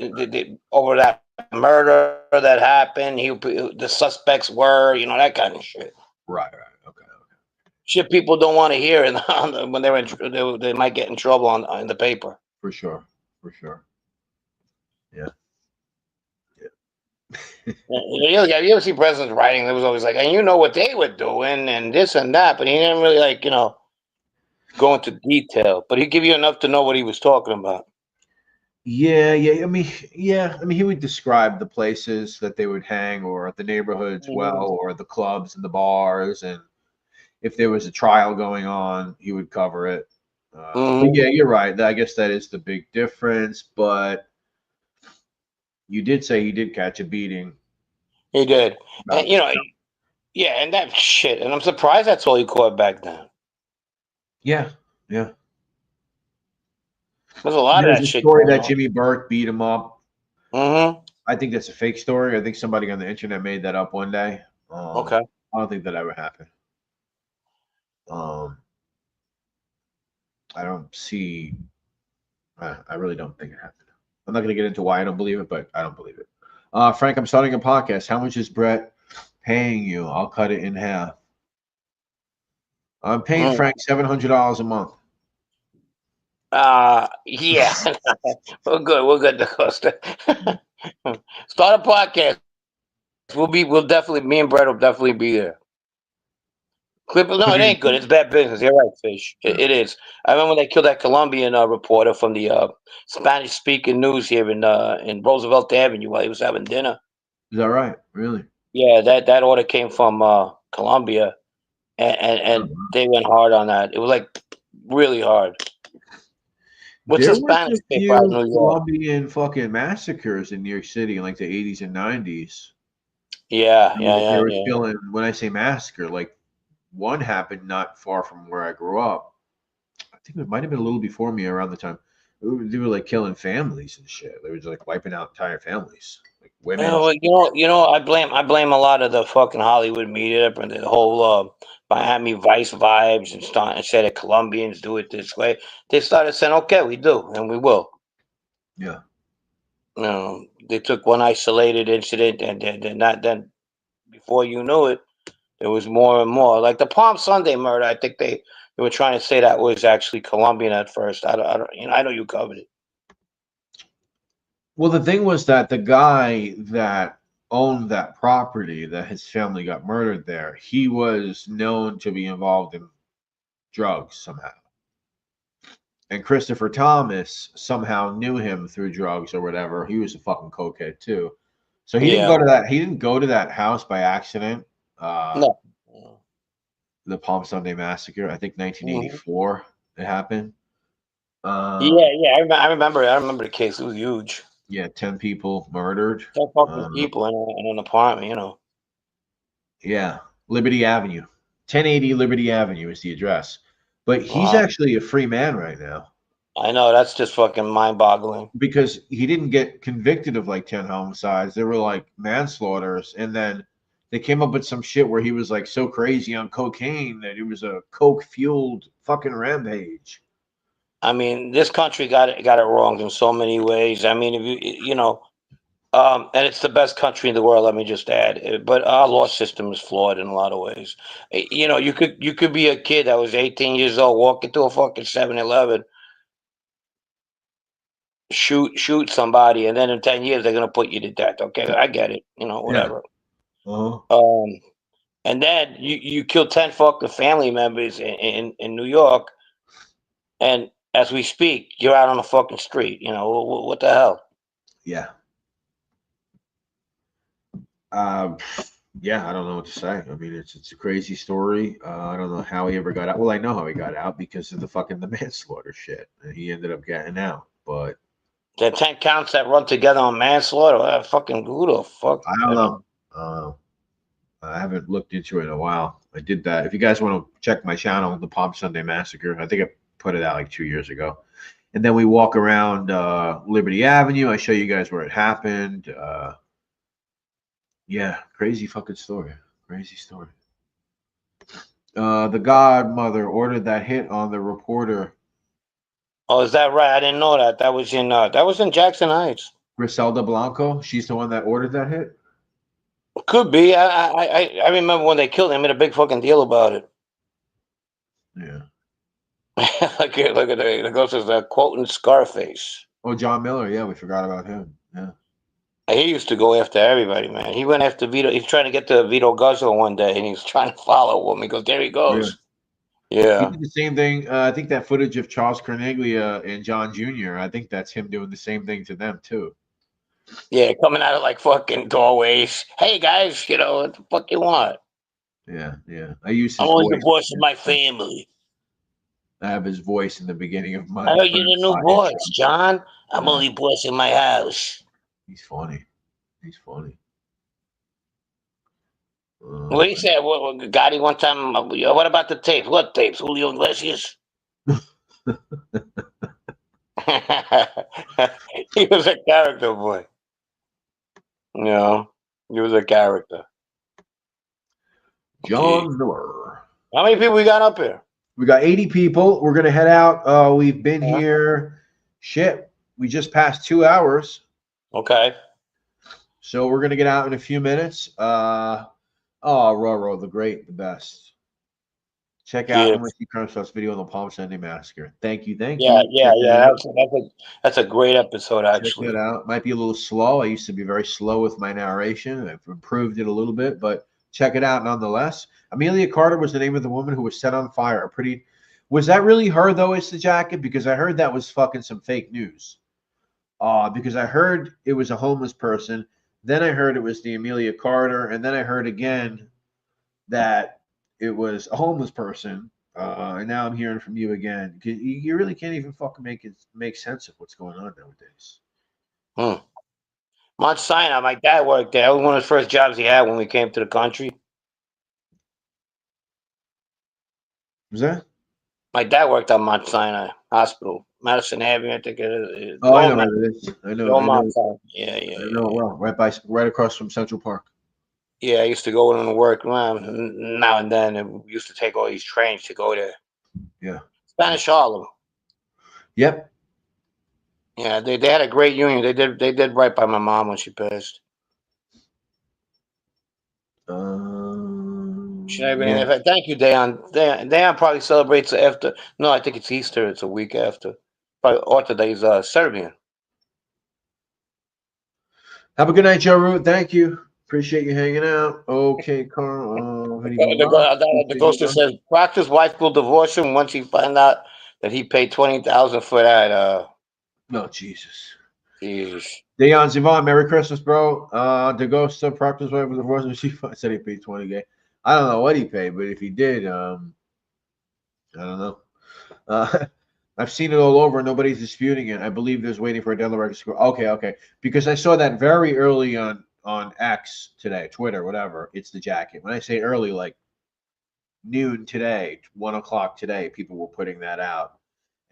over that murder that happened. The suspects were, that kind of shit. Right. Okay. Shit people don't want to hear, when they might get in trouble in the paper. For sure. Yeah. You ever see presidents writing? There was always like, and you know what they were doing, and this and that, but he didn't really go into detail. But he'd give you enough to know what he was talking about. Yeah. I mean, he would describe the places that they would hang, or the neighborhoods, or the clubs and the bars, and if there was a trial going on, he would cover it. But yeah, you're right. I guess that is the big difference. But you did say he did catch a beating. He did, and yeah, and that shit. And I'm surprised that's all he caught back then. Yeah. There's a lot of that shit. Story that Jimmy Burke beat him up. Mm-hmm. I think that's a fake story. I think somebody on the internet made that up one day. Okay. I don't think that ever happened. I don't see. I really don't think it happened. I'm not going to get into why I don't believe it, but I don't believe it. Frank, I'm starting a podcast. How much is Brett paying you? I'll cut it in half. I'm paying Frank $700 a month. Yeah. We're good, Costa. Start a podcast. We'll definitely, me and Brett will definitely be there. No, it ain't good. It's bad business. You're right, Fish. It is. I remember when they killed that Colombian reporter from the Spanish-speaking news here in Roosevelt Avenue while he was having dinner. Is that right? Really? Yeah, that order came from Colombia, and they went hard on that. It was like really hard. What's the Spanish paper out of New York? Colombian fucking massacres in New York City in like the 80s and 90s. Yeah. They were killing. When I say massacre, like one happened not far from where I grew up. I think it might have been a little before me around the time. They were like killing families and shit. They were just like wiping out entire families, like women. I blame a lot of the fucking Hollywood media and the whole Miami Vice vibes and starting to say that Colombians do it this way. They started saying, "Okay, we do, and we will." Yeah. They took one isolated incident, and then before you knew it, there was more and more. Like the Palm Sunday murder, I think they were trying to say that was actually Colombian at first. I don't. I know you covered it. Well, the thing was that the guy that owned that property, that his family got murdered there, he was known to be involved in drugs somehow. and Christopher Thomas somehow knew him through drugs or whatever. He was a fucking cokehead too. So he didn't go to that. He didn't go to that house by accident. No. The Palm Sunday Massacre. I think 1984 it happened. Yeah. I remember the case. It was huge. Yeah, 10 people murdered. 10 fucking people in an apartment, you know. Yeah, Liberty Avenue. 1080 Liberty Avenue is the address. But he's actually a free man right now. I know, that's just fucking mind-boggling. Because he didn't get convicted of like 10 homicides. They were like manslaughters. And then they came up with some shit where he was like so crazy on cocaine that it was a coke-fueled fucking rampage. I mean, this country got it wrong in so many ways. I mean, if you know, and it's the best country in the world. Let me just add, but our law system is flawed in a lot of ways. You know, you could be a kid that was 18 years old, walk into a fucking 7-Eleven, shoot somebody, and then in 10 years they're gonna put you to death. Okay, I get it. You know, whatever. Uh-huh. And then you kill 10 fucking family members in New York, and as we speak, you're out on the fucking street. You know, what the hell? Yeah. Yeah, I don't know what to say. I mean, it's a crazy story. I don't know how he ever got out. Well, I know how he got out because of the manslaughter shit. And he ended up getting out. But the 10 counts that run together on manslaughter, fucking who the fuck? I don't know. I haven't looked into it in a while. I did that. If you guys want to check my channel, the Palm Sunday Massacre, I think I put it out like 2 years ago. And then we walk around Liberty Avenue. I show you guys where it happened. Yeah, crazy fucking story. Crazy story. The godmother ordered that hit on the reporter. Oh, is that right? I didn't know that. That was in Jackson Heights. Griselda Blanco. She's the one that ordered that hit. Could be. I remember when they killed him, made a big fucking deal about it. Yeah. look at the ghost is quoting Scarface. Oh, John Miller. Yeah, we forgot about him. Yeah. He used to go after everybody, man. He went after Vito. He's trying to get to Vito Guzzo one day, and he's trying to follow him. He goes, there he goes. Yeah. He did the same thing. I think that footage of Charles Corneglia and John Jr., I think that's him doing the same thing to them, too. Yeah, coming out of like fucking doorways. Hey, guys, you know, what the fuck you want? Yeah. I'm only the boss of my family. I have his voice in the beginning of my. I heard you're the new boss, John. I'm only boss in my house. He's funny. What he said? What Gotti one time? What about the tapes? What tapes? Julio Iglesias. He was a character, boy. You know, he was a character. John Miller. How many people we got up here? We got 80 people. We're gonna head out. We've been here. Shit, we just passed 2 hours. Okay. So we're gonna get out in a few minutes. Roro, the great, the best. Check out MSC Crunchyroll's video on the Palm Sunday Massacre. Thank you. Yeah. That's a great episode, actually. Check it out. Might be a little slow. I used to be very slow with my narration. I've improved it a little bit, but check it out nonetheless. Amelia Carter was the name of the woman who was set on fire. Was that really her though? It's the jacket, because I heard that was fucking some fake news. Because I heard it was a homeless person. Then I heard it was the Amelia Carter, and then I heard again that it was a homeless person. And now I'm hearing from you again. You really can't even fucking make sense of what's going on nowadays. Mount Sinai, my dad worked there. It was one of the first jobs he had when we came to the country. Was that? My dad worked on Mount Sinai Hospital, Madison Avenue. I think it is. Oh, I know what it is. I know. Yeah. I know it well. Right across from Central Park. Yeah, I used to go in and work now and then, and we used to take all these trains to go there. Yeah. Spanish Harlem. Yep. Yeah, they had a great union. They did right by my mom when she passed. Thank you, Dayan. Dayan probably celebrates after. No, I think it's Easter. It's a week after. Probably Orthodox Serbian. Have a good night, Joe Root. Thank you. Appreciate you hanging out. Okay, Carl. The ghost says, Proctor's wife will divorce him once he find out that he paid 20,000 for that. No, Jesus. Jesus. Deon Zivon, Merry Christmas, bro. The ghost of practice whatever the voice she said he paid 20K. I don't know what he paid, but if he did, I don't know. I've seen it all over. Nobody's disputing it. I believe there's waiting for a deadline record score. Okay. Because I saw that very early on X today, Twitter, whatever. It's the jacket. When I say early, like noon today, 1 o'clock today, people were putting that out.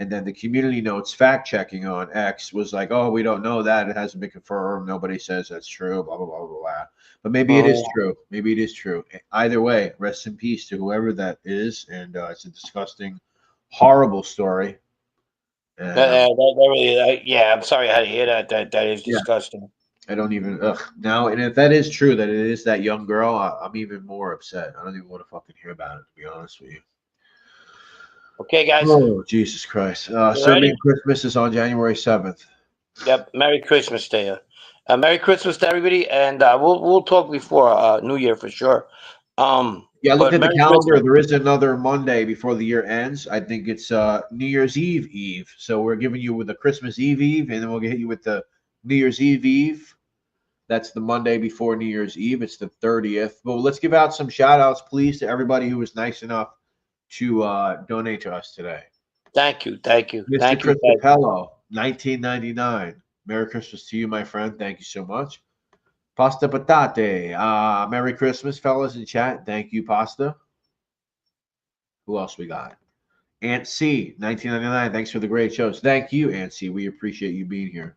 And then the community notes fact checking on X was like, oh, we don't know that. It hasn't been confirmed. Nobody says that's true, blah, blah, blah, blah, blah. But maybe it is true. Maybe it is true. Either way, rest in peace to whoever that is. And it's a disgusting, horrible story. And, Really, yeah, I'm sorry I had to hear that. That is disgusting. I don't even now. And if that is true, that it is that young girl, I'm even more upset. I don't even want to fucking hear about it, to be honest with you. Okay, guys. Oh, Jesus Christ. Serbian Christmas is on January 7th. Yep. Merry Christmas to you. Merry Christmas to everybody, and we'll talk before New Year for sure. Yeah, I looked at the calendar. Christmas. There is another Monday before the year ends. I think it's New Year's Eve. So we're giving you with the Christmas Eve, and then we'll get you with the New Year's Eve. That's the Monday before New Year's Eve. It's the 30th. But let's give out some shout outs, please, to everybody who was nice enough to donate to us today. Thank you. Mr. Chris Capello, 1999. Merry Christmas to you, my friend. Thank you so much. Pasta Patate. Merry Christmas, fellas in chat. Thank you, Pasta. Who else we got? Aunt C, 1999. Thanks for the great shows. Thank you, Aunt C. We appreciate you being here.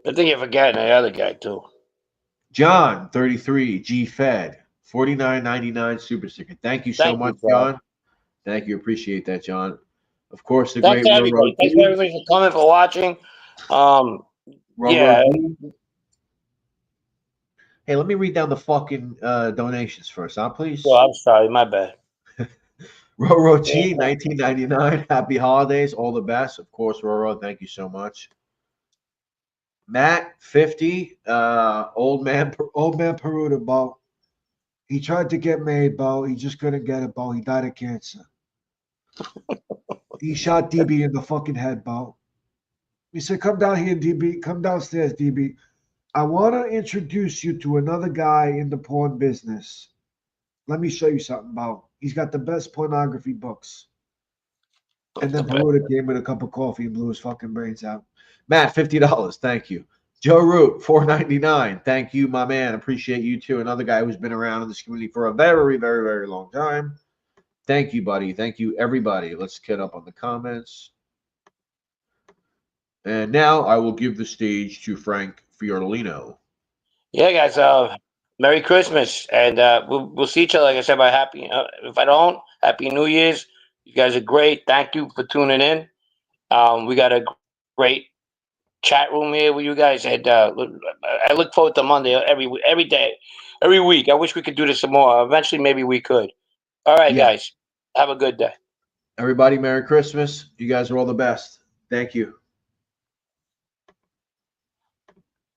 I think you're forgetting the other guy, too. John, 33. G Fed. 49.99 super sticker. Thank you so much, John. Thank you. Appreciate that, John. Of course, the great everybody. Thanks for everybody for coming, for watching. Yeah. Hey, let me read down the fucking donations first, huh, please? Oh, I'm sorry. My bad. Roro G, 1999. Happy holidays. All the best. Of course, Roro. Thank you so much. Matt, 50. Old man Peruta, Bo. He tried to get married, Bo. He just couldn't get it, Bo. He died of cancer. He shot DB in the fucking head, Bo. He said, come down here, DB. Come downstairs, DB. I want to introduce you to another guy in the porn business. Let me show you something, Bo. He's got the best pornography books. And then Peruta came with a cup of coffee and blew his fucking brains out. Matt, $50. Thank you. Joe Root, $4.99. Thank you, my man. Appreciate you too. Another guy who's been around in this community for a very, very, very long time. Thank you, buddy. Thank you, everybody. Let's get up on the comments. And now I will give the stage to Frank Fiordilino. Yeah, guys. Merry Christmas, and we'll see each other. Like I said, by happy. If I don't, Happy New Year's. You guys are great. Thank you for tuning in. We got a great chat room here with you guys, and I look forward to Monday every day, every week. I wish we could do this some more. Eventually, maybe we could. All right, guys. Have a good day. Everybody, Merry Christmas. You guys are all the best. Thank you.